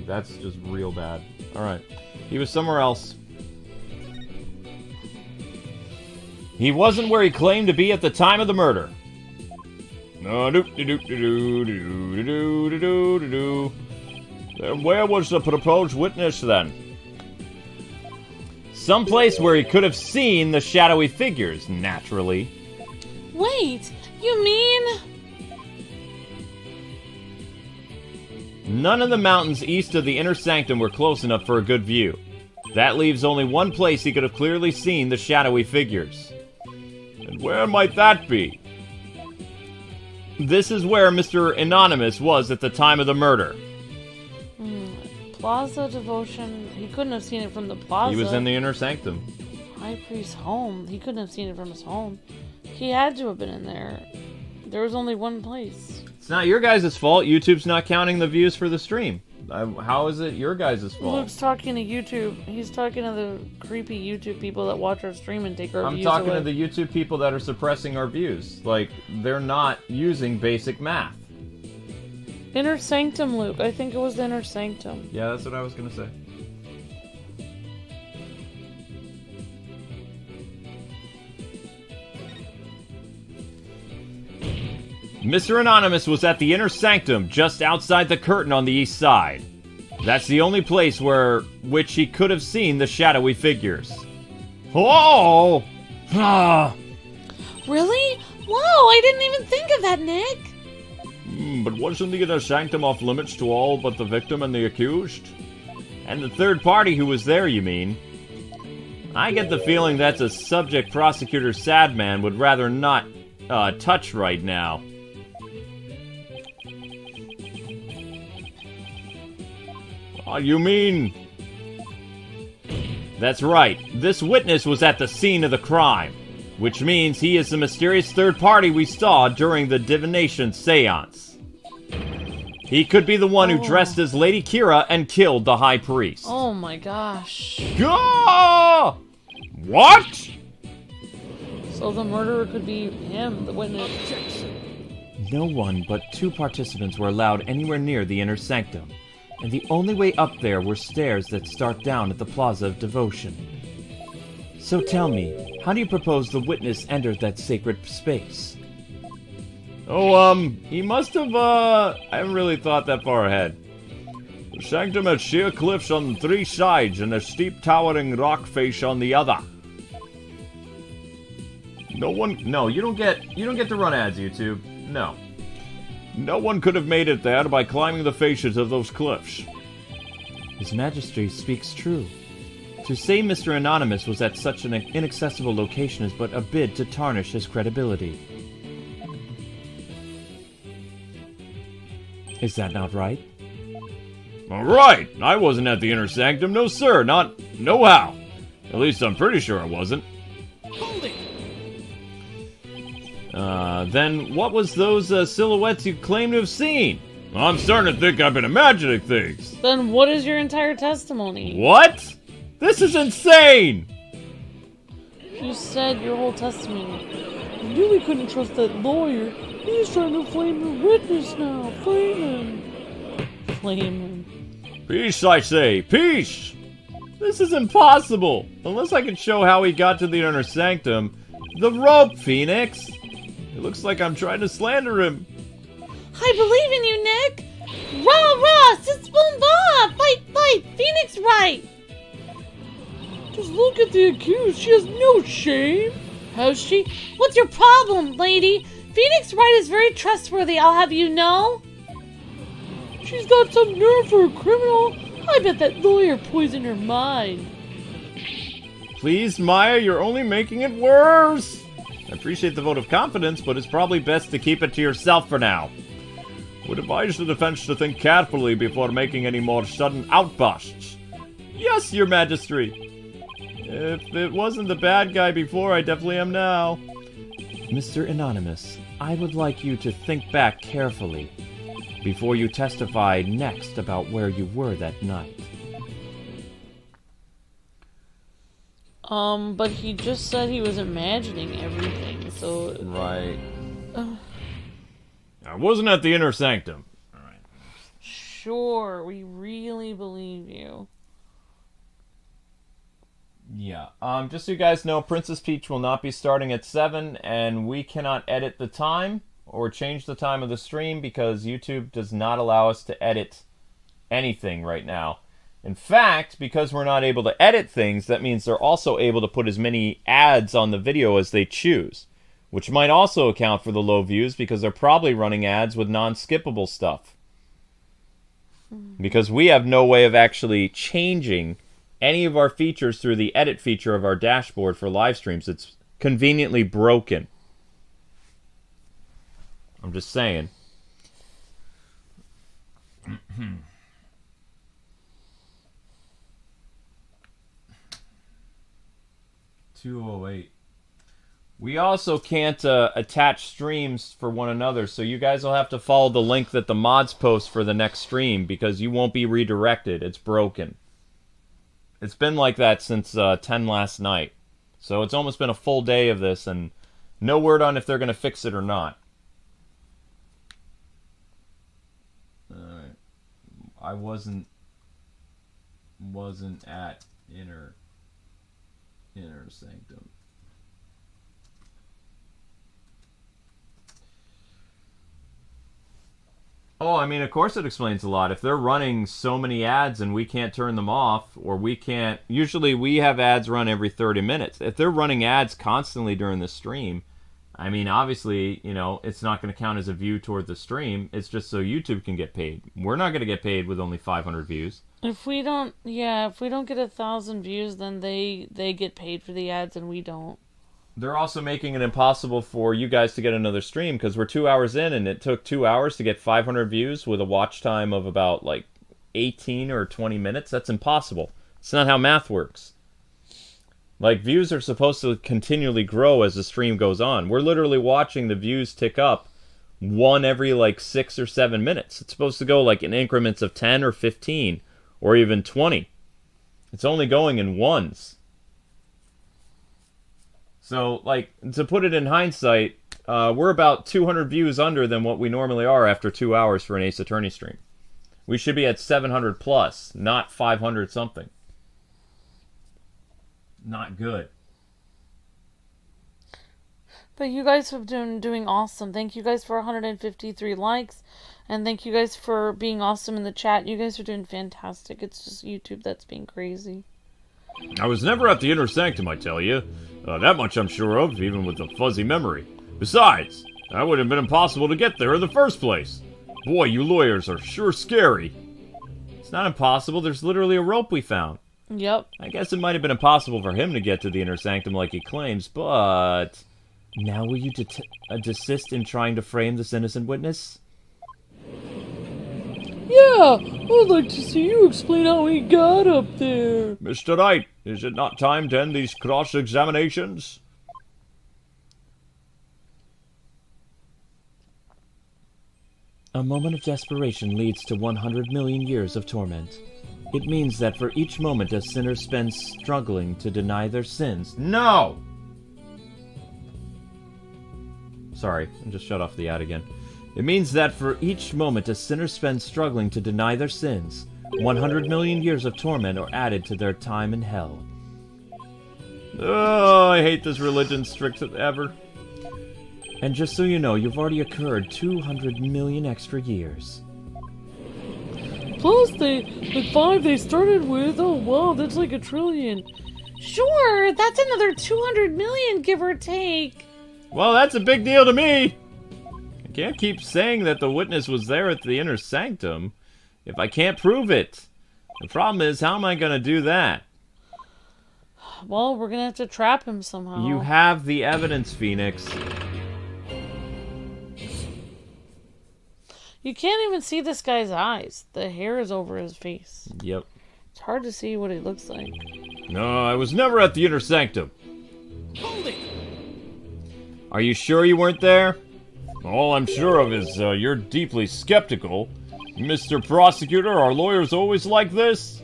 That's just real bad. Alright. He was somewhere else. He wasn't where he claimed to be at the time of the murder. Then where was the proposed witness then? Someplace where he could have seen the shadowy figures, naturally. Wait, you mean... none of the mountains east of the inner sanctum were close enough for a good view. That leaves only one place he could have clearly seen the shadowy figures. And where might that be? This is where Mr. Anonymous was at the time of the murder. Plaza Devotion. He couldn't have seen it from the plaza. He was in the inner sanctum. High Priest's home. He couldn't have seen it from his home. He had to have been in there. There was only one place. It's not your guys' fault. YouTube's not counting the views for the stream. How is it your guys' fault? Luke's talking to YouTube. He's talking to the creepy YouTube people that watch our stream and take our views I'm talking away. to the YouTube people that are suppressing our views. They're not using basic math. Inner Sanctum, Luke. I think it was the Inner Sanctum. Yeah, that's what I was gonna say. Mr. Anonymous was at the inner sanctum, just outside the curtain on the east side. That's the only place which he could have seen the shadowy figures. Oh! Really? Whoa, I didn't even think of that, Nick. But wasn't the inner sanctum off limits to all but the victim and the accused? And the third party who was there, you mean? I get the feeling that's a subject prosecutor Sadman would rather not touch right now. You mean... That's right. This witness was at the scene of the crime, which means he is the mysterious third party we saw during the divination seance. He could be the one who dressed as Lady Kira and killed the High Priest. Oh my gosh. Gah! What? So the murderer could be him, the witness. No one but 2 participants were allowed anywhere near the inner sanctum, and the only way up there were stairs that start down at the Plaza of Devotion. So tell me, how do you propose the witness entered that sacred space? Oh, he must have, I haven't really thought that far ahead. The sanctum has sheer cliffs on 3 sides and a steep towering rock face on the other. No, you don't get to run ads, YouTube. No. No one could have made it there by climbing the faces of those cliffs. His Majesty speaks true. To say Mr. Anonymous was at such an inaccessible location is but a bid to tarnish his credibility. Is that not right? Right! I wasn't at the inner sanctum, no sir, no how. At least I'm pretty sure I wasn't. Hold it! Then what was those silhouettes you claim to have seen? I'm starting to think I've been imagining things. Then what is your entire testimony? What? This is insane! You said your whole testimony. I knew we couldn't trust that lawyer. He's trying to flame the witness now. Flame him. Flame him. Peace, I say, peace! This is impossible! Unless I can show how he got to the inner sanctum. The rope, Phoenix! It looks like I'm trying to slander him. I believe in you, Nick! Rah, rah! Sis boom bah! Fight, fight! Phoenix Wright! Just look at the accused. She has no shame. Has she? What's your problem, lady? Phoenix Wright is very trustworthy, I'll have you know. She's got some nerve for a criminal. I bet that lawyer poisoned her mind. Please, Maya, you're only making it worse. I appreciate the vote of confidence, but it's probably best to keep it to yourself for now. Would advise the defense to think carefully before making any more sudden outbursts. Yes, Your Majesty. If it wasn't the bad guy before, I definitely am now. Mr. Anonymous, I would like you to think back carefully before you testify next about where you were that night. But he just said he was imagining everything, so... Right. I wasn't at the inner sanctum. Alright. Sure, we really believe you. Yeah. Just so you guys know, Princess Peach will not be starting at 7, and we cannot edit the time or change the time of the stream because YouTube does not allow us to edit anything right now. In fact, because we're not able to edit things, that means they're also able to put as many ads on the video as they choose, which might also account for the low views because they're probably running ads with non-skippable stuff. Because we have no way of actually changing any of our features through the edit feature of our dashboard for live streams. It's conveniently broken. I'm just saying. 208. We also can't attach streams for one another, so you guys will have to follow the link that the mods post for the next stream because you won't be redirected. It's broken. It's been like that since 10 last night. So it's almost been a full day of this, and no word on if they're going to fix it or not. Alright. I wasn't at inner sanctum. Oh, I mean, of course it explains a lot. If they're running so many ads and we can't turn them off, or we can't... Usually we have ads run every 30 minutes. If they're running ads constantly during the stream, I mean, obviously, you know, it's not going to count as a view toward the stream. It's just so YouTube can get paid. We're not going to get paid with only 500 views. If we don't get 1,000 views, then they get paid for the ads and we don't. They're also making it impossible for you guys to get another stream because we're 2 hours in and it took 2 hours to get 500 views with a watch time of about like 18 or 20 minutes. That's impossible. It's not how math works. Like, views are supposed to continually grow as the stream goes on. We're literally watching the views tick up one every like 6 or 7 minutes. It's supposed to go like in increments of 10 or 15 or even 20. It's only going in ones. So, like, to put it in hindsight, we're about 200 views under than what we normally are after 2 hours for an Ace Attorney stream. We should be at 700 plus, not 500 something. Not good. But you guys have been doing awesome. Thank you guys for 153 likes And thank you guys for being awesome in the chat. You guys are doing fantastic. It's just YouTube that's being crazy. I was never at the inner sanctum, I tell you. That much I'm sure of, even with a fuzzy memory. Besides, that would have been impossible to get there in the first place. Boy, you lawyers are sure scary. It's not impossible. There's literally a rope we found. Yep. I guess it might have been impossible for him to get to the inner sanctum like he claims, but... Now will you desist in trying to frame this innocent witness? Yeah, I'd like to see you explain how he got up there. Mr. Wright, is it not time to end these cross-examinations? A moment of desperation leads to 100 million years of torment. It means that for each moment a sinner spends struggling to deny their sins. No! Sorry, I just shut off the ad again. It means that for each moment a sinner spends struggling to deny their sins, 100 million years of torment are added to their time in hell. Oh, I hate this religion strict ever. And just so you know, you've already occurred 200 million extra years. Plus, the 5 they started with, oh wow, that's like a trillion. Sure, that's another 200 million, give or take. Well, that's a big deal to me. I can't keep saying that the witness was there at the inner sanctum if I can't prove it. The problem is, how am I going to do that? Well, we're going to have to trap him somehow. You have the evidence, Phoenix. You can't even see this guy's eyes. The hair is over his face. Yep. It's hard to see what he looks like. No, I was never at the inner sanctum. Hold it! Are you sure you weren't there? All I'm sure of is you're deeply skeptical. Mr. Prosecutor, are lawyers always like this?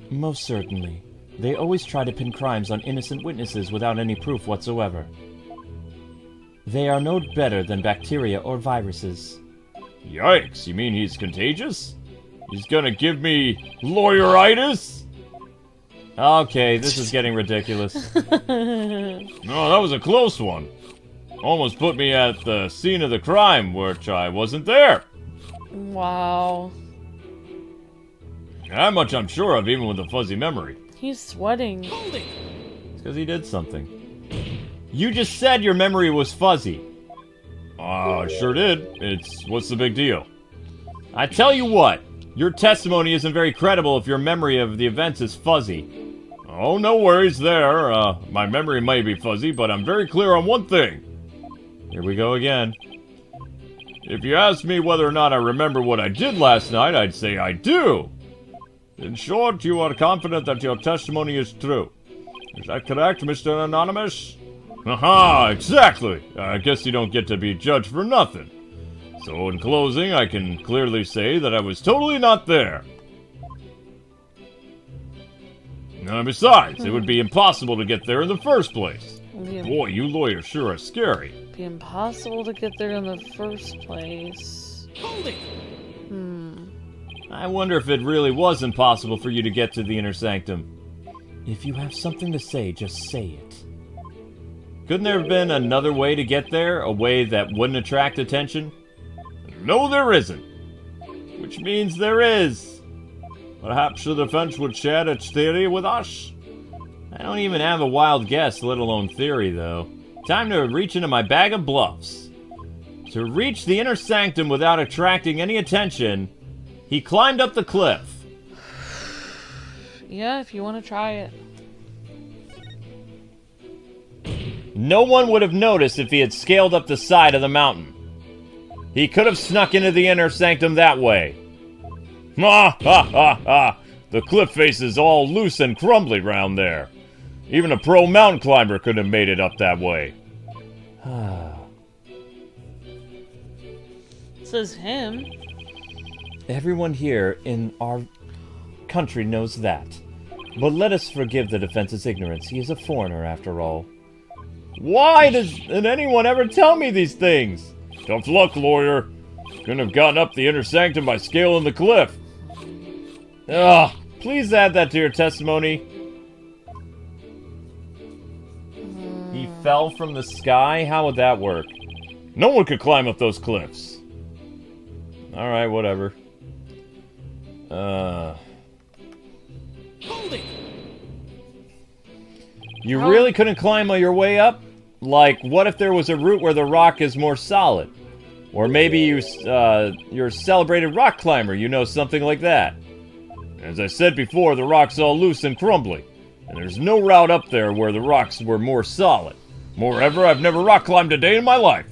Most certainly. They always try to pin crimes on innocent witnesses without any proof whatsoever. They are no better than bacteria or viruses. Yikes, you mean he's contagious? He's gonna give me lawyeritis? Okay, this is getting ridiculous. No, that was a close one. Almost put me at the scene of the crime, which I wasn't there. Wow. That much I'm sure of, even with a fuzzy memory. He's sweating. Hold it! It's because he did something. You just said your memory was fuzzy. Sure did. What's the big deal? I tell you what, your testimony isn't very credible if your memory of the events is fuzzy. Oh, no worries there. My memory may be fuzzy, but I'm very clear on one thing. Here we go again. If you asked me whether or not I remember what I did last night, I'd say I do. In short, you are confident that your testimony is true. Is that correct, Mr. Anonymous? Aha, exactly. I guess you don't get to be judged for nothing. So in closing, I can clearly say that I was totally not there. Besides, it would be impossible to get there in the first place. Boy, you lawyers sure are scary. It'd be impossible to get there in the first place. Hold it! I wonder if it really was impossible for you to get to the inner sanctum. If you have something to say, just say it. Couldn't there have been another way to get there? A way that wouldn't attract attention? No, there isn't. Which means there is. Perhaps the defense would share its theory with us? I don't even have a wild guess, let alone theory, though. Time to reach into my bag of bluffs. To reach the inner sanctum without attracting any attention, he climbed up the cliff. Yeah, if you want to try it. No one would have noticed if he had scaled up the side of the mountain. He could have snuck into the inner sanctum that way. Ha ha ha ha! The cliff face is all loose and crumbly round there. Even a pro mountain climber couldn't have made it up that way. Says him. Everyone here in our country knows that. But let us forgive the defense's ignorance. He is a foreigner, after all. Why doesn't anyone ever tell me these things? Tough luck, lawyer. Couldn't have gotten up the inner sanctum by scaling the cliff. Ugh, please add that to your testimony. He fell from the sky? How would that work? No one could climb up those cliffs. Alright, whatever. Hold it! You really couldn't climb your way up? Like, what if there was a route where the rock is more solid? Or maybe you're a celebrated rock climber, you know, something like that. As I said before, the rock's all loose and crumbly. And there's no route up there where the rocks were more solid. Moreover, I've never rock climbed a day in my life.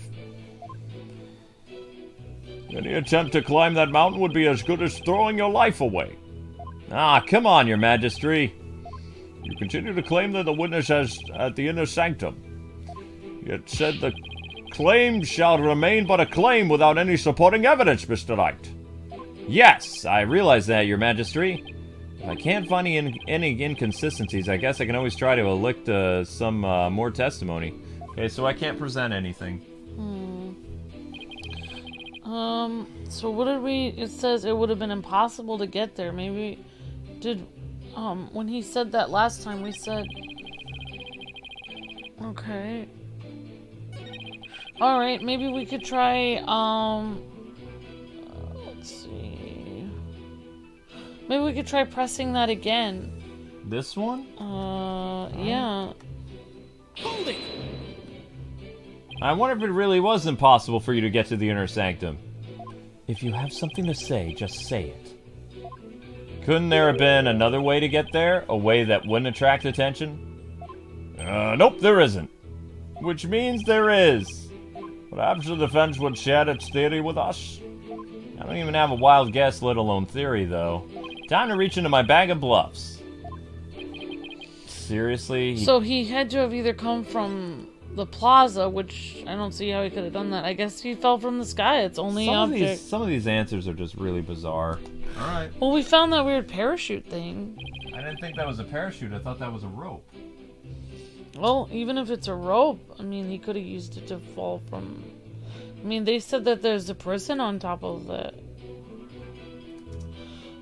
Any attempt to climb that mountain would be as good as throwing your life away. Ah, come on, your majesty. You continue to claim that the witness has at the inner sanctum. Yet said the claim shall remain but a claim without any supporting evidence, Mr. Wright. Yes, I realize that, your majesty. If I can't find any inconsistencies, I guess I can always try to elicit some more testimony. Okay, so I can't present anything. So what did we... It says it would have been impossible to get there. Maybe... when he said that last time, we said... Okay. Alright, maybe we could try, let's see... Maybe we could try pressing that again. This one? Yeah. Hold it! I wonder if it really was impossible for you to get to the inner sanctum. If you have something to say, just say it. Couldn't there have been another way to get there? A way that wouldn't attract attention? Nope, there isn't. Which means there is. Perhaps the defense would share its theory with us. I don't even have a wild guess, let alone theory, though. Time to reach into my bag of bluffs. Seriously? So he had to have either come from the plaza, which I don't see how he could have done that. I guess he fell from the sky. It's only object. Some of these answers are just really bizarre. Alright. Well, we found that weird parachute thing. I didn't think that was a parachute. I thought that was a rope. Well, even if it's a rope, I mean, he could have used it to fall from... I mean, they said that there's a prison on top of it.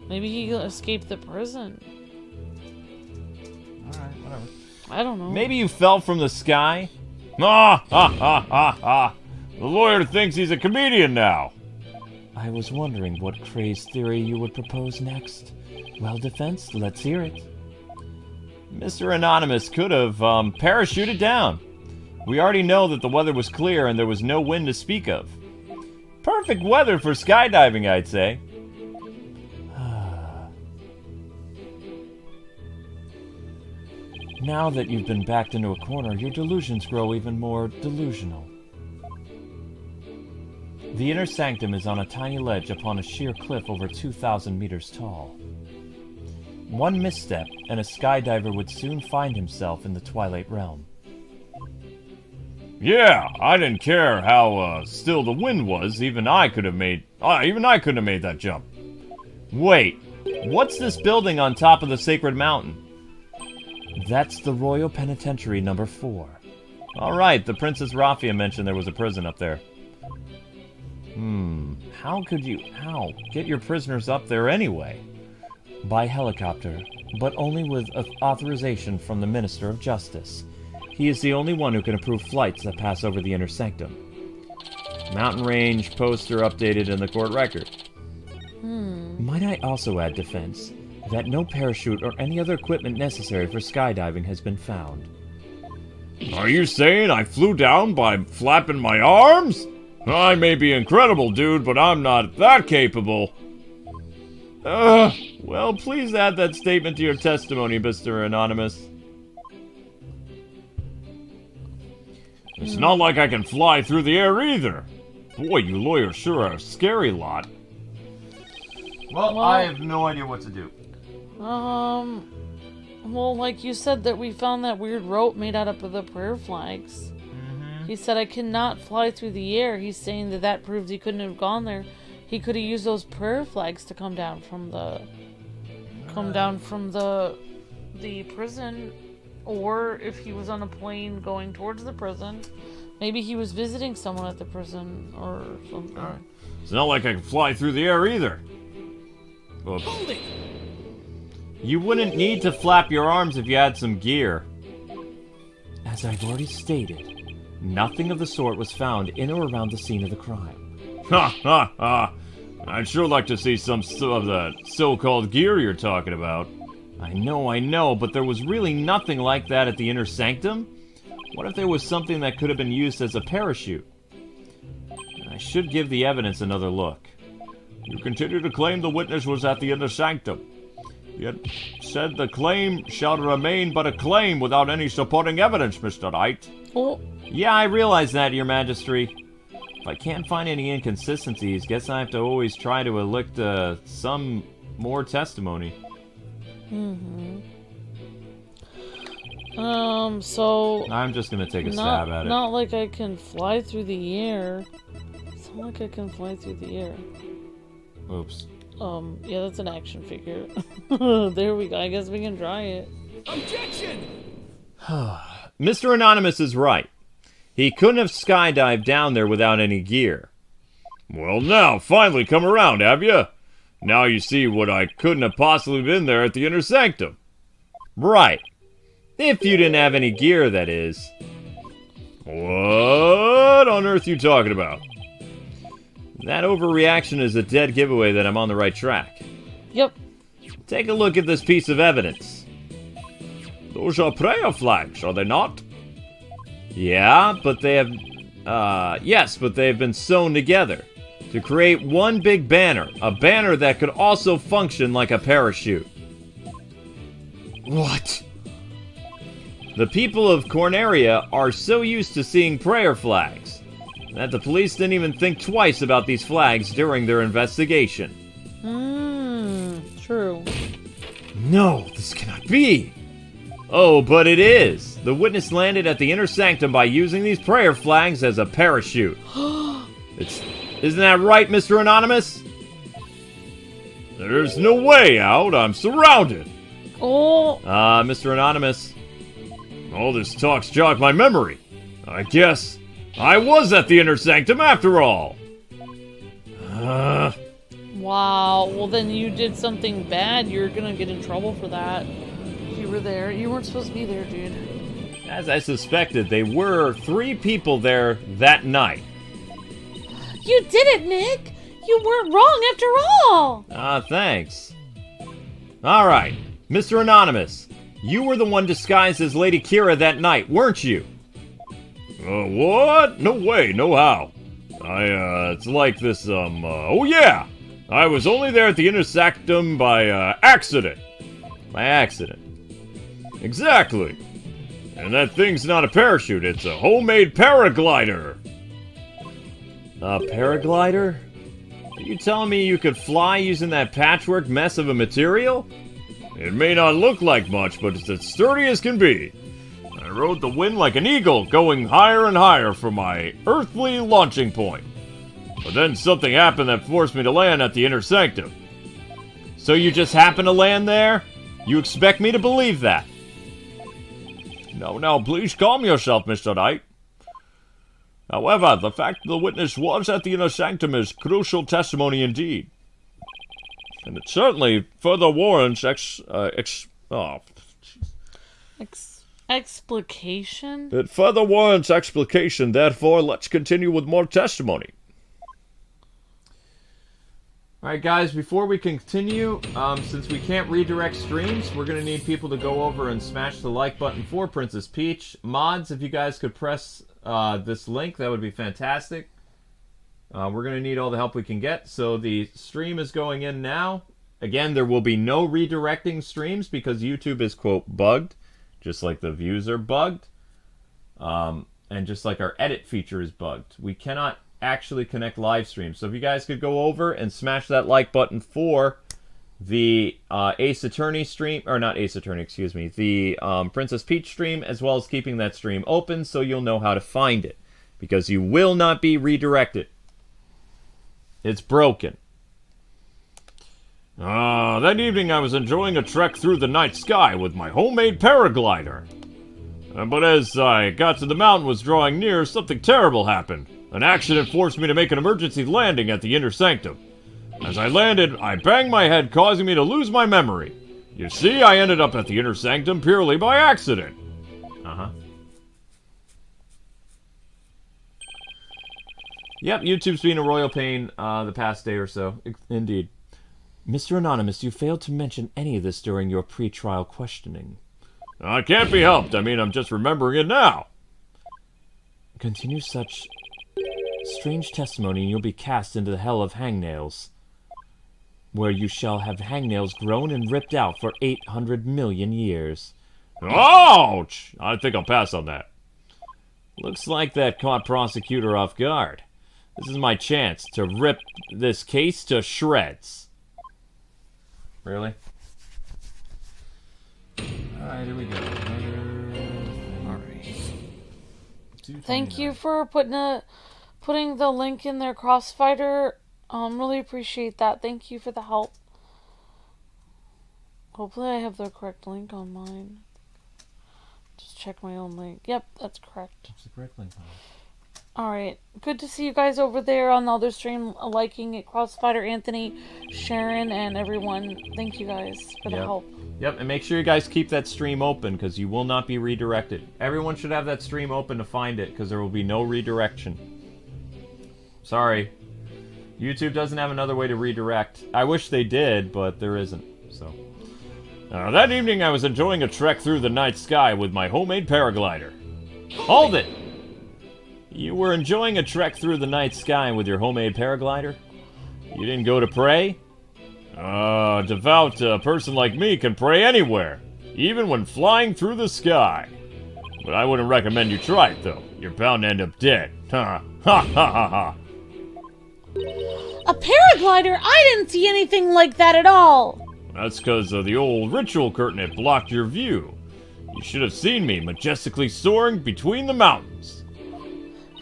Maybe he escaped the prison. Alright, whatever. I don't know. Maybe you fell from the sky? Ah, ha, ha, ha, ha. The lawyer thinks he's a comedian now. I was wondering what crazed theory you would propose next. Well, defense, let's hear it. Mr. Anonymous could have parachuted down. We already know that the weather was clear and there was no wind to speak of. Perfect weather for skydiving, I'd say. Now that you've been backed into a corner, your delusions grow even more delusional. The inner sanctum is on a tiny ledge upon a sheer cliff over 2,000 meters tall. One misstep, and a skydiver would soon find himself in the Twilight Realm. Yeah, I didn't care how still the wind was. Even I couldn't have made that jump. Wait, what's this building on top of the sacred mountain? That's the Royal Penitentiary number 4. All right, the Princess Raffia mentioned there was a prison up there. How get your prisoners up there anyway? By helicopter, but only with authorization from the Minister of Justice. He is the only one who can approve flights that pass over the inner sanctum. Mountain range poster updated in the court record. Might I also add, defense, that no parachute or any other equipment necessary for skydiving has been found. Are you saying I flew down by flapping my arms? I may be incredible, dude, but I'm not that capable. Well, please add that statement to your testimony, Mr. Anonymous. It's not like I can fly through the air either. Boy, you lawyers sure are a scary lot. Well, I have no idea what to do. Well, like you said, that we found that weird rope made out of the prayer flags. He said, I cannot fly through the air. He's saying that proves he couldn't have gone there. He could have used those prayer flags to come down from the the prison, or if he was on a plane going towards the prison, maybe he was visiting someone at the prison or something. It's not like I can fly through the air either. Oops. You wouldn't need to flap your arms if you had some gear. As I've already stated, nothing of the sort was found in or around the scene of the crime. Ha ha ha! I'd sure like to see some of the so-called gear you're talking about. I know, but there was really nothing like that at the inner sanctum. What if there was something that could have been used as a parachute? I should give the evidence another look. You continue to claim the witness was at the inner sanctum. Yet said the claim shall remain but a claim without any supporting evidence, Mr. Wright. Oh. Yeah, I realize that, Your Majesty. If I can't find any inconsistencies, guess I have to always try to elicit some more testimony. So... I'm just gonna take a stab at it. Not like I can fly through the air. It's not like I can fly through the air. Oops. Yeah, that's an action figure. There we go. I guess we can try it. Objection! Mr. Anonymous is right. He couldn't have skydived down there without any gear. Well, now, finally come around, have you? Now you see what I couldn't have possibly been there at the inner sanctum. Right. If you didn't have any gear, that is. What on earth you talking about? That overreaction is a dead giveaway that I'm on the right track. Yep. Take a look at this piece of evidence. Those are prayer flags, are they not? Yeah, but they have... yes, but they have been sewn together to create one big banner. A banner that could also function like a parachute. What? The people of Corneria are so used to seeing prayer flags that the police didn't even think twice about these flags during their investigation. True. No, this cannot be. Oh, but it is. The witness landed at the inner sanctum by using these prayer flags as a parachute. Isn't that right, Mr. Anonymous? There's no way out. I'm surrounded. Oh. Mr. Anonymous. All this talk's jogged my memory. I guess I was at the inner sanctum after all. Wow. Well, then you did something bad. You're gonna get in trouble for that. You were there. You weren't supposed to be there, dude. As I suspected, there were 3 people there that night. You did it, Nick! You weren't wrong after all! Thanks. Alright, Mr. Anonymous, you were the one disguised as Lady Kira that night, weren't you? What? No way, no how. It's like this, oh yeah! I was only there at the inner sanctum by, accident. By accident. Exactly. And that thing's not a parachute, it's a homemade paraglider. A paraglider? Are you telling me you could fly using that patchwork mess of a material? It may not look like much, but it's as sturdy as can be. I rode the wind like an eagle, going higher and higher from my earthly launching point. But then something happened that forced me to land at the inner sanctum. So you just happened to land there? You expect me to believe that? No, please calm yourself, Mr. Wright. However, the fact that the witness was at the inner sanctum is crucial testimony indeed. And it certainly further warrants Explication? It further warrants explication, therefore let's continue with more testimony. Alright guys, before we continue, since we can't redirect streams, we're going to need people to go over and smash the like button for Princess Peach. Mods, if you guys could press this link, that would be fantastic. We're going to need all the help we can get. So the stream is going in now. Again, there will be no redirecting streams because YouTube is, quote, bugged. Just like the views are bugged. And just like our edit feature is bugged. We cannot actually connect live streams. So if you guys could go over and smash that like button for the Ace Attorney stream, or not Ace Attorney, excuse me, the Princess Peach stream, as well as keeping that stream open so you'll know how to find it. Because you will not be redirected. It's broken. That evening I was enjoying a trek through the night sky with my homemade paraglider. But as I got to the mountain was drawing near, something terrible happened. An accident forced me to make an emergency landing at the inner sanctum. As I landed, I banged my head, causing me to lose my memory. You see, I ended up at the inner sanctum purely by accident. Yep, YouTube's been a royal pain the past day or so. Indeed. Mr. Anonymous, you failed to mention any of this during your pre-trial questioning. It can't be helped. I mean, I'm just remembering it now. Continue such strange testimony and you'll be cast into the hell of hangnails, where you shall have hangnails grown and ripped out for 800 million years. Ouch! I think I'll pass on that. Looks like that caught prosecutor off guard. This is my chance to rip this case to shreds. Really? Alright, here we go. Alright. Thank you for putting the link in there, Crossfighter. Really appreciate that. Thank you for the help. Hopefully I have the correct link on mine. Just check my own link. Yep, that's correct. That's the correct link. Alright. Good to see you guys over there on the other stream, liking it. Crossfighter, Anthony, Sharon, and everyone. Thank you guys for the help. Yep, and make sure you guys keep that stream open, because you will not be redirected. Everyone should have that stream open to find it, because there will be no redirection. Sorry. YouTube doesn't have another way to redirect. I wish they did, but there isn't, so. That evening I was enjoying a trek through the night sky with my homemade paraglider. Hold it! You were enjoying a trek through the night sky with your homemade paraglider? You didn't go to pray? A devout person like me can pray anywhere, even when flying through the sky. But I wouldn't recommend you try it, though. You're bound to end up dead. Ha ha ha ha ha. A paraglider? I didn't see anything like that at all. That's because the old ritual curtain had blocked your view. You should have seen me majestically soaring between the mountains.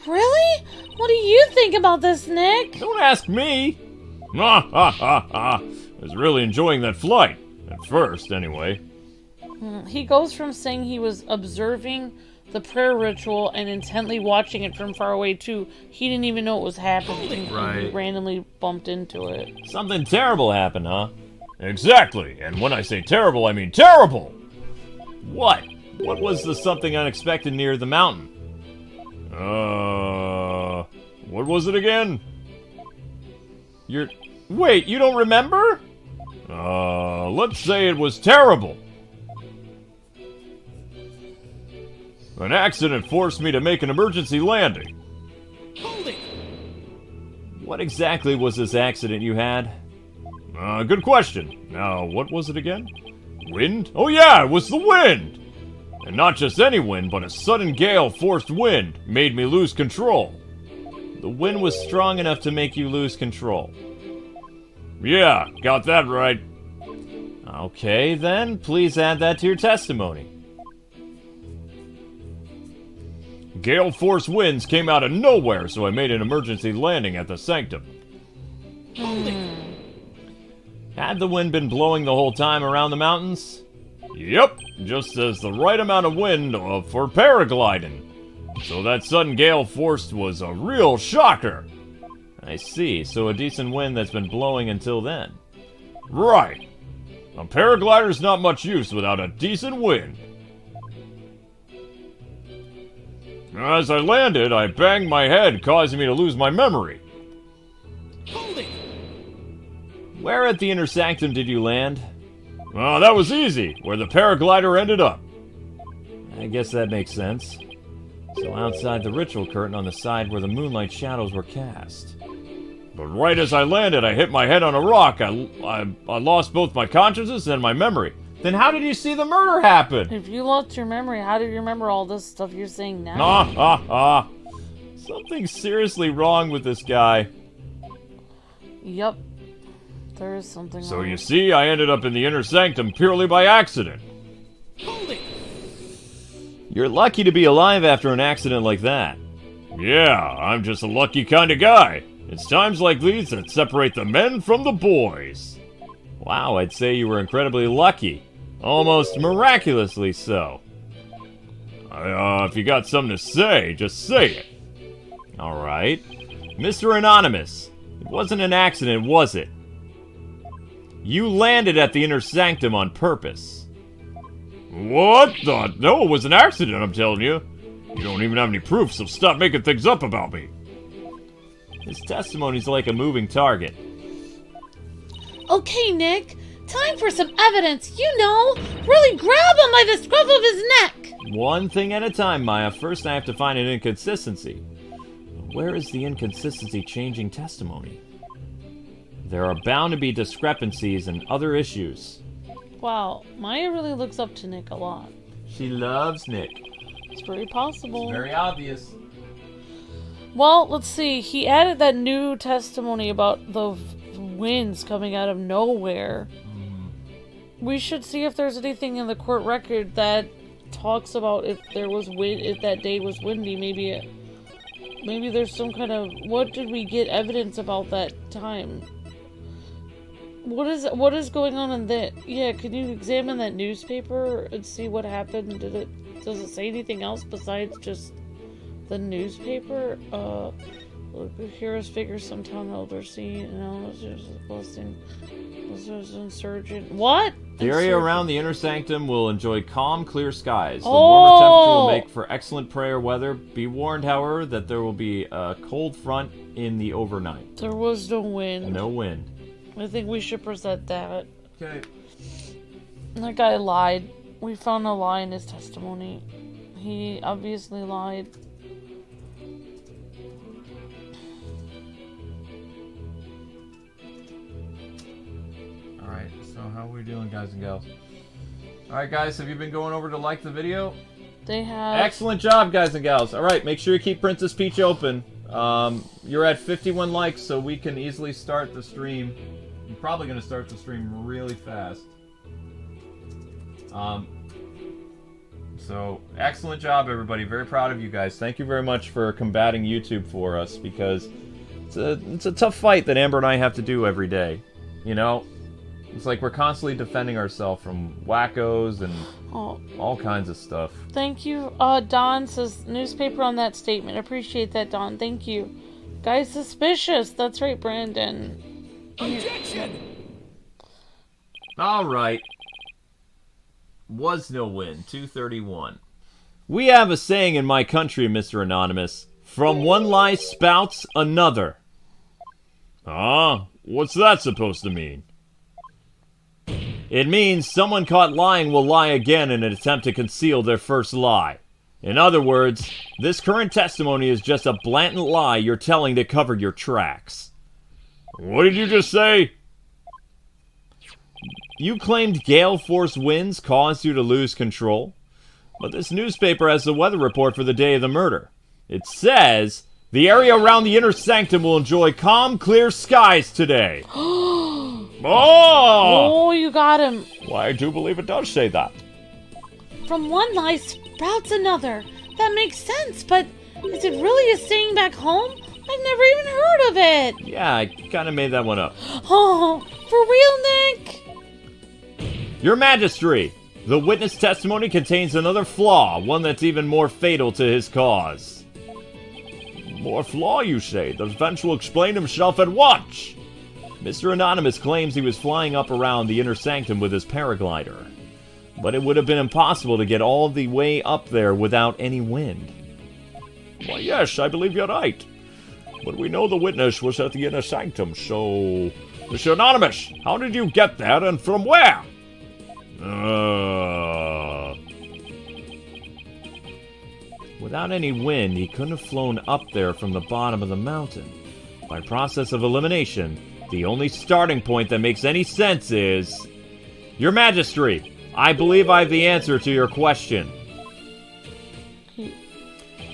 Really? What do you think about this, Nick? Don't ask me. Ha ha ha ha. I was really enjoying that flight. At first, anyway. He goes from saying he was observing the prayer ritual and intently watching it from far away to he didn't even know it was happening. Right. He randomly bumped into it. Something terrible happened, huh? Exactly. And when I say terrible, I mean terrible. What? What was the something unexpected near the mountain? What was it again? Wait, you don't remember? Let's say it was terrible. An accident forced me to make an emergency landing. Hold it! What exactly was this accident you had? Good question. Now, what was it again? Wind? Oh yeah, it was the wind! And not just any wind, but a sudden gale-forced wind made me lose control. The wind was strong enough to make you lose control. Yeah, got that right. Okay, then, please add that to your testimony. Gale-force winds came out of nowhere, so I made an emergency landing at the sanctum. Had the wind been blowing the whole time around the mountains? Yep, just as the right amount of wind for paragliding. So that sudden gale force was a real shocker. I see, so a decent wind that's been blowing until then. Right. A paraglider's not much use without a decent wind. As I landed, I banged my head, causing me to lose my memory. Hold it! Where at the inner sanctum did you land? Oh, that was easy, where the paraglider ended up. I guess that makes sense. So outside the ritual curtain on the side where the moonlight shadows were cast. But right as I landed, I hit my head on a rock. I lost both my consciousness and my memory. Then how did you see the murder happen? If you lost your memory, how do you remember all this stuff you're saying now? Something's seriously wrong with this guy. Yep. There is something So wrong. you see, I ended up in the inner sanctum purely by accident. Hold it! You're lucky to be alive after an accident like that. Yeah, I'm just a lucky kind of guy. It's times like these that separate the men from the boys. Wow, I'd say you were incredibly lucky. Almost miraculously so. If you got something to say, just say it. Alright. Mr. Anonymous, it wasn't an accident, was it? You landed at the inner sanctum on purpose. What the? No, it was an accident, I'm telling you. You don't even have any proof, so stop making things up about me. His testimony's like a moving target. Okay, Nick. Time for some evidence. You know, really grab him by the scruff of his neck. One thing at a time, Maya. First, I have to find an inconsistency. Where is the inconsistency changing testimony? There are bound to be discrepancies and other issues. Wow, Maya really looks up to Nick a lot. She loves Nick. It's very possible. It's very obvious. Well, let's see. He added that new testimony about the winds coming out of nowhere. We should see if there's anything in the court record that talks about if there was wind, if that day was windy. Maybe there's some kind of, what did we get evidence about that time? What is going on in that? Yeah, can you examine that newspaper and see what happened? Does it say anything else besides just the newspaper? Heroes figure some town elder see, there's a blessing. There's an insurgent. What? The area around the inner sanctum will enjoy calm, clear skies. The warmer temperature will make for excellent prayer weather. Be warned, however, that there will be a cold front in the overnight. There was no wind. No wind. I think we should present that. Okay. That guy lied. We found a lie in his testimony. He obviously lied. Alright, so how are we doing, guys and gals? Alright, guys, have you been going over to like the video? They have... Excellent job, guys and gals. Alright, make sure you keep Princess Peach open. You're at 51 likes, so we can easily start the stream. I'm probably going to start the stream really fast. So, excellent job, everybody. Very proud of you guys. Thank you very much for combating YouTube for us, because it's a tough fight that Amber and I have to do every day. You know? It's like we're constantly defending ourselves from wackos and all kinds of stuff. Thank you. Don says, newspaper on that statement. Appreciate that, Don. Thank you. Guy's suspicious. That's right, Brandon. Objection! Alright. Was no win. 231. We have a saying in my country, Mr. Anonymous. From one lie spouts another. Ah, what's that supposed to mean? It means someone caught lying will lie again in an attempt to conceal their first lie. In other words, this current testimony is just a blatant lie you're telling to cover your tracks. What did you just say? You claimed gale force winds caused you to lose control, but this newspaper has the weather report for the day of the murder. It says, the area around the inner sanctum will enjoy calm, clear skies today. Oh, you got him. Why, I do believe it does say that. From one lie sprouts another. That makes sense, but is it really a saying back home? I've never even heard of it. Yeah, I kind of made that one up. Oh, for real, Nick? Your Majesty, the witness testimony contains another flaw, one that's even more fatal to his cause. More flaw, you say? The defense will explain himself at once. Mr. Anonymous claims he was flying up around the inner sanctum with his paraglider. But it would have been impossible to get all the way up there without any wind. Why, yes, I believe you're right. But we know the witness was at the inner sanctum, so... Mr. Anonymous, how did you get there and from where? Without any wind, he couldn't have flown up there from the bottom of the mountain. By process of elimination, the only starting point that makes any sense is... Your Majesty, I believe I have the answer to your question.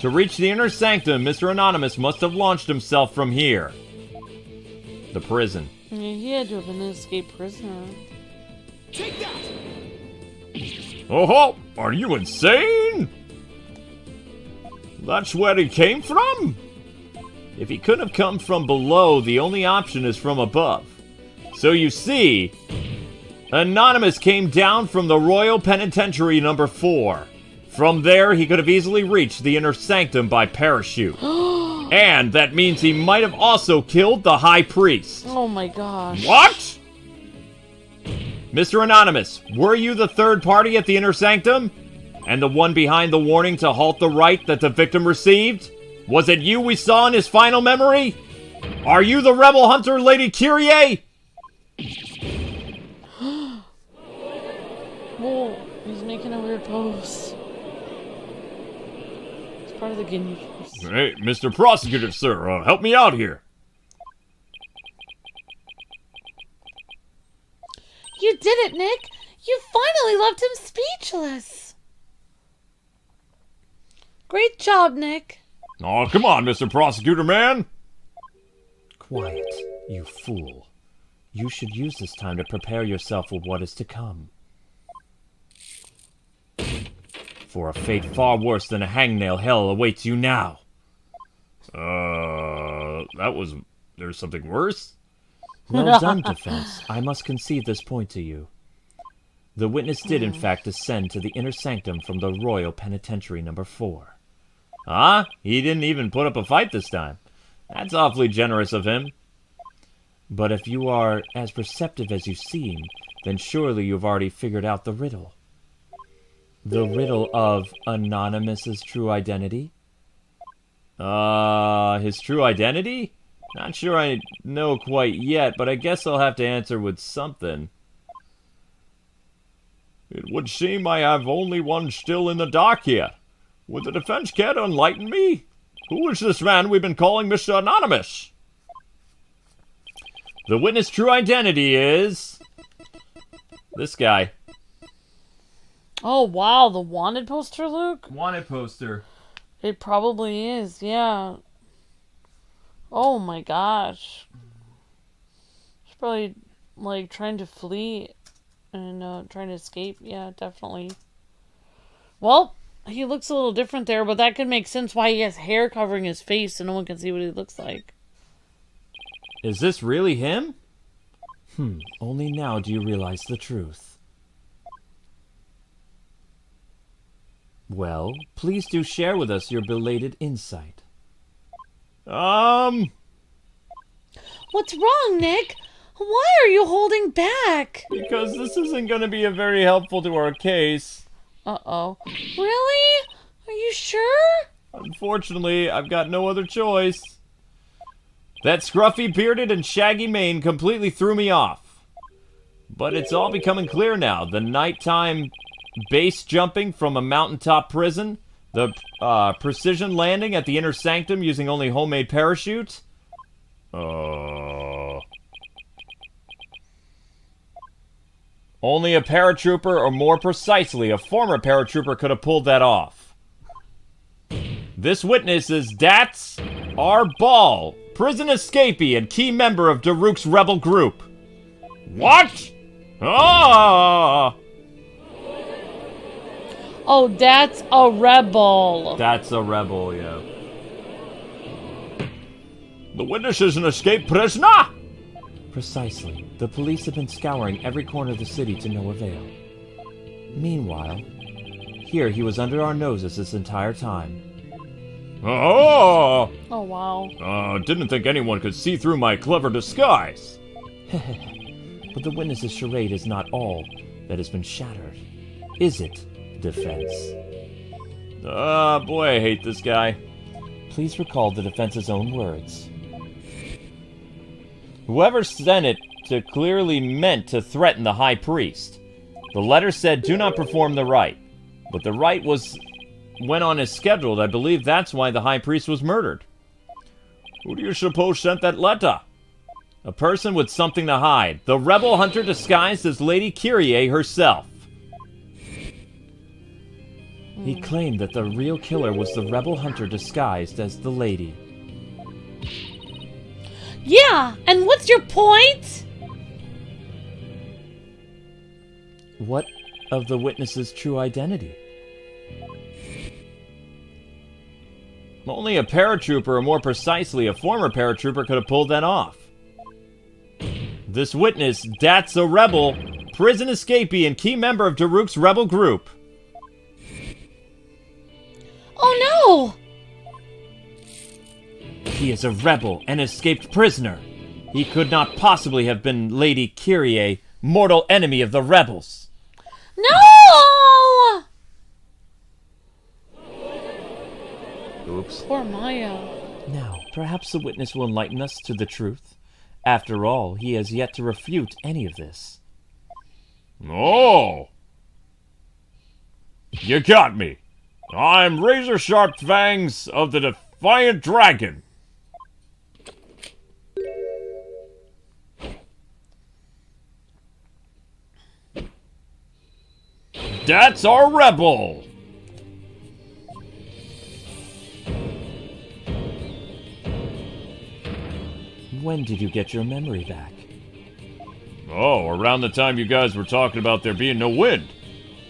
To reach the inner sanctum, Mr. Anonymous must have launched himself from here. The prison. Yeah, he had to have been an escaped prisoner. Take that! Oh, are you insane? That's where he came from? If he couldn't have come from below, the only option is from above. So you see, Anonymous came down from the Royal Penitentiary number 4. From there, he could have easily reached the inner sanctum by parachute. And that means he might have also killed the High Priest. Oh my gosh. What? Mr. Anonymous, were you the third party at the inner sanctum? And the one behind the warning to halt the Rite that the victim received? Was it you we saw in his final memory? Are you the rebel hunter, Lady Kyrie? Whoa, he's making a weird pose. It's part of the guinea pose. Hey, Mr. Prosecutor, sir, help me out here. You did it, Nick! You finally left him speechless! Great job, Nick. Oh, come on, Mr. Prosecutor, man. Quiet, you fool. You should use this time to prepare yourself for what is to come. For a fate far worse than a hangnail hell awaits you now. There's something worse? Well done, defense. I must concede this point to you. The witness did, in fact, descend to the inner sanctum from the Royal Penitentiary number 4. Huh? He didn't even put up a fight this time. That's awfully generous of him. But if you are as perceptive as you seem, then surely you've already figured out the riddle. The riddle of Anonymous's true identity? His true identity? Not sure I know quite yet, but I guess I'll have to answer with something. It would seem I have only one still in the dark here. Would the defense care to enlighten me? Who is this man we've been calling Mr. Anonymous? The witness' true identity is... this guy. Oh, wow, the wanted poster, Luke? Wanted poster. It probably is, yeah. Oh my gosh. He's probably, like, trying to flee and trying to escape. Yeah, definitely. Well, he looks a little different there, but that could make sense why he has hair covering his face so no one can see what he looks like. Is this really him? Only now do you realize the truth. Well, please do share with us your belated insight. What's wrong, Nick? Why are you holding back? Because this isn't going to be a very helpful to our case. Uh-oh. Really? Are you sure? Unfortunately, I've got no other choice. That scruffy, bearded, and shaggy mane completely threw me off. But it's all becoming clear now. The nighttime base jumping from a mountaintop prison, the precision landing at the inner sanctum using only homemade parachute. Only a paratrooper, or more precisely, a former paratrooper, could have pulled that off. This witness is Dats R. Ball, prison escapee and key member of Daruk's rebel group. What? Ah! Oh, that's a rebel. That's a rebel, yeah. The witness is an escaped prisoner! Precisely. The police have been scouring every corner of the city to no avail. Meanwhile, here he was under our noses this entire time. Oh! Oh, wow. Didn't think anyone could see through my clever disguise. But the witness's charade is not all that has been shattered. Is it, defense? Boy, I hate this guy. Please recall the defense's own words. Whoever sent it to clearly meant to threaten the high priest. The letter said, do not perform the rite. But the rite went on as scheduled. I believe that's why the high priest was murdered. Who do you suppose sent that letter? A person with something to hide. The rebel hunter disguised as Lady Kyrie herself. He claimed that the real killer was the rebel hunter disguised as the lady. Yeah, and what's your point? What of the witness's true identity? Only a paratrooper, or more precisely, a former paratrooper, could have pulled that off. This witness, Dat's a rebel, prison escapee, and key member of Daruk's rebel group. Oh no! He is a rebel, an escaped prisoner. He could not possibly have been Lady Kyrie, mortal enemy of the rebels. No! Oops. Poor Maya. Now, perhaps the witness will enlighten us to the truth. After all, he has yet to refute any of this. Oh! You got me. I'm Razor-Sharp Fangs of the Defiant Dragon. That's our rebel! When did you get your memory back? Oh, around the time you guys were talking about there being no wind.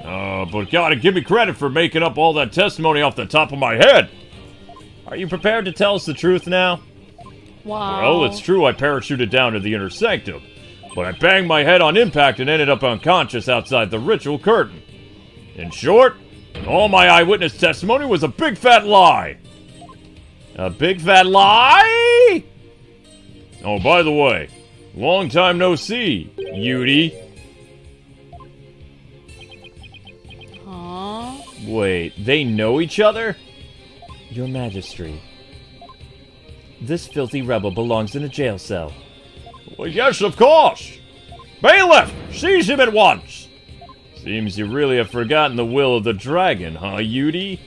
But gotta give me credit for making up all that testimony off the top of my head. Are you prepared to tell us the truth now? Wow. Well, it's true I parachuted down to the inner sanctum, but I banged my head on impact and ended up unconscious outside the ritual curtain. In short, all my eyewitness testimony was a big fat lie. A big fat lie? Oh, by the way, long time no see, Yudi. Huh? Wait, they know each other? Your Majesty, this filthy rebel belongs in a jail cell. Well, yes, of course. Bailiff, seize him at once. Seems you really have forgotten the will of the dragon, huh, Yudi?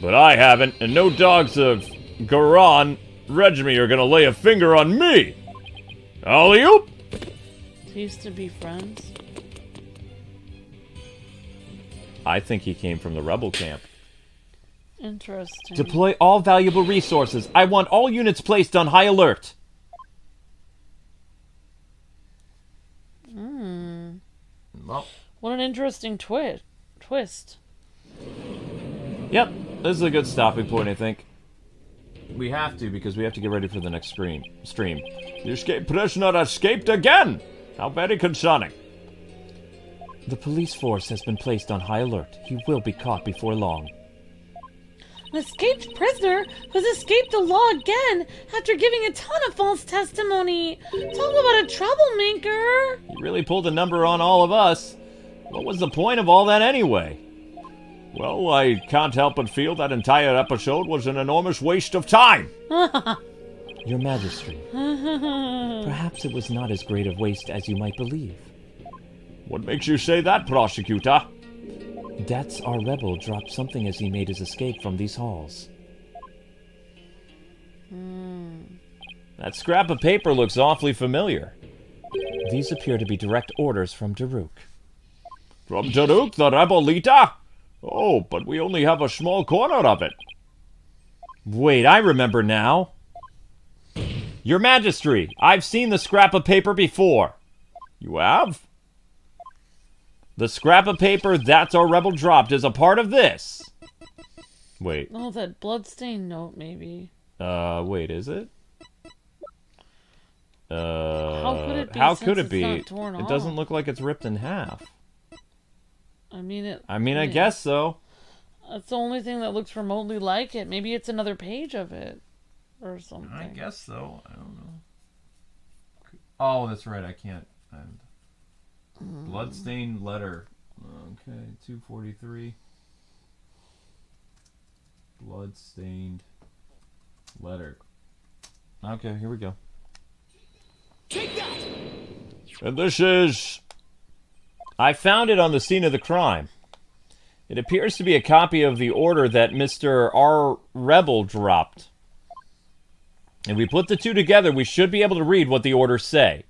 But I haven't, and no dogs of Garon Regime are gonna lay a finger on me. Alley-oop! They used to be friends. I think he came from the rebel camp. Interesting. Deploy all valuable resources. I want all units placed on high alert. Well, What an interesting twist. yep, this is a good stopping point, I think. We have to, because we have to get ready for the next stream. The escaped prisoner escaped again! How very concerning. The police force has been placed on high alert. He will be caught before long. An escaped prisoner who's escaped the law again after giving a ton of false testimony. Talk about a troublemaker. He really pulled a number on all of us. What was the point of all that anyway? Well, I can't help but feel that entire episode was an enormous waste of time. Your Majesty, perhaps it was not as great a waste as you might believe. What makes you say that, prosecutor? That's our rebel dropped something as he made his escape from these halls. That scrap of paper looks awfully familiar. These appear to be direct orders from Daruk. From Daruk, the rebel leader? Oh, but we only have a small corner of it. Wait, I remember now. Your Majesty, I've seen the scrap of paper before. You have? The scrap of paper that's our rebel dropped is a part of this. Wait. Oh, that bloodstained note, maybe. Wait, is it? How could it be? How since could it it's be? not torn It doesn't off? look like it's ripped in half. I I guess so. That's the only thing that looks remotely like it. Maybe it's another page of it. Or something. I guess so. I don't know. Oh, that's right. I can't. Bloodstained letter. Okay, 243. Bloodstained letter. Okay, here we go. Take that! And this is... I found it on the scene of the crime. It appears to be a copy of the order that Mr. R. Rebel dropped. If we put the two together, we should be able to read what the orders say.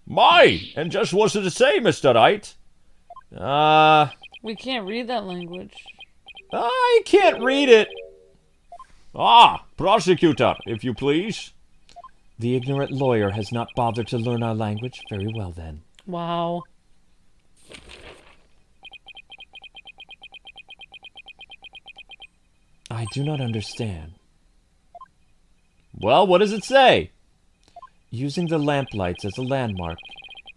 My! And just what does it say, Mr. Wright? We can't read that language. I can't read it. Prosecutor, if you please. The ignorant lawyer has not bothered to learn our language. Very well, then. Wow. I do not understand. Well, what does it say? Using the lamplights as a landmark,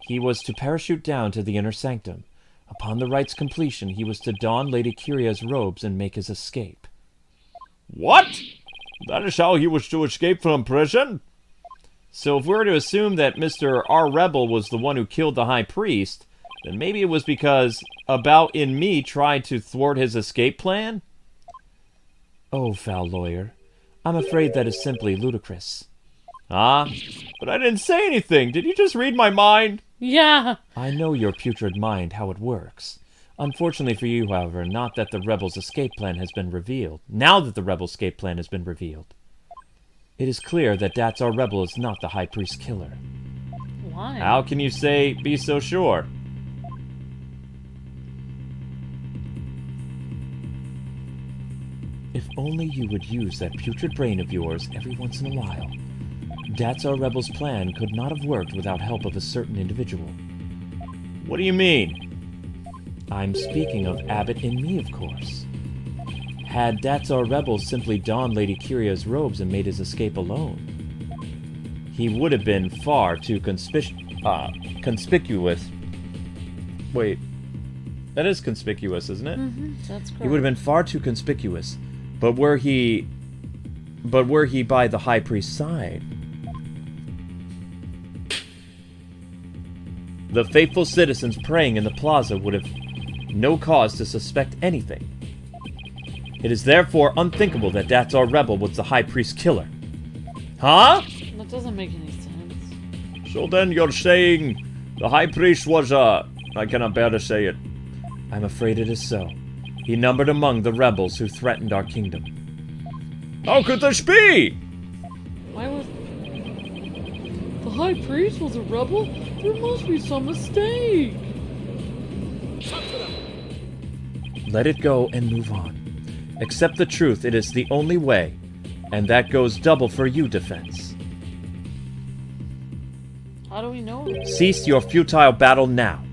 he was to parachute down to the inner sanctum. Upon the rite's completion, he was to don Lady Curia's robes and make his escape. What? That is how he was to escape from prison? So if we were to assume that Mr. R. Rebel was the one who killed the High Priest, then maybe it was because About in Me tried to thwart his escape plan? Oh, foul lawyer. I'm afraid that is simply ludicrous. Ah, but I didn't say anything. Did you just read my mind? Yeah. I know your putrid mind, how it works. Unfortunately for you, however, not that the rebels' escape plan has been revealed. Now that the rebels' escape plan has been revealed, it is clear that Datsar Rebel is not the High Priest killer. Why? How can you be so sure? If only you would use that putrid brain of yours every once in a while. Datsar Rebel's plan could not have worked without help of a certain individual. What do you mean? I'm speaking of Abbott and me, of course. Had Datsar Rebel simply donned Lady Kyria's robes and made his escape alone, He would have been far too conspicuous. Wait. That is conspicuous, isn't it? That's correct. he would have been far too conspicuous. But were he by the High Priest's side? The faithful citizens praying in the plaza would have no cause to suspect anything. It is therefore unthinkable that Datsar Rebel was the High Priest killer. Huh? That doesn't make any sense. So then you're saying the High Priest was I cannot bear to say it. I'm afraid it is so. He numbered among the rebels who threatened our kingdom. How could this be? Why was... The High Priest was a rebel? There must be some mistake. Let it go and move on. Accept the truth, it is the only way. And that goes double for you, Defense. How do we know? Cease your futile battle now.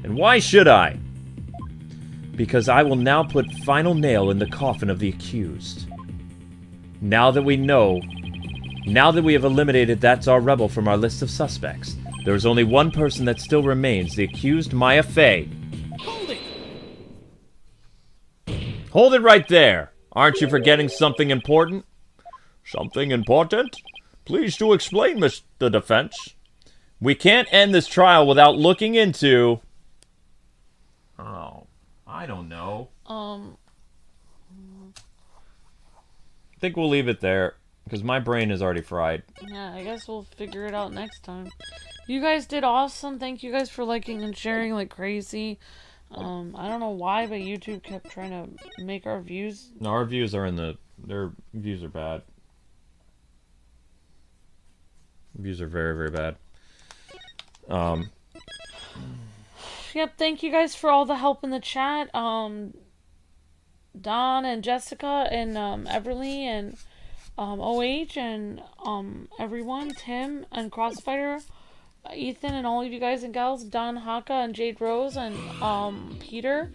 And why should I? Because I will now put final nail in the coffin of the accused. Now that we have eliminated Datsar Rebel from our list of suspects, there is only one person that still remains, the accused Maya Fey. Hold it! Hold it right there. Aren't you forgetting something important? Something important? Please do explain, Mr. Defense. We can't end this trial without looking into... Oh, I don't know. I think we'll leave it there, because my brain is already fried. Yeah, I guess we'll figure it out next time. You guys did awesome. Thank you guys for liking and sharing like crazy. I don't know why, but YouTube kept trying to make our views... No, our views are their views are bad. Views are very, very bad. Yep, thank you guys for all the help in the chat. Don and Jessica and Everly and OH and everyone, Tim and Crossfighter, Ethan and all of you guys and gals, Don Haka and Jade Rose and Peter.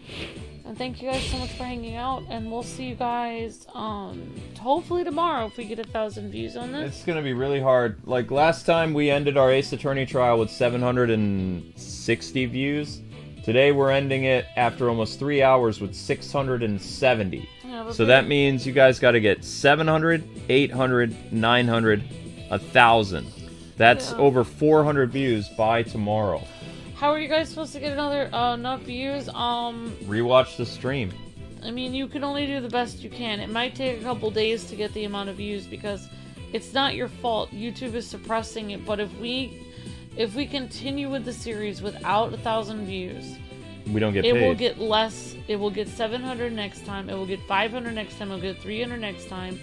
And thank you guys so much for hanging out, and we'll see you guys hopefully tomorrow if we get 1,000 views on this. It's gonna be really hard. Like last time we ended our Ace Attorney trial with 760 views. Today we're ending it after almost 3 hours with 670. Yeah, so that means you guys gotta get 700, 800, 900, 1,000. That's over 400 views by tomorrow. How are you guys supposed to get enough views? Rewatch the stream. I mean, you can only do the best you can. It might take a couple days to get the amount of views because it's not your fault. YouTube is suppressing it. But if we continue with the series without 1,000 views, we don't get paid. It will get less. It will get 700 next time. It will get 500 next time. It will get 300 next time.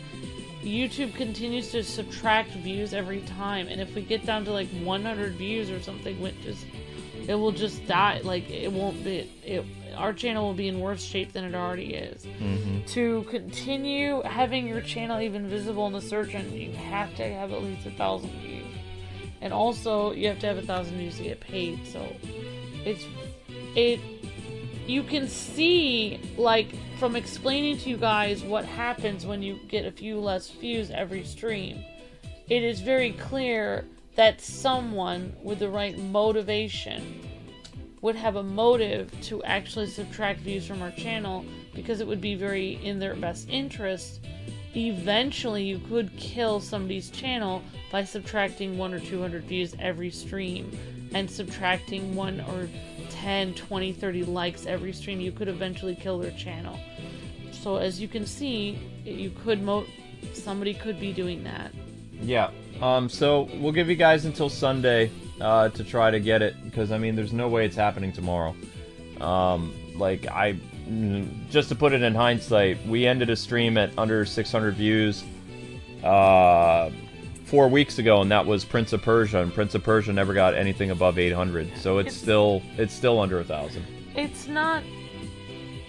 YouTube continues to subtract views every time, and if we get down to like 100 views or something, it will just die. Like it won't be. Our channel will be in worse shape than it already is. Mm-hmm. To continue having your channel even visible in the search engine, you have to have at least 1,000 views, and also you have to have 1,000 views to get paid. So you can see, like, from explaining to you guys what happens when you get a few less views every stream, it is very clear that someone with the right motivation would have a motive to actually subtract views from our channel, because it would be very in their best interest. Eventually, you could kill somebody's channel by subtracting 100 or 200 views every stream, and subtracting 1 or 10, 20, 30 likes every stream, you could eventually kill their channel. So as you can see, you could somebody could be doing that. Yeah. So we'll give you guys until Sunday to try to get it, because I mean, there's no way it's happening tomorrow. Like, just to put it in hindsight, we ended a stream at under 600 views 4 weeks ago, and that was Prince of Persia, and Prince of Persia never got anything above 800, so it's still under 1,000. It's not.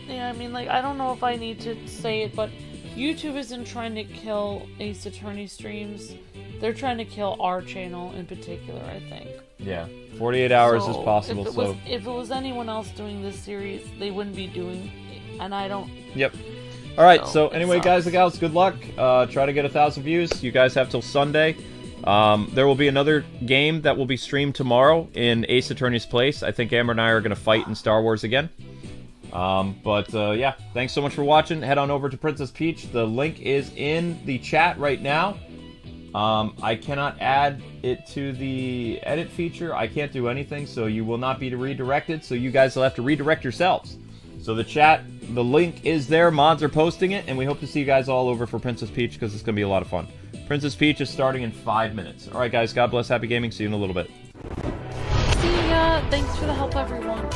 Yeah, I mean, like, I don't know if I need to say it, but YouTube isn't trying to kill Ace Attorney streams. They're trying to kill our channel in particular, I think. Yeah, 48 hours is possible. If it was anyone else doing this series, they wouldn't be doing it, and I don't. Yep. All right. So anyway, guys and gals, good luck. Try to get 1,000 views. You guys have till Sunday. There will be another game that will be streamed tomorrow in Ace Attorney's Place. I think Amber and I are going to fight in Star Wars again. Yeah, thanks so much for watching. Head on over to Princess Peach. The link is in the chat right now. I cannot add it to the edit feature. I can't do anything, so you will not be redirected, so you guys will have to redirect yourselves. So the link is there, mods are posting it, and we hope to see you guys all over for Princess Peach, because it's going to be a lot of fun. Princess Peach is starting in 5 minutes. Alright guys, God bless, happy gaming, see you in a little bit. See ya, thanks for the help everyone.